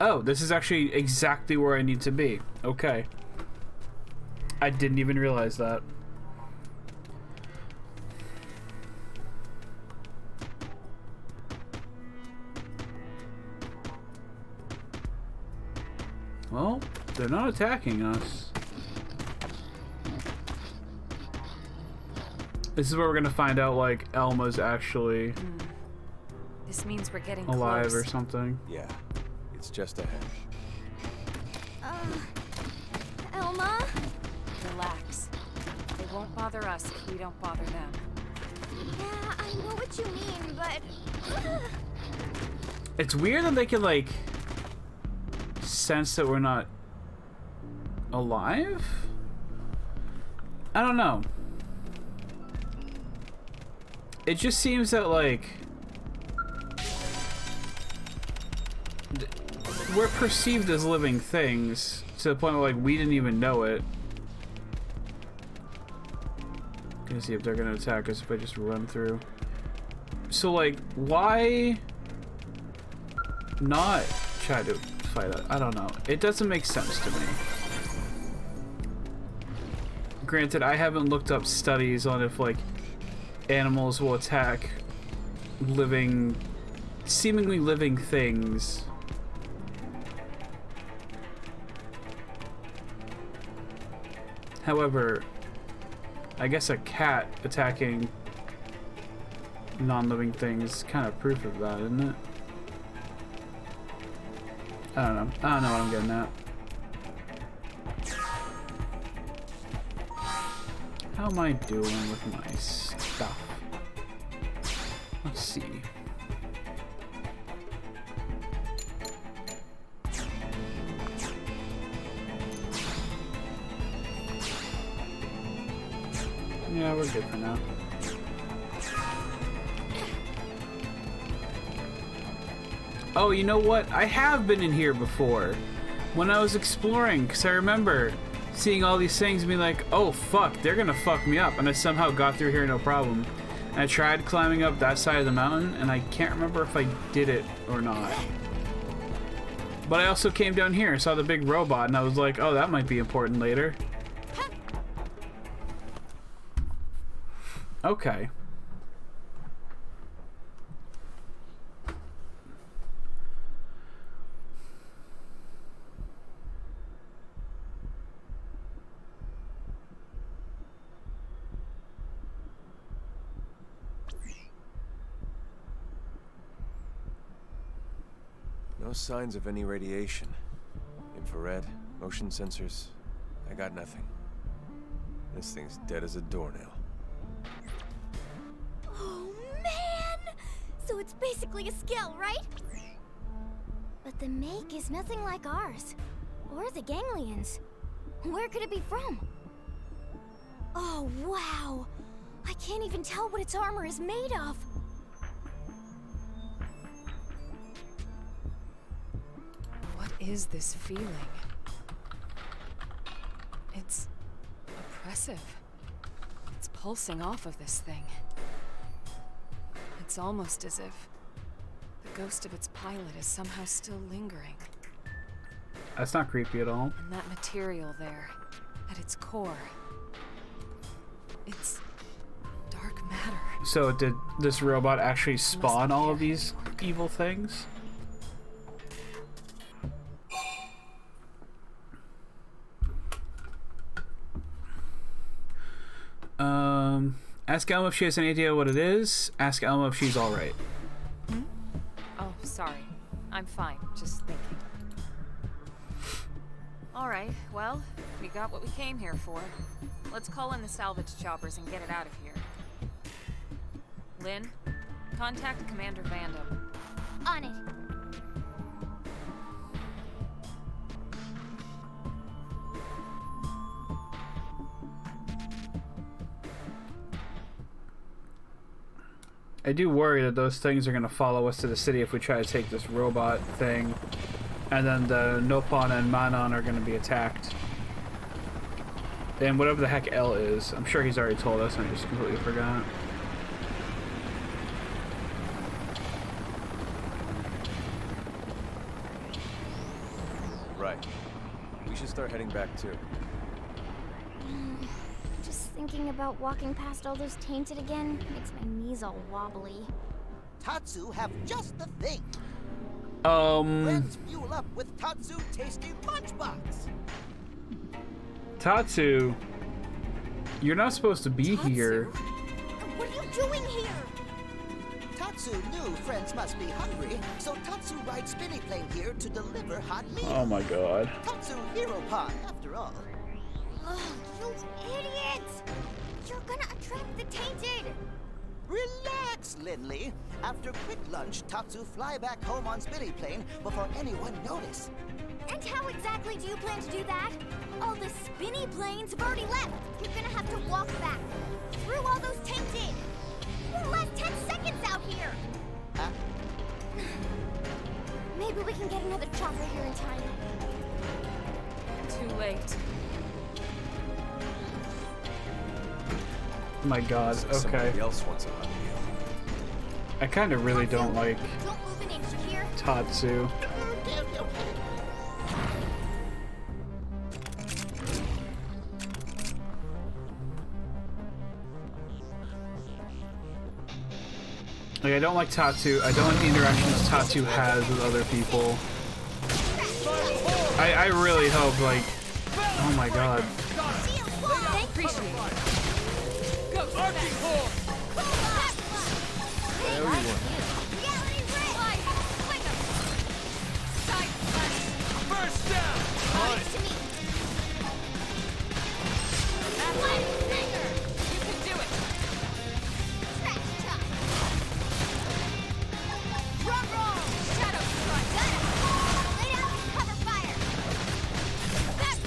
Oh, this is actually exactly where I need to be. Okay. I didn't even realize that. Well, they're not attacking us. This is where we're gonna find out, like, Elma's actually This means we're getting alive close. or something. Yeah, it's just ahead. Elma? Relax. They won't bother us if we don't bother them. Yeah, I know what you mean, but... It's weird that they can, like, sense that we're not alive? I don't know. It just seems that, like, we're perceived as living things to the point where, like, we didn't even know it. Gonna see if they're gonna attack us if I just run through. So, like, why not try to fight it? I don't know. It doesn't make sense to me. Granted, I haven't looked up studies on if, like, animals will attack living, seemingly living things. However, I guess a cat attacking non-living things is kind of proof of that, isn't it? I don't know. I don't know what I'm getting at. How am I doing with my stuff? Let's see. Yeah, we're good for now. Oh, you know what? I have been in here before. When I was exploring, because I remember seeing all these things and being like, oh fuck, they're gonna fuck me up. And I somehow got through here no problem. And I tried climbing up that side of the mountain, and I can't remember if I did it or not. But I also came down here and saw the big robot, and I was like, oh, that might be important later. Okay. No signs of any radiation. Infrared, motion sensors. I got nothing. This thing's dead as a doornail. Oh, man! So it's basically a skill, right? But the make is nothing like ours. Or the ganglions. Where could it be from? Oh, wow! I can't even tell what its armor is made of. What is this feeling? It's oppressive. It's pulsing off of this thing. It's almost as if the ghost of its pilot is somehow still lingering. That's not creepy at all. And that material there, at its core, it's dark matter. So did this robot actually spawn all of these evil things? Ask Elma if she has any idea what it is. Ask Elma if she's alright. Oh, sorry. I'm fine. Just thinking. Alright, well, we got what we came here for. Let's call in the salvage choppers and get it out of here. Lynn, contact Commander Vandam. On it. I do worry that those things are going to follow us to the city if we try to take this robot thing. And then the Nopon and Manon are going to be attacked. And whatever the heck L is, I'm sure he's already told us, and I just completely forgot. Right. We should start heading back too. Just thinking about walking past all those tainted again makes my knees all wobbly. Tatsu have just the thing. Friends fuel up with Tatsu Tasty Lunchbox. Tatsu, you're not supposed to be here. What are you doing here? Tatsu knew friends must be hungry, so Tatsu rides spinny plane here to deliver hot meals. Oh my god. Tatsu Hero Pod, after all. Ugh, you idiots! You're gonna attract the tainted! Relax, Lindley. After quick lunch, Tatsu fly back home on spinny plane before anyone notice. And how exactly do you plan to do that? All the spinny planes have already left. You're gonna have to walk back through all those tainted. You won't last 10 seconds out here. Maybe we can get another chopper here in time. Too late. My god, okay. Somebody else wants a hot meal. I kind of really don't like Don't move an inch here. Tatsu. Like, I don't like Tatsu. I don't like the interactions Tatsu has with other people. I really hope, like... Oh my god. Appreciate it. First down! You can do it! Drum roll! Shadow strike! Got it! Lay down and cover fire! That's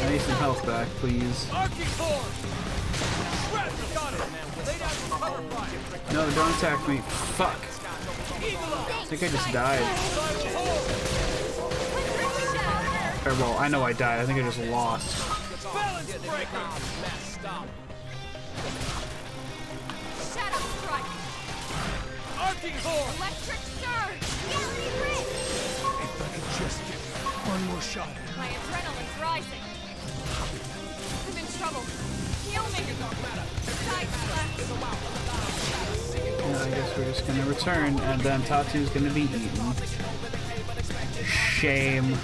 I need some health back, please. Arcing core! Got it! Lay down some cover fire! No, don't attack me. Fuck. I think I just died. Or, well, I know I died. I think I just lost. Balance breaker! Shadow strike! Arcing core! Electric surge! Galaxy grid! If I could just get one more shot. My adrenaline's rising. I'm in trouble. Heal me! Side Yeah, I guess we're just gonna return, and then Tatsu's gonna be eaten. Shame.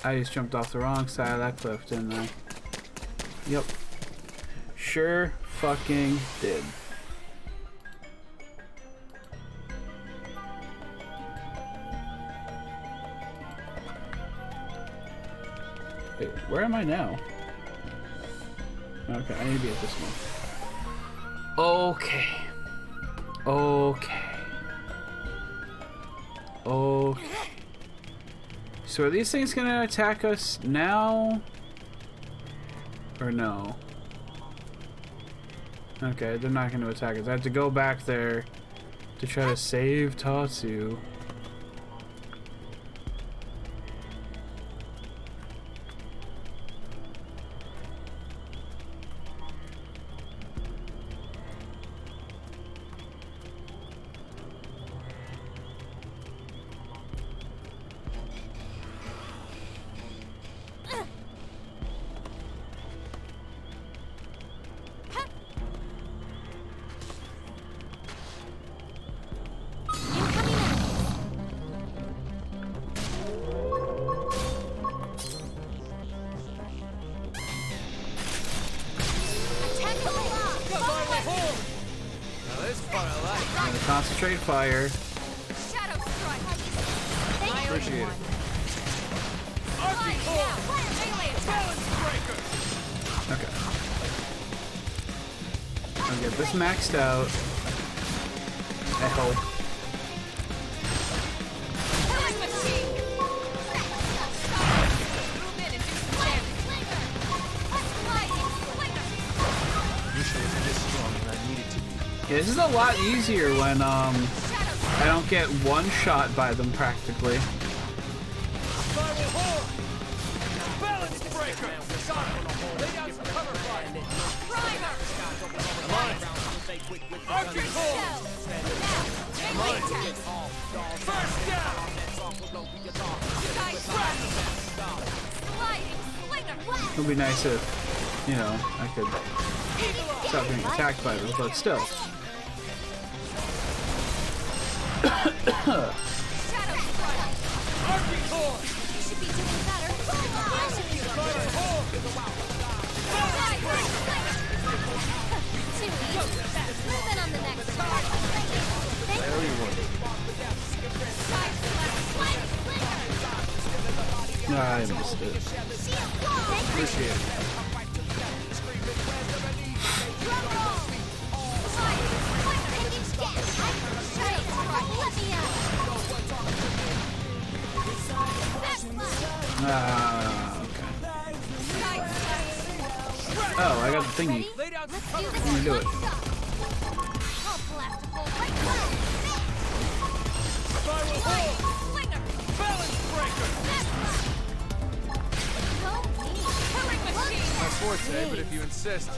I just jumped off the wrong side of that cliff, didn't I? Yep. Sure fucking did. Wait, where am I now? Okay, I need to be at this one. Okay. Okay. Okay. So are these things gonna attack us now? Or no? Okay, they're not gonna attack us. I have to go back there to try to save Tatsu. Now this part I like. I'm gonna concentrate fire. Shadow strike. Appreciate it. Okay. I'll get this maxed out. I hope. Yeah, this is a lot easier when I don't get one shot by them practically. It would be nice if, you know, I could stop getting attacked by them, but still. I missed it. Appreciate it. Okay. Oh, I got the thingy. Let me do it. My forte, but if you insist.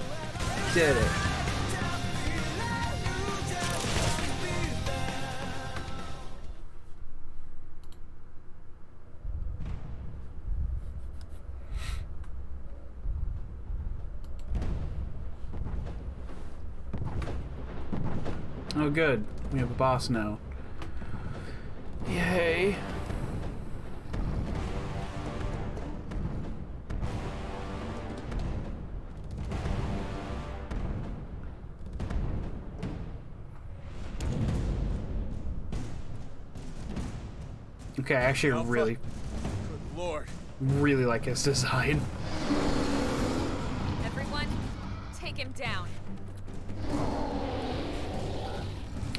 Did it. Oh good, we have a boss now. Yay. Okay, I actually really like his design. Everyone, take him down.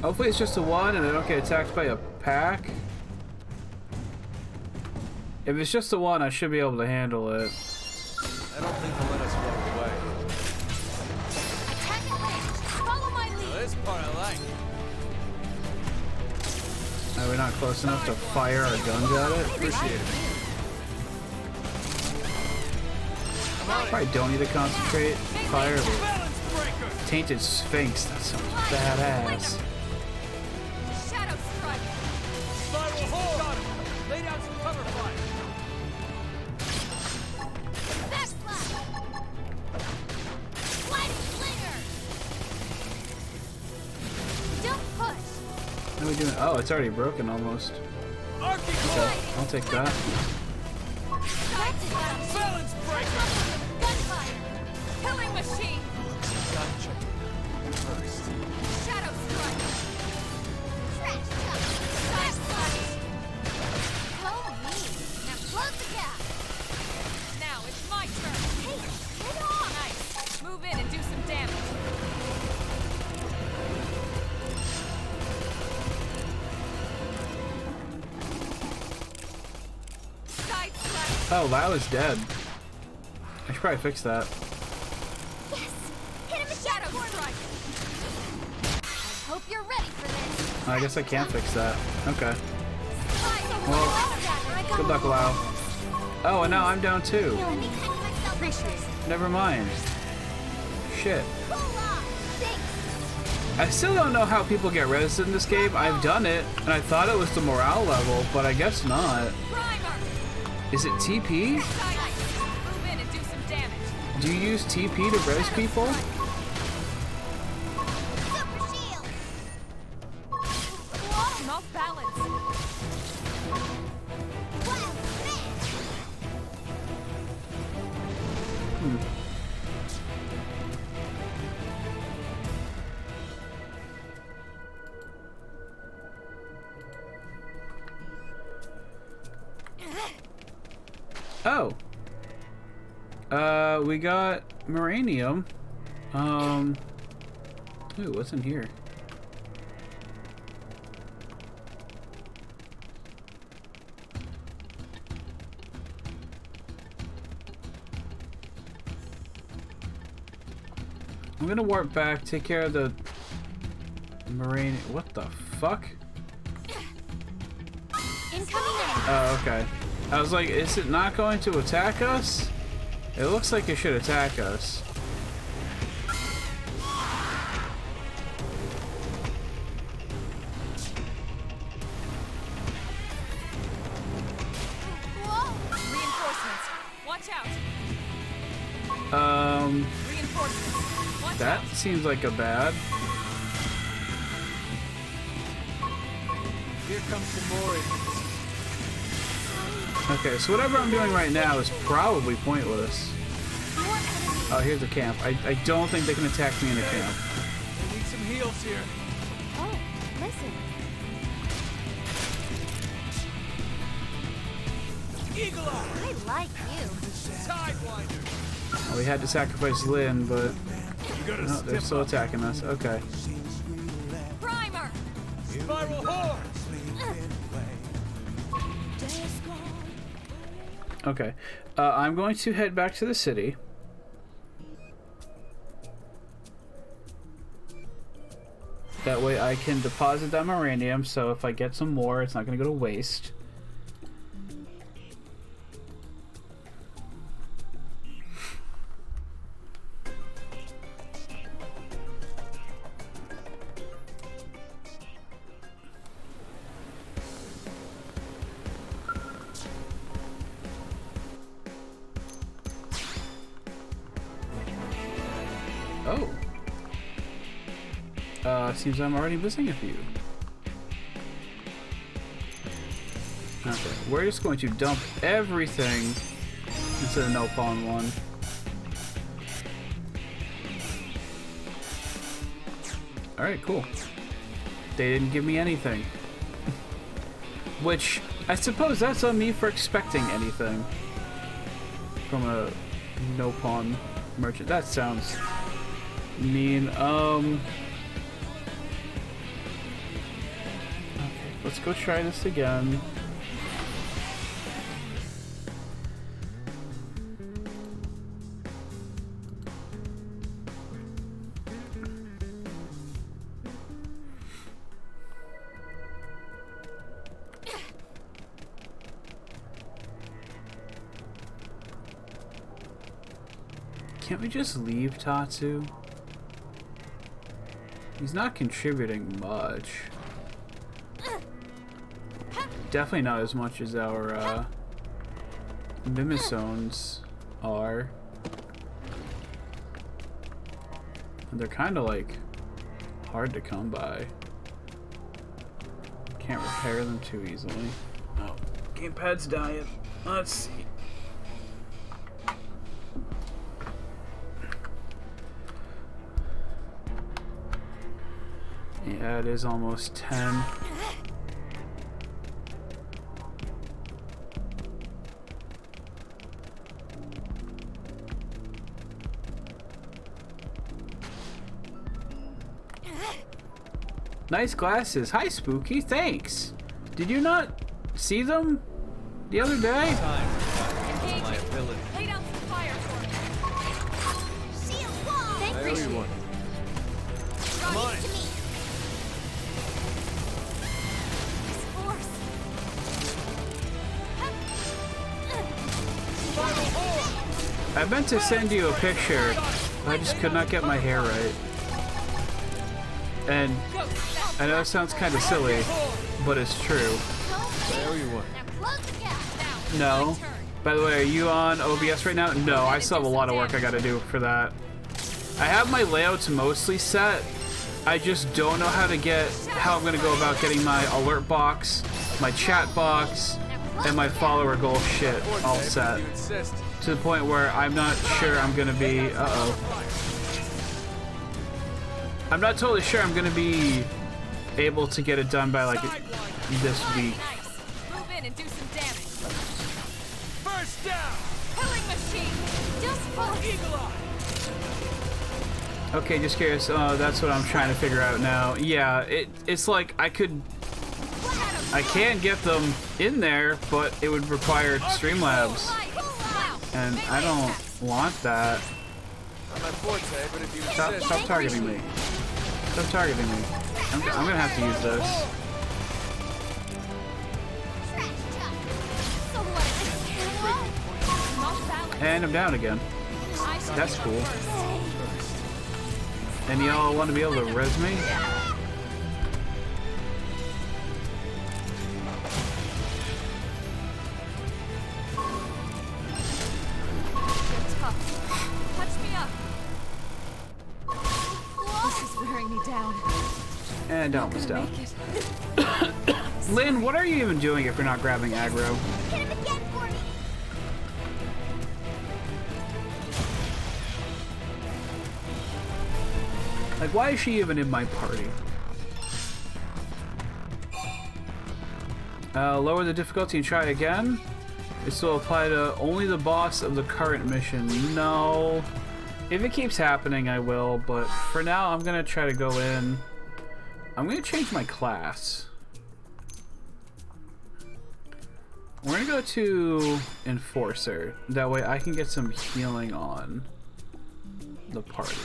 Hopefully it's just a one and I don't get attacked by a pack. If it's just a one, I should be able to handle it. I don't think they'll let us walk away. Follow my lead. Now this part I like. Are we not close enough to fire our guns at it? Appreciate it. Probably don't need to concentrate fire, but Tainted Sphinx, that's so badass. Shadow strike. Spiral hold. Got him. Lay down some cover fire. Backslash. Sliding slinger. Don't push. What are we doing? Oh, it's already broken almost. Okay, I'll take that. Balance breaker. Gunfire. Killing machine. First. Shadow strike. Trash chuck. Side slash. Blow me. Now close the gap. Now it's my turn. Hey, get on. Nice. Move in and do some damage. Side slash. Oh, Lao is dead. I should probably fix that. Yes. Hit him with shadow strike. I hope you're ready for this. I guess I can't fix that. Okay. Well, good luck, Lao. Oh, and now I'm down too. Let me catch myself first. Never mind. Shit. Cool off. Thanks. I still don't know how people get res in this game. I've done it, and I thought it was the morale level, but I guess not. Primer. Is it TP? Move in and do some damage. Do you use TP to res people? Super shield. I'm off balance. Wow, smash. Oh. We got Moranium. Ooh, what's in here? I'm gonna warp back, take care of the Marine. What the fuck? Oh, okay. I was like, is it not going to attack us? It looks like it should attack us. Reinforcements. Watch out. Reinforcements. Watch That out. seems like a bad. Here comes some more. Okay, so whatever I'm doing right now is probably pointless. Oh, here's the camp. I don't think they can attack me in the camp. We need some heals here. Oh, listen. Eagle Eye. I like you. Sidewinder. Well, we had to sacrifice Lynn, but no, they're still attacking us. Okay. Primer. Spiral Horn. Okay. I'm going to head back to the city. That way I can deposit that Moranium, so if I get some more, it's not going to go to waste. Oh. Seems I'm already missing a few. Okay, we're just going to dump everything into the no pawn one. Alright, cool. They didn't give me anything. Which, I suppose that's on me for expecting anything from a no pawn merchant. That sounds mean. Okay, let's go try this again. Can't we just leave Tatsu? He's not contributing much. Definitely not as much as our Mimisones are. And they're kind of like hard to come by. Can't repair them too easily. Oh, gamepad's dying. Let's see. Yeah, it is almost 10. Nice glasses. Hi, Spooky. Thanks. Did you not see them the other day? My ability. Lay down some fire for me. Shield wall! Thank I owe you one. Come on. To me. I meant to send you a picture, but I just could not get my hair right. And I know it sounds kind of silly, but it's true. I owe you one. Close the gap. No. By the way, are you on OBS right now? No, I still have a lot of work I gotta do for that. I have my layouts mostly set. I just don't know how I'm gonna go about getting my alert box, my chat box, and my follower goal shit all set. To the point where I'm not sure I'm gonna be, I'm not totally sure I'm gonna be able to get it done by like this week. Move in and do some damage. First down. Okay, just curious. That's what I'm trying to figure out now. Yeah, it's like I can get them in there, but it would require Streamlabs, and I don't want that. Not my forte, but if you Stop targeting me. Stop targeting me. I'm gonna have to use this. And I'm down again. That's cool. And y'all want to be able to res me? This is wearing me down. And almost down. Lynn, what are you even doing if you're not grabbing aggro? Hit him again for me. Like, why is she even in my party? Lower the difficulty and try again. This will apply to only the boss of the current mission. No. If it keeps happening, I will, but for now, I'm gonna try to go in. I'm gonna change my class. We're gonna go to Enforcer. That way I can get some healing on the party.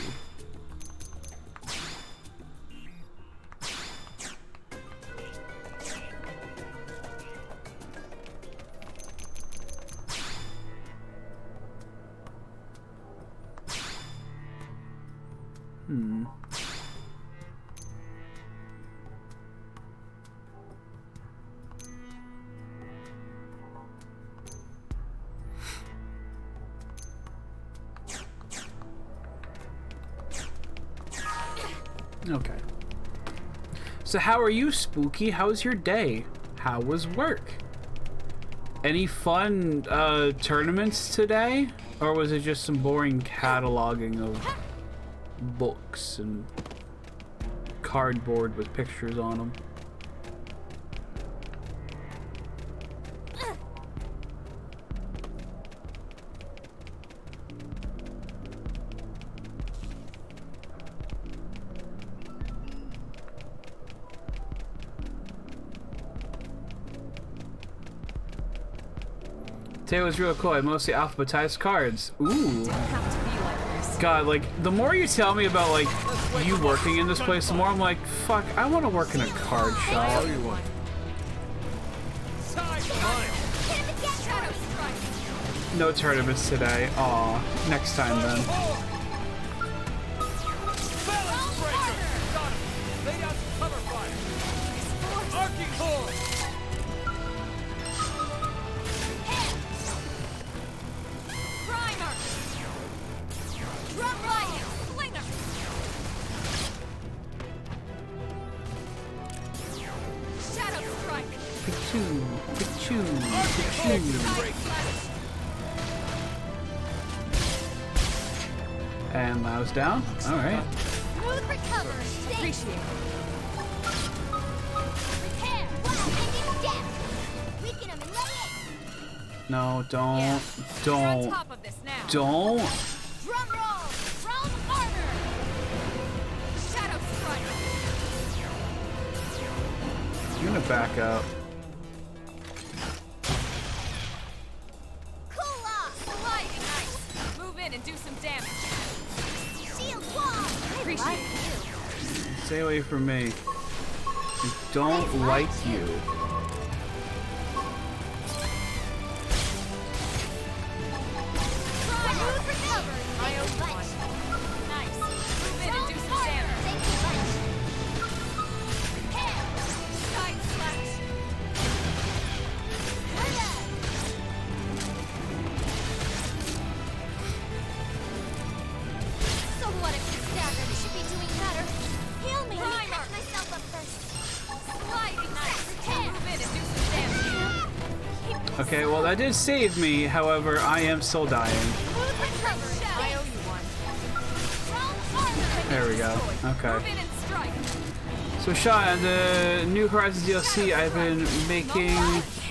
Okay. So how are you, Spooky? How was your day? How was work? Any fun tournaments today? Or was it just some boring cataloging of books and cardboard with pictures on them? Today was real cool. I mostly alphabetized cards. Ooh. God, like, the more you tell me about, like, you working in this place, the more I'm like, fuck, I want to work in a card shop. No tournaments today. Aw, next time then. And Lau's down. All right. Smooth recover. Appreciate it. Repair. Weaken him and lay it. No, don't. Don't. Drum roll. From armor. Shadow strike. I'm gonna back up. Cool off. Sliding ice. Move in and do some damage. Shield wall. Appreciate you. Stay away from me. I don't like you. Okay, well that did save me, however, I am still dying. There we go. Okay. So Sean, the New Horizons DLC, I've been making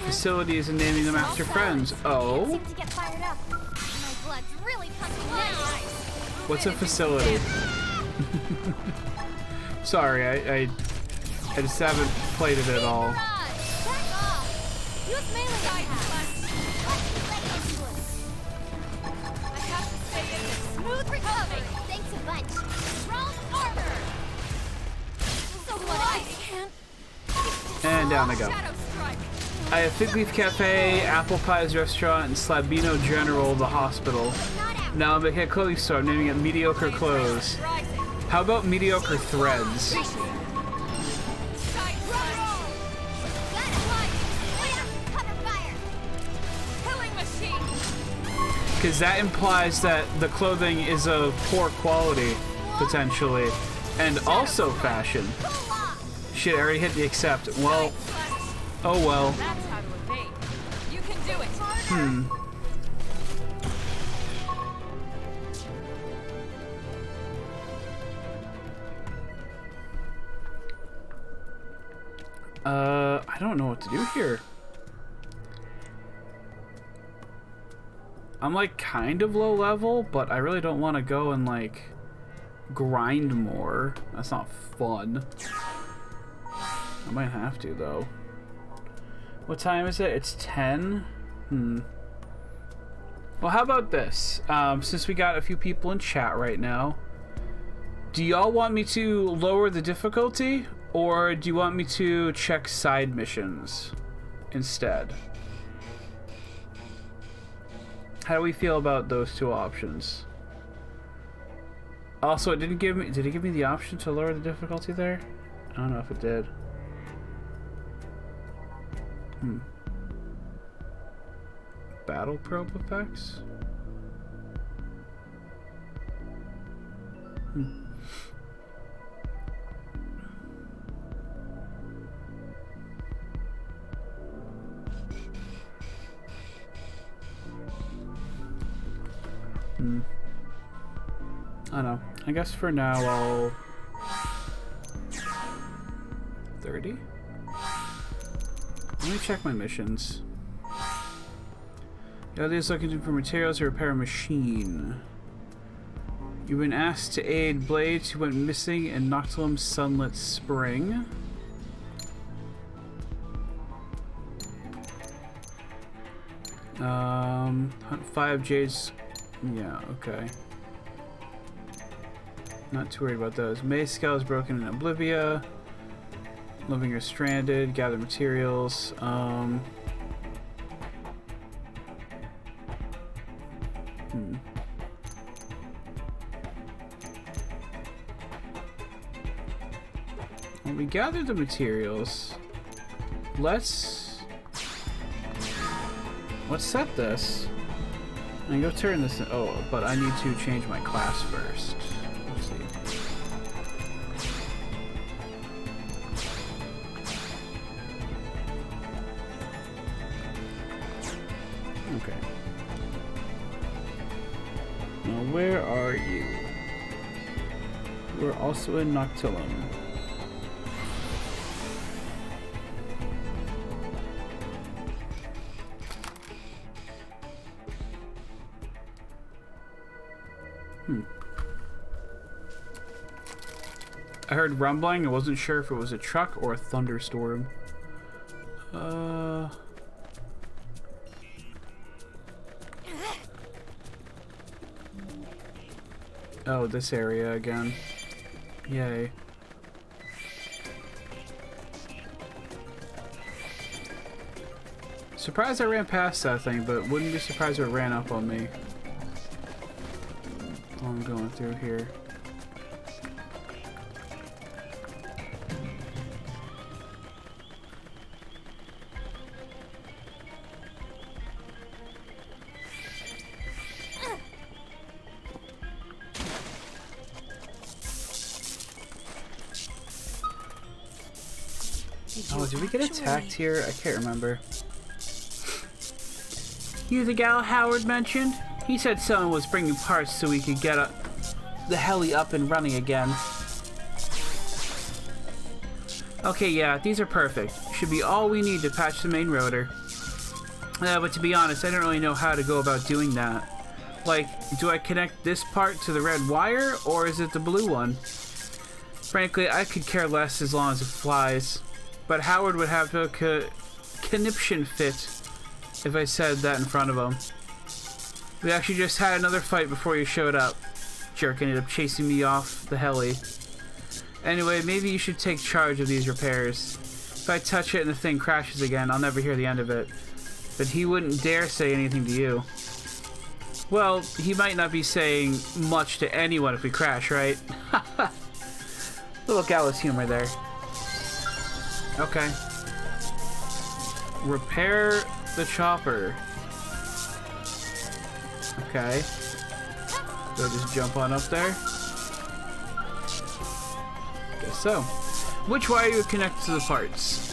facilities and naming them after friends. Oh? To get fired up. My blood's really pumping now. What's a facility? Sorry, I just haven't played it at all. Use melee I have to stay in this. Smooth recovery. Thanks a bunch. Strong armor. So what? I can't. And down I go. I have Fig Leaf Cafe, Apple Pie's Restaurant, and Slabino General, the hospital. Now I'm making a clothing store. I'm naming it Mediocre Clothes. How about Mediocre Threads? Because that implies that the clothing is of poor quality, potentially. And also fashion. Shit, I already hit the accept. Well, oh well. That's how to evade. You can do it. I don't know what to do here. I'm like kind of low level, but I really don't want to go and like grind more. That's not fun. I might have to though. What time is it? It's 10? Well, how about this? Since we got a few people in chat right now, do y'all want me to lower the difficulty? Or do you want me to check side missions instead? How do we feel about those two options? Also, it didn't give me... Did it give me the option to lower the difficulty there? I don't know if it did. Battle probe effects? I don't know. I guess for now I'll... 30? Let me check my missions. Elliot's looking for materials to repair a machine. You've been asked to aid Blades who went missing in Noctilum Sunlit Spring. Hunt 5 Jades. Yeah, okay. Not too worried about those. May's skull is broken in Oblivia. Living or stranded. Gather materials. When we gather the materials, let's set this. I can go turn this in. Oh, but I need to change my class first. Let's see. Okay. Now, where are you? We're also in Noctilum. I heard rumbling. I wasn't sure if it was a truck or a thunderstorm. Oh, this area again. Yay. Surprised I ran past that thing, but wouldn't be surprised if it ran up on me. Oh, I'm going through here. Oh, did we get attacked here? I can't remember. You the gal Howard mentioned? He said someone was bringing parts so we could get the heli up and running again. Okay, yeah, these are perfect. Should be all we need to patch the main rotor. But to be honest, I don't really know how to go about doing that. Like, do I connect this part to the red wire, or is it the blue one? Frankly, I could care less as long as it flies. But Howard would have a conniption fit if I said that in front of him. We actually just had another fight before you showed up. Jerk ended up chasing me off the heli. Anyway, maybe you should take charge of these repairs. If I touch it and the thing crashes again, I'll never hear the end of it. But he wouldn't dare say anything to you. Well, he might not be saying much to anyone if we crash, right? Little gallows humor there. Okay. Repair the chopper. Okay. So just jump on up there. Guess so. Which wire you connect to the parts?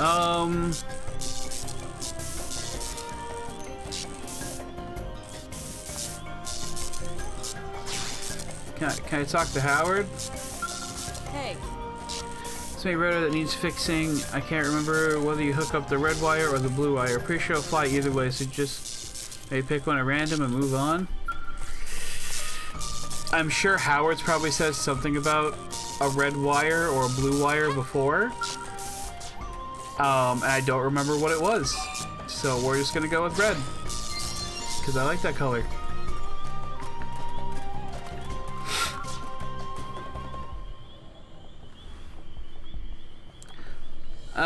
Can I talk to Howard? Hey. Somebody rotor that needs fixing. I can't remember whether you hook up the red wire or the blue wire. Pretty sure it'll fly either way, so just maybe pick one at random and move on. I'm sure Howard's probably said something about a red wire or a blue wire before. And I don't remember what it was. So we're just gonna go with red. Because I like that color.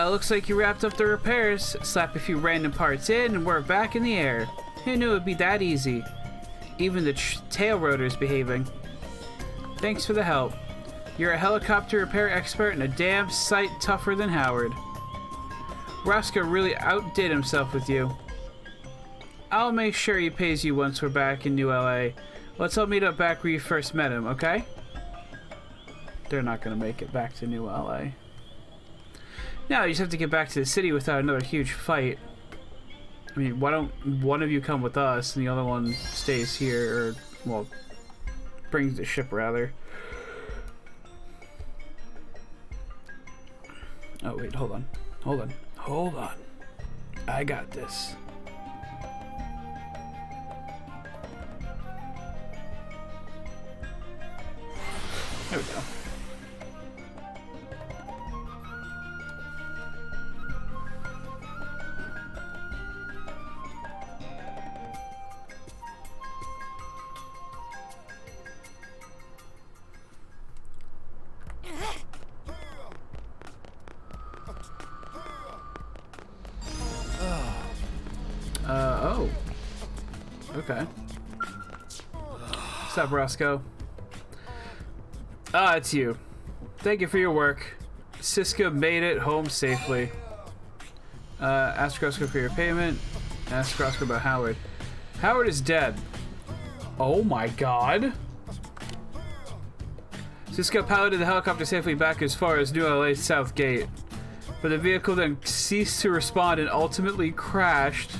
Looks like you wrapped up the repairs. Slap a few random parts in and we're back in the air. Who knew it'd be that easy? Even the tail rotor's behaving. Thanks for the help. You're a helicopter repair expert and a damn sight tougher than Howard. Roscoe really outdid himself with you. I'll make sure he pays you once we're back in New LA. Let's all meet up back where you first met him, okay? They're not gonna make it back to New LA. Now you just have to get back to the city without another huge fight. I mean, why don't one of you come with us and the other one stays here, or, well, brings the ship rather. Oh wait, hold on. I got this. There we go. Oh. Okay. What's up, Roscoe? Ah, it's you. Thank you for your work. Siska made it home safely. Ask Roscoe for your payment. Ask Roscoe about Howard. Howard is dead. Oh my god. Siska piloted the helicopter safely back as far as New LA's South Gate. But the vehicle then ceased to respond and ultimately crashed.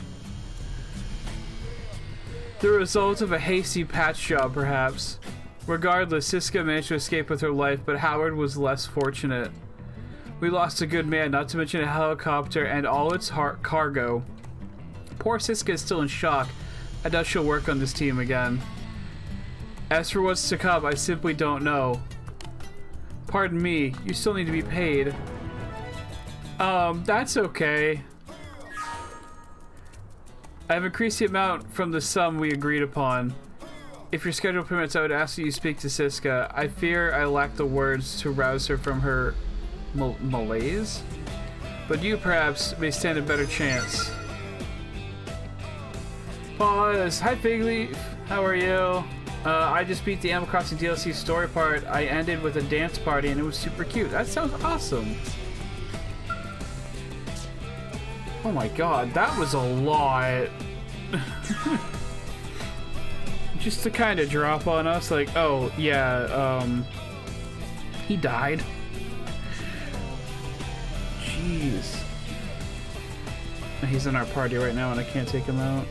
The result of a hasty patch job, perhaps. Regardless, Siska managed to escape with her life, but Howard was less fortunate. We lost a good man, not to mention a helicopter and all its cargo. Poor Siska is still in shock. I doubt she'll work on this team again. As for what's to come, I simply don't know. Pardon me, you still need to be paid. That's okay. I have increased the amount from the sum we agreed upon. If your schedule permits, I would ask that you speak to Siska. I fear I lack the words to rouse her from her malaise. But you, perhaps, may stand a better chance. Pause. Hi, Figleaf. How are you? I just beat the Animal Crossing DLC story part. I ended with a dance party and it was super cute. That sounds awesome. Oh my god, that was a lot. Just to kind of drop on us, like, oh, yeah, he died. Jeez. He's in our party right now and I can't take him out.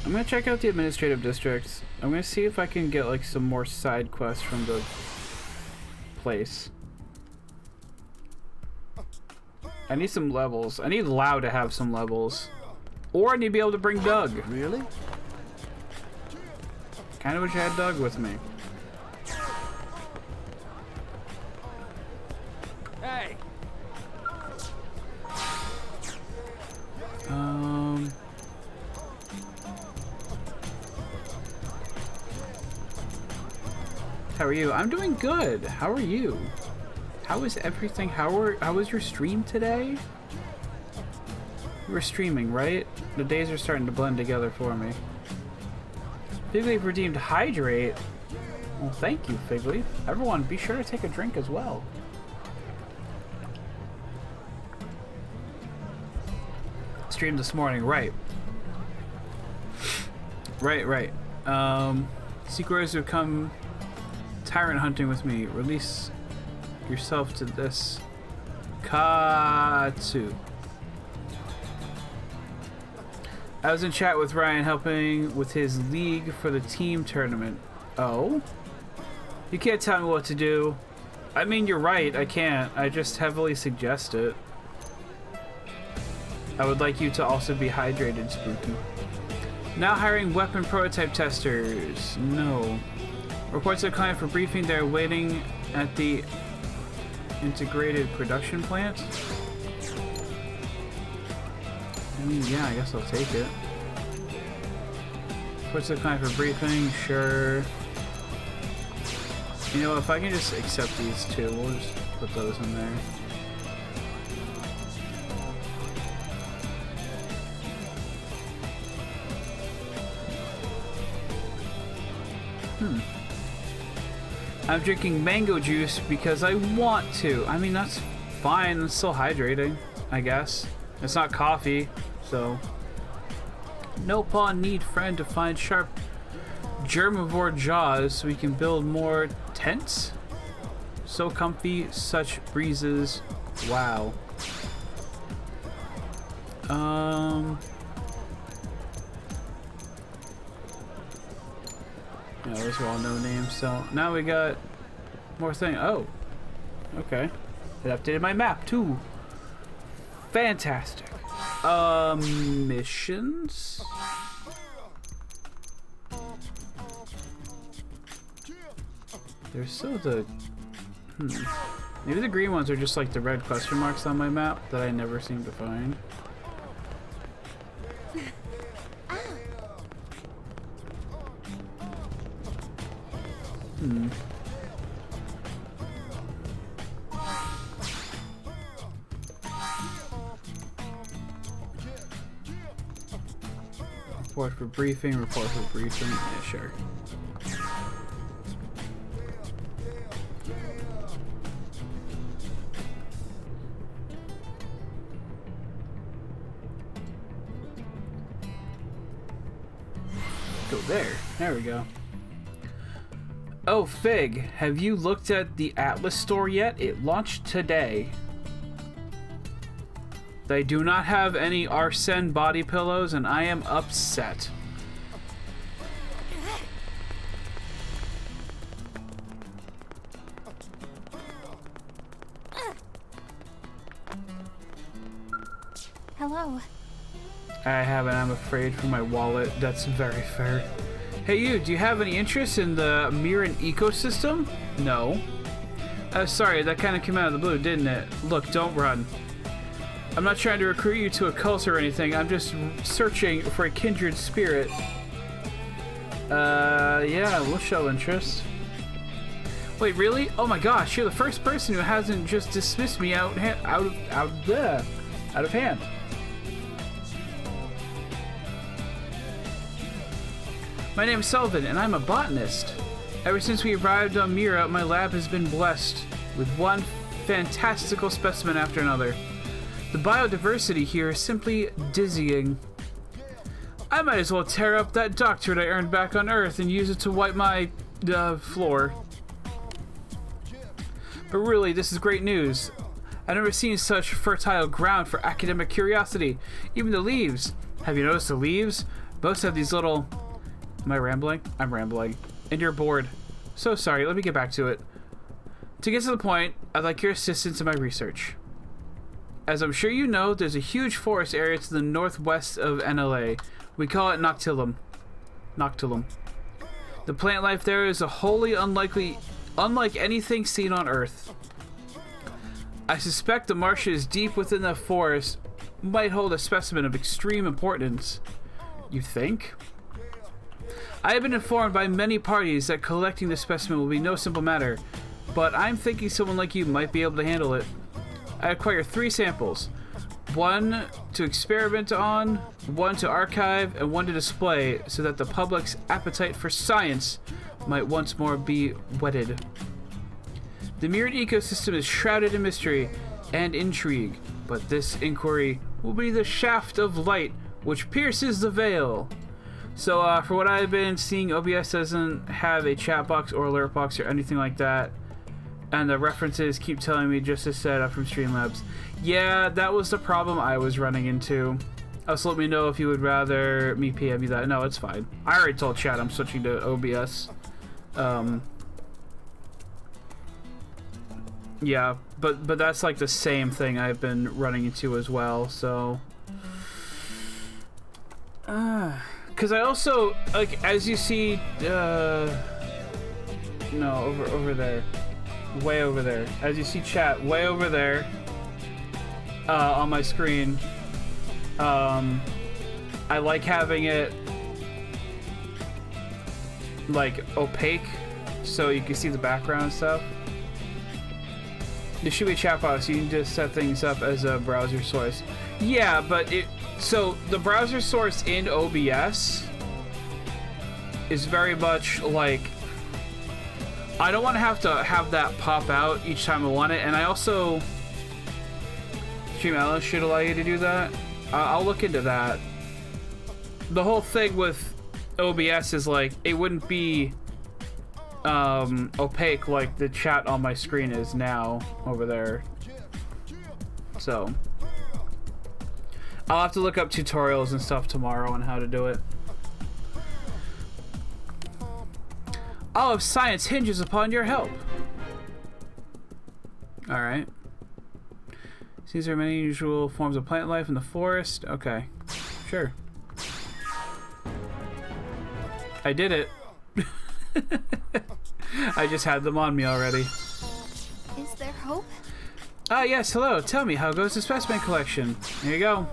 I'm gonna check out the administrative districts. I'm gonna see if I can get like some more side quests from the place. I need some levels. I need Lau to have some levels. Or I need to be able to bring Doug. Really? Kinda wish I had Doug with me. Hey! How are you? I'm doing good. How are you? How is everything? How was your stream today? You were streaming, right? The days are starting to blend together for me. Figleaf redeemed Hydrate. Well, thank you, Figleaf. Everyone, be sure to take a drink as well. Streamed this morning, right. Right. Seekers who come tyrant hunting with me. Release yourself to this. Katsu. I was in chat with Ryan helping with his league for the team tournament. Oh? You can't tell me what to do. I mean, you're right, I can't. I just heavily suggest it. I would like you to also be hydrated, Spooky. Now hiring weapon prototype testers. No. Reports to the client for briefing. They're waiting at the integrated production plant. I mean, yeah, I guess I'll take it. Reports to the client for briefing. Sure. You know, if I can just accept these two, we'll just put those in there. I'm drinking mango juice because I want to. I mean, that's fine. It's still hydrating, I guess. It's not coffee, so. No pawn need friend to find sharp germivore jaws so we can build more tents. So comfy, such breezes. Wow. Yeah, those are all no names. So now we got more thing. Oh, okay. It updated my map too. Fantastic. Missions. There's still the. Maybe the green ones are just like the red question marks on my map that I never seem to find. Report for briefing, yeah, sure. Go there. There we go. Oh, Fig, have you looked at the Atlas store yet? It launched today. They do not have any Arsene body pillows, and I am upset. Hello. I haven't, I'm afraid, for my wallet. That's very fair. Hey you, do you have any interest in the Miran ecosystem? No. Sorry, that kind of came out of the blue, didn't it? Look, don't run. I'm not trying to recruit you to a cult or anything, I'm just searching for a kindred spirit. Yeah, we'll show interest. Wait, really? Oh my gosh, you're the first person who hasn't just dismissed me out of hand. My name's Sullivan, and I'm a botanist. Ever since we arrived on Mira, my lab has been blessed with one fantastical specimen after another. The biodiversity here is simply dizzying. I might as well tear up that doctorate I earned back on Earth and use it to wipe my, floor. But really, this is great news. I've never seen such fertile ground for academic curiosity. Even the leaves. Have you noticed the leaves? Most have these little... Am I rambling? I'm rambling. And you're bored. So sorry, let me get back to it. To get to the point, I'd like your assistance in my research. As I'm sure you know, there's a huge forest area to the northwest of NLA. We call it Noctilum. Noctilum. The plant life there is a wholly unlike anything seen on Earth. I suspect the marshes deep within the forest might hold a specimen of extreme importance. You think? I have been informed by many parties that collecting the specimen will be no simple matter, but I'm thinking someone like you might be able to handle it. I acquire 3 samples. 1 to experiment on, 1 to archive, and 1 to display so that the public's appetite for science might once more be whetted. The mirrored ecosystem is shrouded in mystery and intrigue, but this inquiry will be the shaft of light which pierces the veil. So for what I've been seeing, OBS doesn't have a chat box or alert box or anything like that. And the references keep telling me just to set up from Streamlabs. Yeah, that was the problem I was running into. So let me know if you would rather me PM you that. No, it's fine. I already told chat I'm switching to OBS. Yeah, but that's like the same thing I've been running into as well, so... Because I also, like, as you see, no, over there. Way over there. As you see chat, way over there, on my screen, I like having it, like, opaque, so you can see the background and stuff. There should be a chat box, you can just set things up as a browser source. Yeah, but so the browser source in OBS is very much like, I don't want to have that pop out each time I want it, and I also, Stream should allow you to do that. I'll look into that. The whole thing with OBS is like, it wouldn't be opaque like the chat on my screen is now over there. So I'll have to look up tutorials and stuff tomorrow on how to do it. All of science hinges upon your help. Alright. These are many unusual forms of plant life in the forest. Okay. Sure. I did it. I just had them on me already. Is there hope? Yes, hello. Tell me, how goes the specimen collection? Here you go.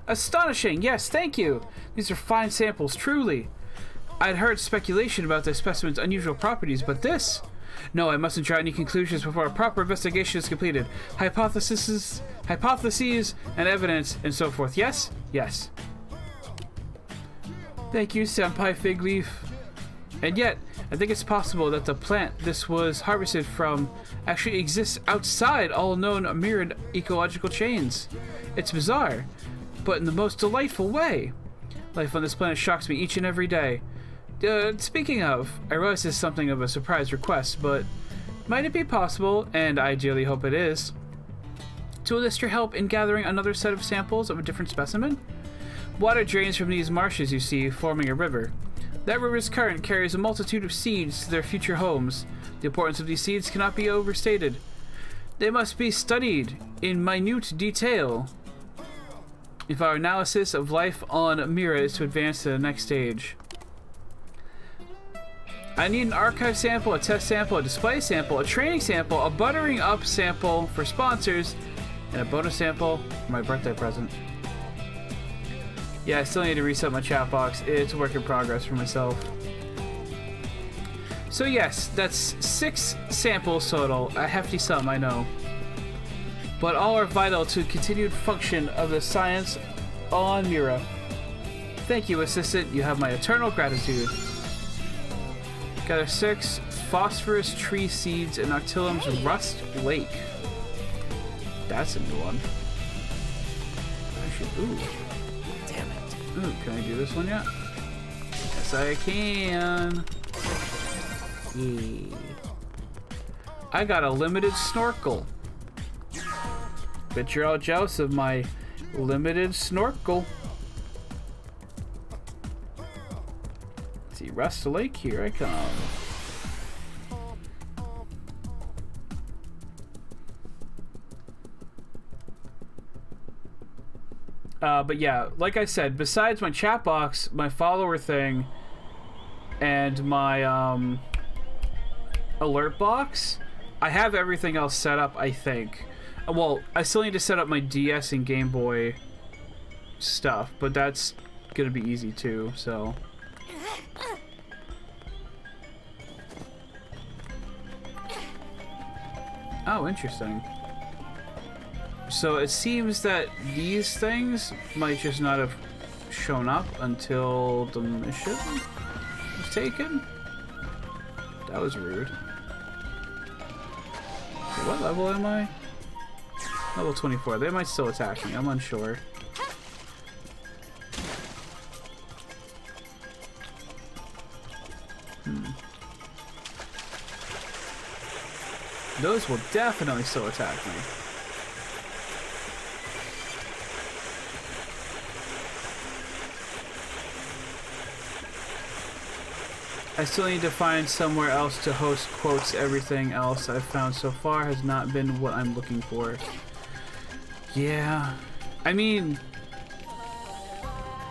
Astonishing! Yes, thank you! These are fine samples, truly. I'd heard speculation about the specimen's unusual properties, but this... No, I mustn't draw any conclusions before a proper investigation is completed. Hypotheses, and evidence, and so forth. Yes? Yes. Thank you, Senpai Figleaf. And yet, I think it's possible that the plant this was harvested from actually exists outside all known mirrored ecological chains. It's bizarre, but in the most delightful way. Life on this planet shocks me each and every day. Speaking of, I realize this is something of a surprise request, but might it be possible, and I ideally hope it is, to enlist your help in gathering another set of samples of a different specimen? Water drains from these marshes you see, forming a river. That river's current carries a multitude of seeds to their future homes. The importance of these seeds cannot be overstated. They must be studied in minute detail if our analysis of life on Mira is to advance to the next stage. I need an archive sample, a test sample, a display sample, a training sample, a buttering up sample for sponsors, and a bonus sample for my birthday present. Yeah, I still need to reset my chat box. It's a work in progress for myself. So yes, that's 6 samples total. A hefty sum, I know. But all are vital to continued function of the science on Mira. Thank you, Assistant. You have my eternal gratitude. Gather 6 phosphorus tree seeds in Noctilum's Rust Lake. That's a new one. Actually, ooh. Damn it. Ooh, can I do this one yet? Yes, I can. Yeah. I got a limited snorkel. Bet you're all jealous of my limited snorkel. Let's see, Rust Lake, here I come. But yeah, like I said, besides my chat box, my follower thing, and my alert box, I have everything else set up, I think. Well, I still need to set up my DS and Game Boy stuff, but that's gonna be easy too, so. Oh, interesting. So it seems that these things might just not have shown up until the mission was taken. That was rude. Okay, what level am I? Level 24. They might still attack me. I'm unsure. Those will definitely still attack me. I still need to find somewhere else to host quotes. Everything else I've found so far has not been what I'm looking for. Yeah. I mean,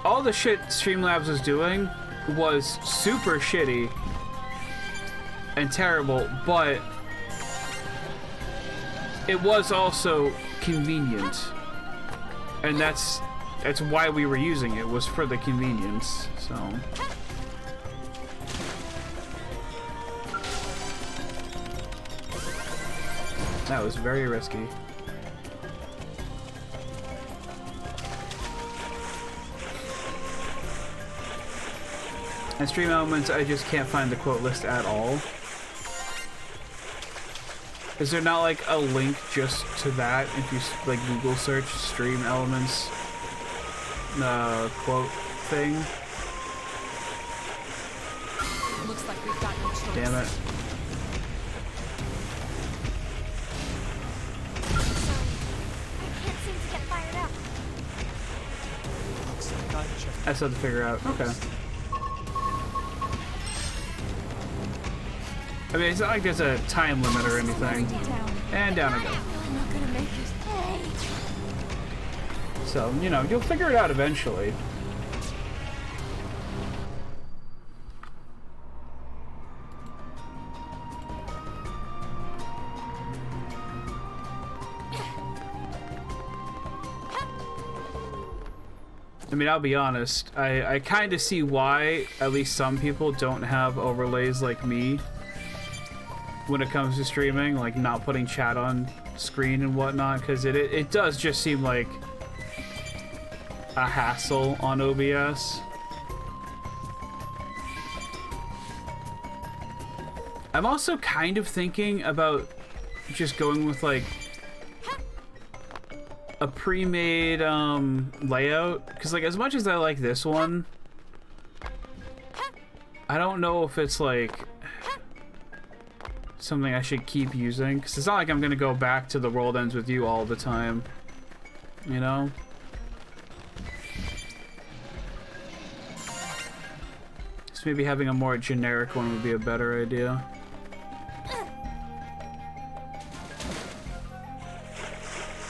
all the shit Streamlabs was doing was super shitty and terrible, but it was also convenient. And that's why we were using it, was for the convenience, so. That was very risky. And Stream Elements, I just can't find the quote list at all. Is there not like a link just to that if you like Google search Stream Elements quote thing? Looks like we've got no choice. Damn it. I still have to figure out. Okay. I mean, it's not like there's a time limit or anything. And down I go. I'm not gonna make it. So, you know, you'll figure it out eventually. I mean, I'll be honest, I kind of see why at least some people don't have overlays like me when it comes to streaming, like not putting chat on screen and whatnot, because it does just seem like a hassle on OBS. I'm also kind of thinking about just going with like a pre-made layout, because like as much as I like this one, I don't know if it's like something I should keep using, because it's not like I'm gonna go back to the world ends with you all the time, you know? So maybe having a more generic one would be a better idea.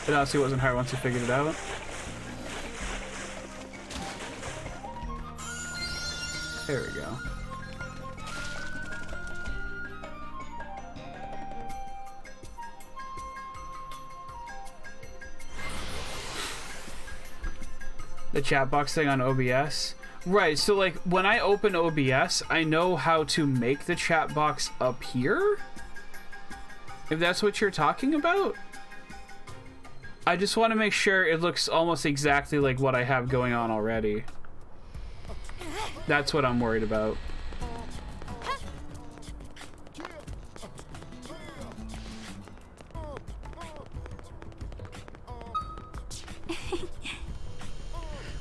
It honestly wasn't hard once you figured it out. There we go. The chat box thing on OBS? Right, so like when I open OBS, I know how to make the chat box appear? If that's what you're talking about? I just want to make sure it looks almost exactly like what I have going on already. That's what I'm worried about.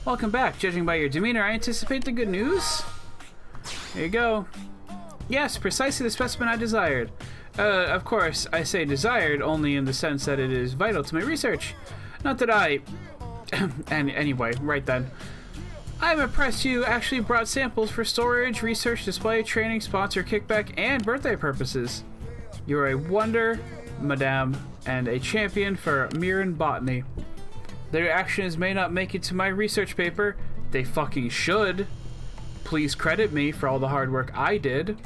Welcome back. Judging by your demeanor, I anticipate the good news. There you go. Yes, precisely the specimen I desired. Of course, I say desired only in the sense that it is vital to my research. Not that I... and anyway, right then. I'm impressed you actually brought samples for storage, research, display, training, sponsor, kickback, and birthday purposes. You're a wonder, madame, and a champion for Miran botany. Their actions may not make it to my research paper. They fucking should. Please credit me for all the hard work I did.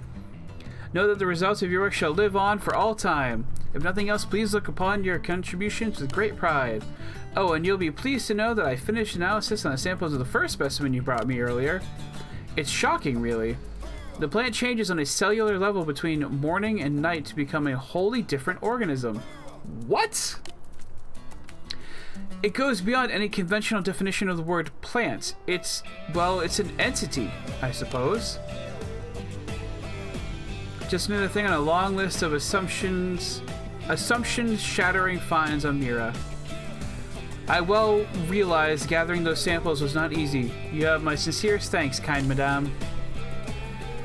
Know that the results of your work shall live on for all time. If nothing else, please look upon your contributions with great pride. Oh, and you'll be pleased to know that I finished analysis on the samples of the first specimen you brought me earlier. It's shocking, really. The plant changes on a cellular level between morning and night to become a wholly different organism. What? It goes beyond any conventional definition of the word plant. It's an entity, I suppose. Just another thing on a long list of assumption-shattering finds on Mira. I well realize gathering those samples was not easy. You have my sincerest thanks, kind madame.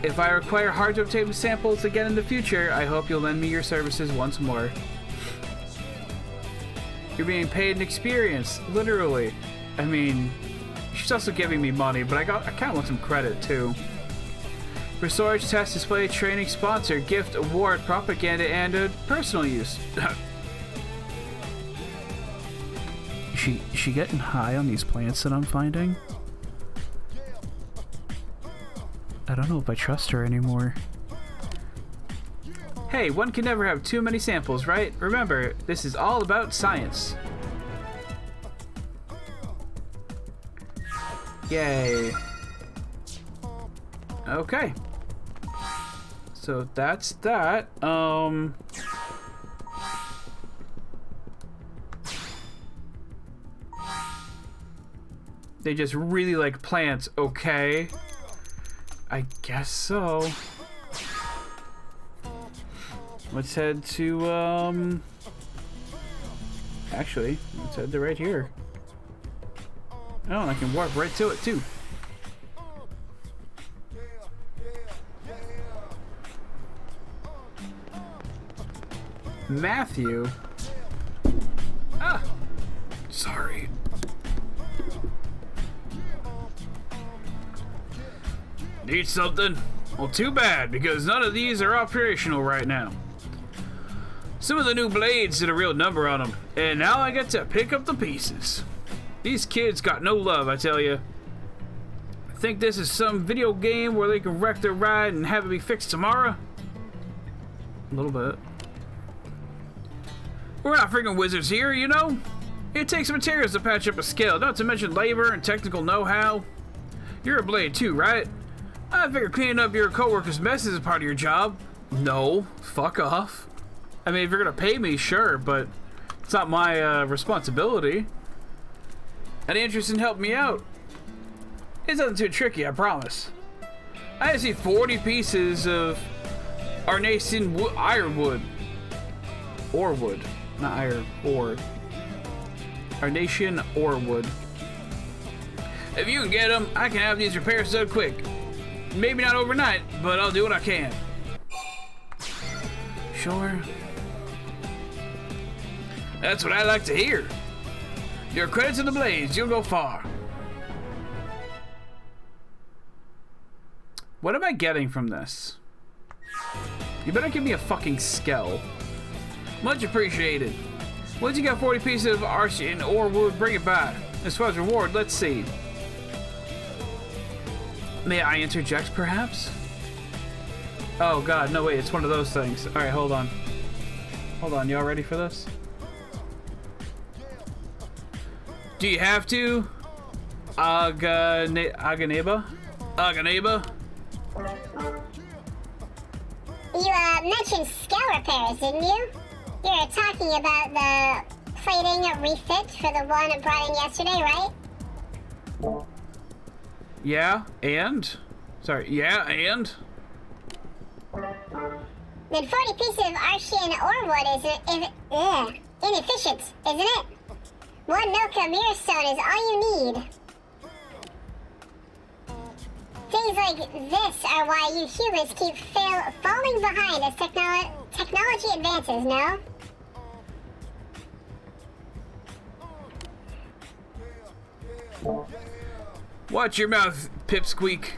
If I require hard-to-obtain samples again in the future, I hope you'll lend me your services once more. You're being paid in experience, literally. I mean, she's also giving me money, but I kind of want some credit, too. For storage, test, display, training, sponsor, gift, award, propaganda, and personal use. Is she getting high on these plants that I'm finding? I don't know if I trust her anymore. Hey, one can never have too many samples, right? Remember, this is all about science. Yay. Okay. So that's that. They just really like plants, okay. I guess so. Let's head to, actually, let's head to right here. Oh, I can warp right to it, too. Matthew? Ah! Sorry. Need something? Well, too bad, because none of these are operational right now. Some of the new blades did a real number on them, and now I get to pick up the pieces. These kids got no love, I tell you. Think this is some video game where they can wreck their ride and have it be fixed tomorrow? A little bit. We're not freaking wizards here, you know? It takes materials to patch up a skill, not to mention labor and technical know-how. You're a blade too, right? I figure cleaning up your coworkers' messes is part of your job. No, fuck off. I mean, if you're gonna pay me, sure, but it's not my responsibility. Any interest in helping me out? It's nothing too tricky, I promise. I just need 40 pieces of Arnacian ironwood. Or wood. Not iron, ore. Arnacian ore wood. If you can get them, I can have these repairs done quick. Maybe not overnight, but I'll do what I can. Sure. That's what I like to hear. Your credit to the blades, you'll go far. What am I getting from this? You better give me a fucking skell. Much appreciated. Once you got 40 pieces of Arnacian ore wood, bring it back. As far as reward, let's see. May I interject, perhaps? Oh god, no wait, it's one of those things. Alright, hold on. Hold on, y'all ready for this? Do you have to? Aganeba? Aganeba? You mentioned skill repairs, didn't you? You're talking about the plating refit for the one brought in yesterday, right? Yeah, and? Sorry, yeah, and? Then 40 pieces of Arnacian ore wood is inefficient, isn't it? One Milka Mirror Stone is all you need. Things like this are why you humans keep falling behind as technology advances, no? Watch your mouth, Pipsqueak.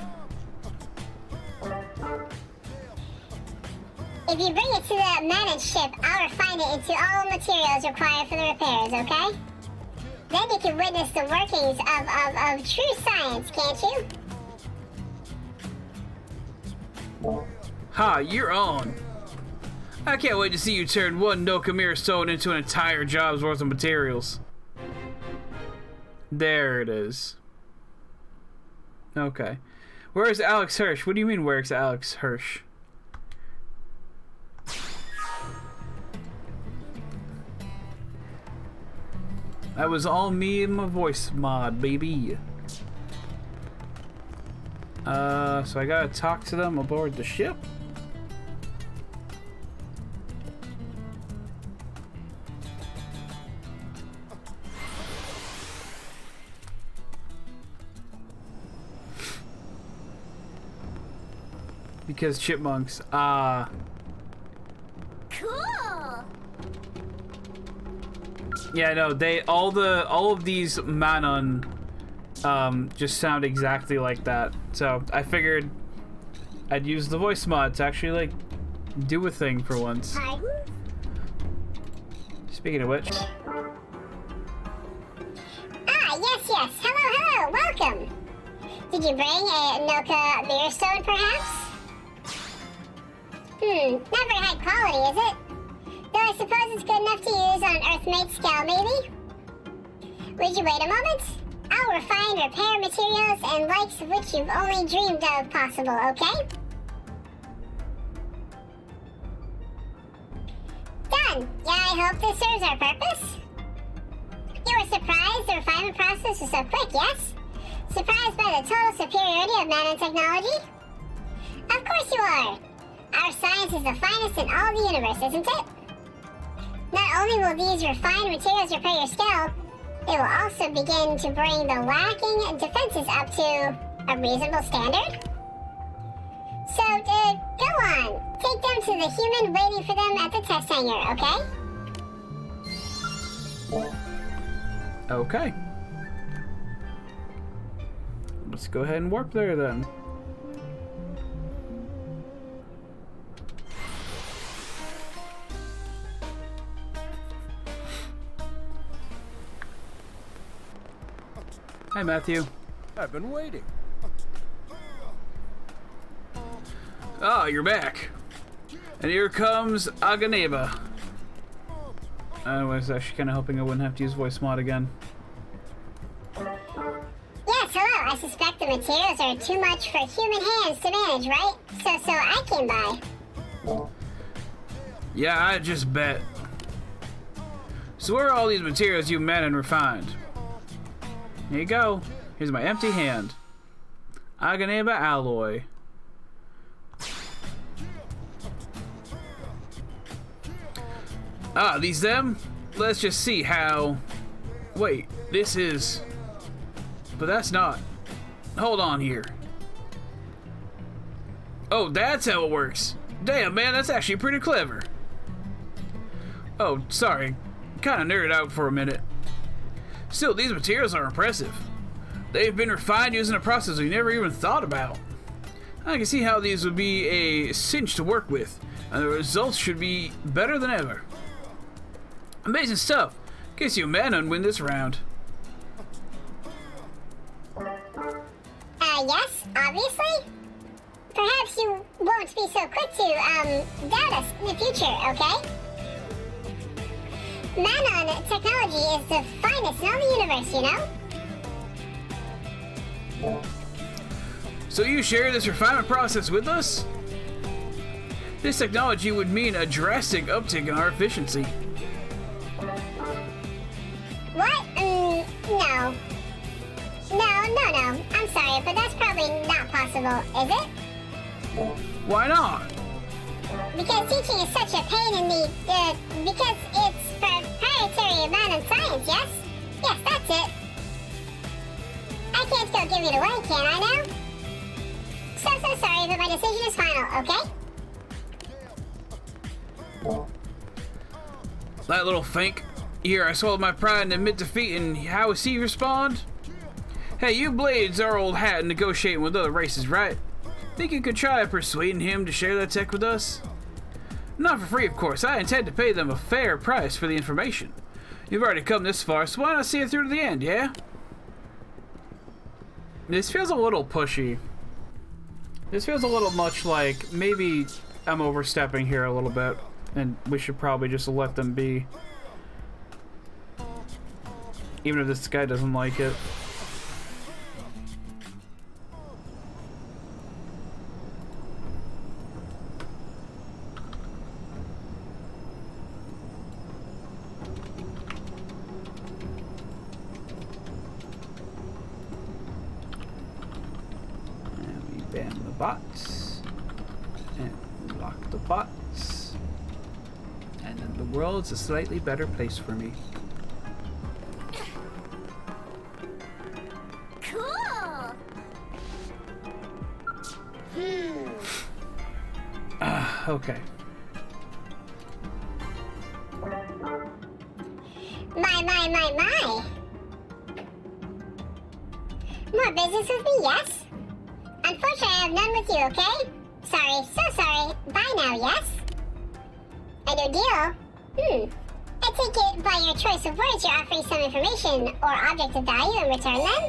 If you bring it to the managed ship, I'll refine it into all materials required for the repairs, okay? Then you can witness the workings of true science, can't you? Ha, you're on. I can't wait to see you turn one Nokamir stone into an entire job's worth of materials. There it is. Okay. Where's Alex Hirsch? What do you mean, where's Alex Hirsch? That was all me and my voice mod, baby. So I gotta talk to them aboard the ship. Because chipmunks, Cool! yeah, no, all of these Manon just sound exactly like that. So I figured I'd use the voice mod to actually like do a thing for once. Pardon? Speaking of which. Yes. Hello, welcome. Did you bring a Nokamir stone, perhaps? Not very high quality, is it? Though I suppose it's good enough to use on Earthmate scale, maybe? Would you wait a moment? I'll refine, repair materials and likes of which you've only dreamed of possible, okay? Done! Yeah, I hope this serves our purpose. You were surprised the refinement process was so quick, yes? Surprised by the total superiority of nanotechnology? Of course you are! Our science is the finest in all the universe, isn't it? Not only will these refined materials repair your skill, they will also begin to bring the lacking defenses up to a reasonable standard. So, go on. Take them to the human waiting for them at the test hangar, okay? Okay. Let's go ahead and warp there then. Hi, Matthew. I've been waiting. Ah, you're back. And here comes Aganeba. I was actually kind of hoping I wouldn't have to use voice mod again. Yes, hello. I suspect the materials are too much for human hands to manage, right? So I came by. Yeah, I just bet. So where are all these materials you met and refined? Here you go. Here's my empty hand. Aganeba alloy. Ah, these them? Let's just see how... Wait, this is... But that's not... Hold on here. Oh, that's how it works. Damn, man, that's actually pretty clever. Oh, sorry. Kinda nerded out for a minute. Still, these materials are impressive. They've been refined using a process we never even thought about. I can see how these would be a cinch to work with, and the results should be better than ever. Amazing stuff. Guess you Manon win this round. Yes, obviously. Perhaps you won't be so quick to, doubt us in the future, okay? Manon technology is the finest in all the universe, you know? So you share this refinement process with us? This technology would mean a drastic uptick in our efficiency. What? No. No. I'm sorry, but that's probably not possible, is it? Why not? Because teaching is such a pain in the, because it's proprietary Manon science, yes? Yes, that's it. I can't go give it away, can I now? so sorry, but my decision is final, okay? That little fink. Here, I swallowed my pride and admit defeat, and how does he respond? Hey, you Blades are old hat and negotiating with other races, right? Think you could try persuading him to share that tech with us? Not for free, of course. I intend to pay them a fair price for the information. You've already come this far, so why not see it through to the end, yeah? This feels a little pushy. This feels a little much like maybe I'm overstepping here a little bit, and we should probably just let them be. Even if this guy doesn't like it. Ban the bots, and lock the bots, and then the world's a slightly better place for me. Cool! Okay. My. More business with me, yes? Unfortunately, I have none with you, okay? Sorry, so sorry. Bye now, yes? A new deal? I take it by your choice of words you're offering some information or object of value in return then?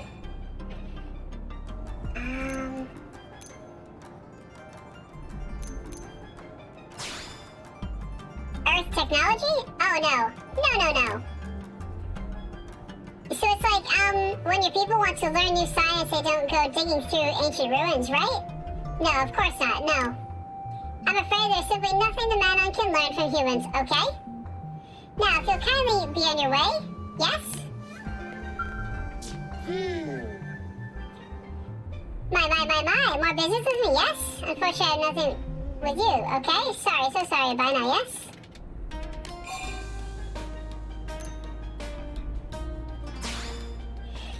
Earth technology? Oh no. No. So it's like, when your people want to learn new science, they don't go digging through ancient ruins, right? No, of course not, no. I'm afraid there's simply nothing the Manon can learn from humans, okay? Now, if you'll kindly be on your way, yes? My, more business with me, yes? Unfortunately, I have nothing with you, okay? Sorry, so sorry, bye now, yes?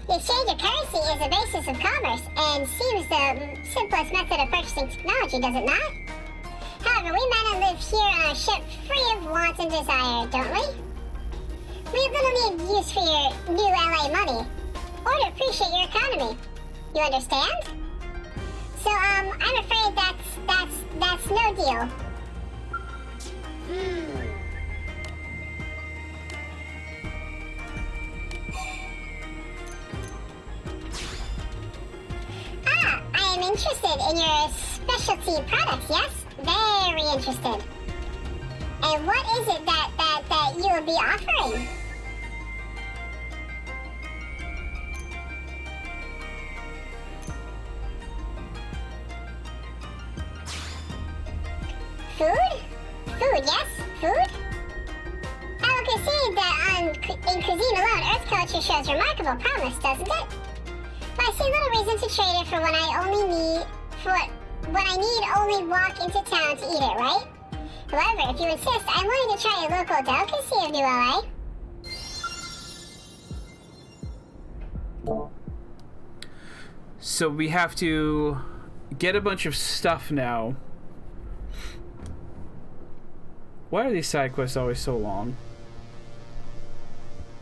The exchange of currency is the basis of commerce and seems the simplest method of purchasing technology, does it not? However, we men live here on our ship free of want and desire, don't we? We have little need use for your new LA money, or to appreciate your economy. You understand? So, I'm afraid that's no deal. I am interested in your specialty products, yes? Very interested. And what is it that you will be offering? Food? Food, yes? Food? I will concede that in cuisine alone, Earth culture shows remarkable promise, doesn't it? But I see little reason to trade it for when I need only walk into town to eat it, right? However, if you insist, I'm willing to try a local delicacy of New LA. So we have to get a bunch of stuff now. Why are these side quests always so long?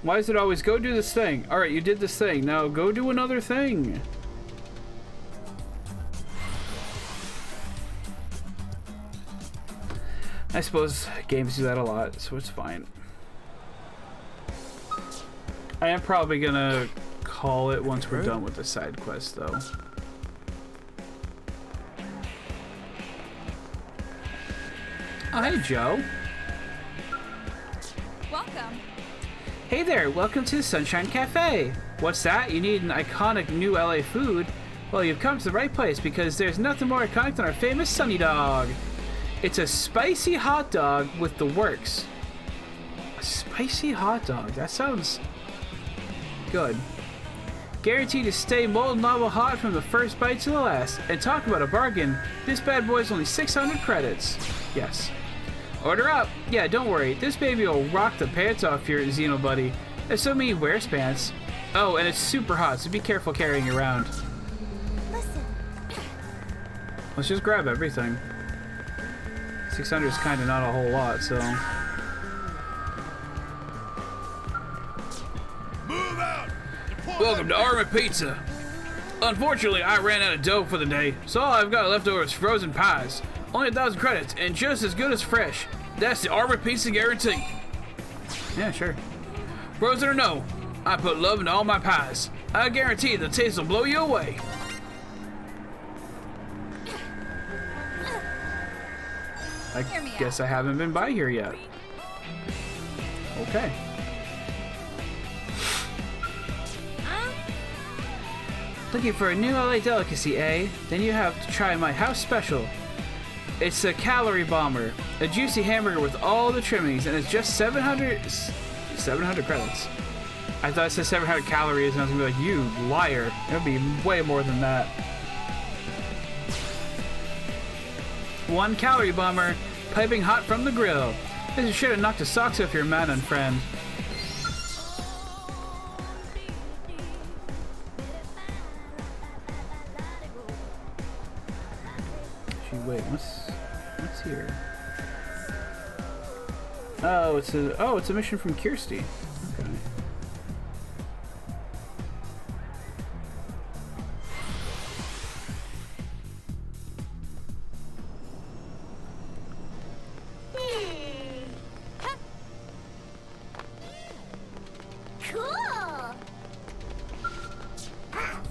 Why is it always go do this thing? Alright, you did this thing. Now go do another thing. I suppose games do that a lot, so it's fine. I am probably gonna call it once we're done with the side quest, though. Oh, hey, Joe. Welcome. Hey there, welcome to the Sunshine Cafe. What's that? You need an iconic new LA food? Well, you've come to the right place because there's nothing more iconic than our famous Sunny Dog. It's a spicy hot dog with the works. A spicy hot dog? That sounds good. Guaranteed to stay molten lava hot from the first bite to the last. And talk about a bargain. This bad boy's only 600 credits. Yes. Order up. Yeah, don't worry. This baby will rock the pants off your Xeno buddy. Assuming he wears pants. Oh, and it's super hot, so be careful carrying it around. Listen. Let's just grab everything. 600 is kind of not a whole lot, so. Move out! Welcome to Armored Pizza. Unfortunately, I ran out of dough for the day, so all I've got left over is frozen pies. Only 1,000 credits, and just as good as fresh. That's the Armored Pizza guarantee. Yeah, sure. Frozen or no, I put love into all my pies. I guarantee the taste will blow you away. I guess I haven't been by here yet. Okay. Looking for a new LA delicacy, eh? Then you have to try my house special. It's a calorie bomber, a juicy hamburger with all the trimmings, and it's just 700 credits. I thought it said 700 calories, and I was gonna be like, you liar. It'll be way more than that. 1 calorie bomber, piping hot from the grill. This should have knocked the socks off your man and friend. Wait, what's here? Oh, it's a mission from Kirsty. Okay. Cool.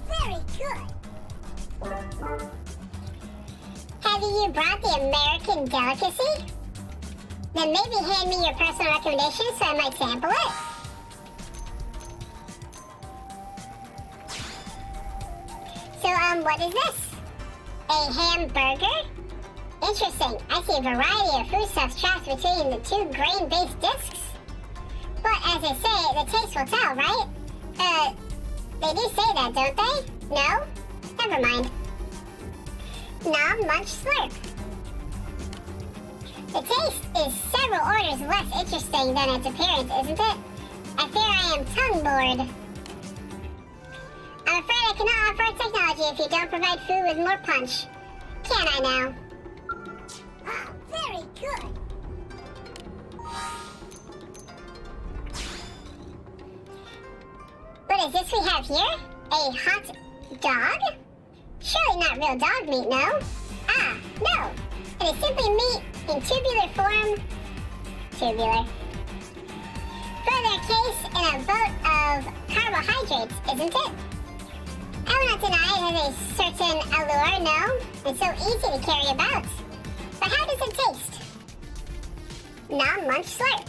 Very good. Have you brought the American delicacy? Then maybe hand me your personal recommendation so I might sample it. So, what is this? A hamburger? Interesting. I see a variety of foodstuffs trapped between the 2 grain-based discs. But as they say, the taste will tell, right? They do say that, don't they? No? Never mind. Nom, munch, slurp. The taste is several orders less interesting than its appearance, isn't it? I fear I am tongue-bored. I'm afraid I cannot offer technology if you don't provide food with more punch. Can I now? Ah, very good. What is this we have here? A hot dog? Surely not real dog meat, no? Ah, no! It is simply meat in tubular form. Tubular. Further case in a boat of carbohydrates, isn't it? I will not deny it has a certain allure, no? It's so easy to carry about. But how does it taste? Nom, munch, slurp.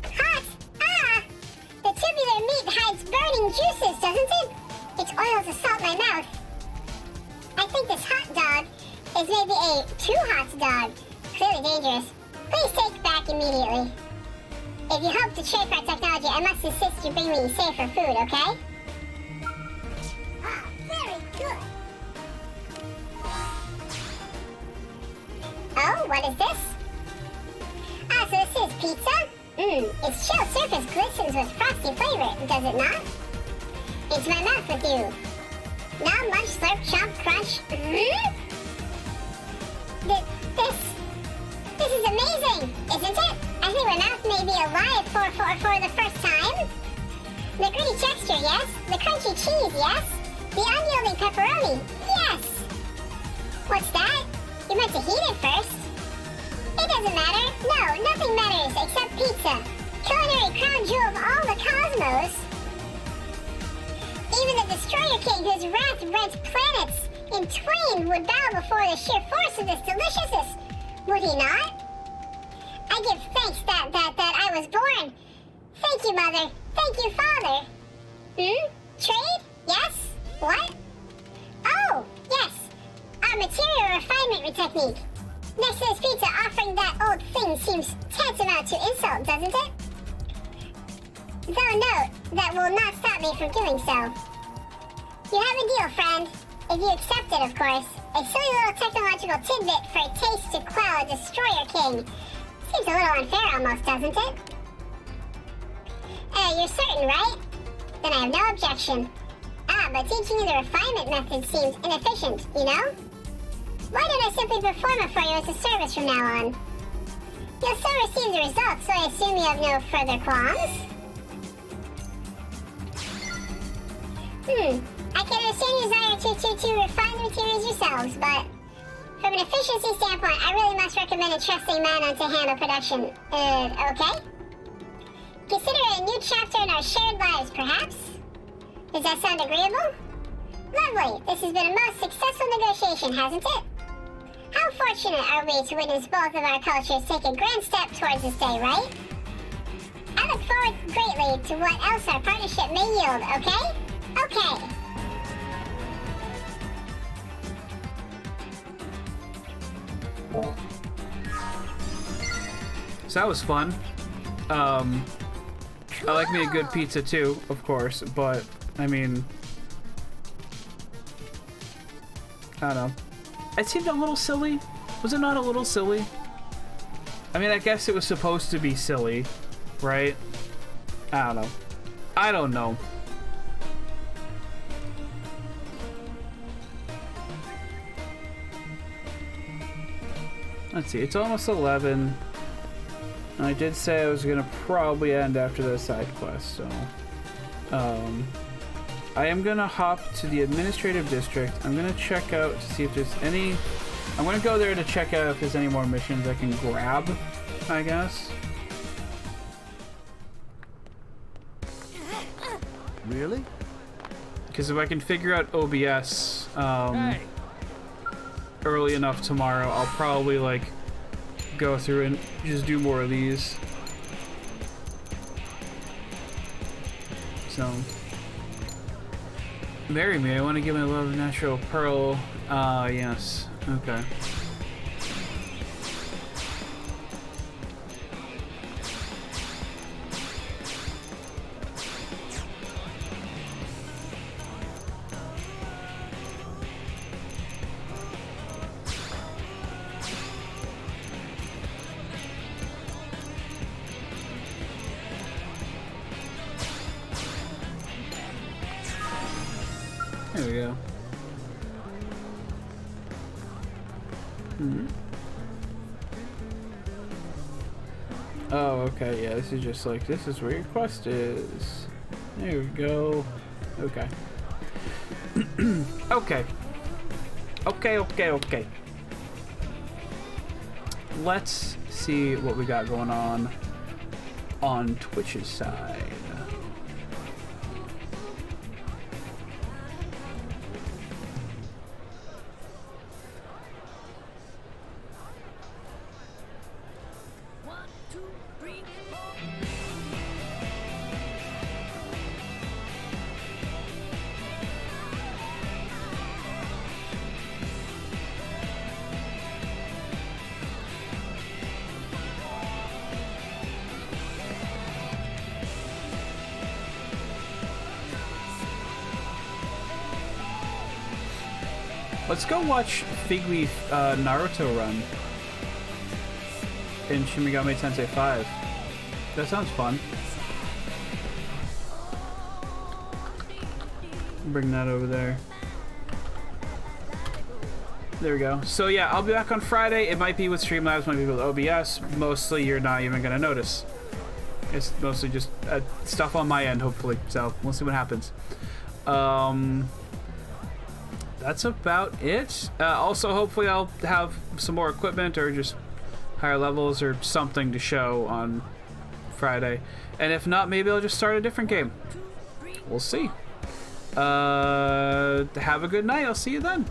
Hot! Ah! The tubular meat hides burning juices, doesn't it? Its oils assault my mouth. I think this hot dog is maybe a too hot dog. Clearly dangerous. Please take back immediately. If you hope to trade for our technology, I must insist you bring me safer food, okay? Ah, very good. Oh, what is this? Ah, so this is pizza? Its chilled surface glistens with frosty flavor, does it not? Into my mouth with you. Now munch, slurp, chomp, crunch. This is amazing, isn't it? I think my mouth may be alive for the first time. The gritty texture, yes. The crunchy cheese, yes. The unyielding pepperoni, yes. What's that? You meant to heat it first. It doesn't matter. No, nothing matters except pizza. Culinary crown jewel of all the cosmos. Even the Destroyer King, whose wrath rent planets in twain, would bow before the sheer force of this deliciousness. Would he not? I give thanks that I was born. Thank you, Mother. Thank you, Father. Trade? Yes? What? Oh, yes. Our material refinement technique. Next to this pizza, offering that old thing seems tantamount to insult, doesn't it? Though note, that will not stop me from doing so. You have a deal, friend. If you accept it, of course. A silly little technological tidbit for a taste to quell a Destroyer King. Seems a little unfair almost, doesn't it? You're certain, right? Then I have no objection. Ah, but teaching you the refinement method seems inefficient, you know? Why don't I simply perform it for you as a service from now on? You'll still receive the results, so I assume you have no further qualms? I can understand your desire to refine the materials yourselves, but from an efficiency standpoint, I really must recommend a trusting man to handle production. Okay? Consider it a new chapter in our shared lives, perhaps? Does that sound agreeable? Lovely! This has been a most successful negotiation, hasn't it? How fortunate are we to witness both of our cultures take a grand step towards this day, right? I look forward greatly to what else our partnership may yield, okay? Okay. So that was fun. I like me a good pizza too, of course, but I mean, I don't know. It seemed a little silly. Was it not a little silly? I mean, I guess it was supposed to be silly, right? I don't know. I don't know. Let's see, it's almost 11. And I did say I was gonna probably end after the side quest, so I am gonna hop to the administrative district. I'm gonna check out to see if there's any. I'm gonna go there to check out if there's any more missions I can grab, I guess. Really? Because if I can figure out OBS early enough tomorrow, I'll probably like go through and just do more of these. So, marry me. I want to give my love a natural pearl. Yes. Okay. There we go. Oh, okay, yeah, this is just like, this is where your quest is. There we go. Okay. Okay. Let's see what we got going on Twitch's side. Let's go watch Figleaf Naruto run in Shin Megami Tensei 5. That sounds fun. Bring that over there. There we go. So yeah, I'll be back on Friday. It might be with Streamlabs, might be with OBS. Mostly you're not even gonna notice. It's mostly just stuff on my end, hopefully. So we'll see what happens. That's about it. Also, hopefully I'll have some more equipment or just higher levels or something to show on Friday. And if not, maybe I'll just start a different game. We'll see. Have a good night. I'll see you then.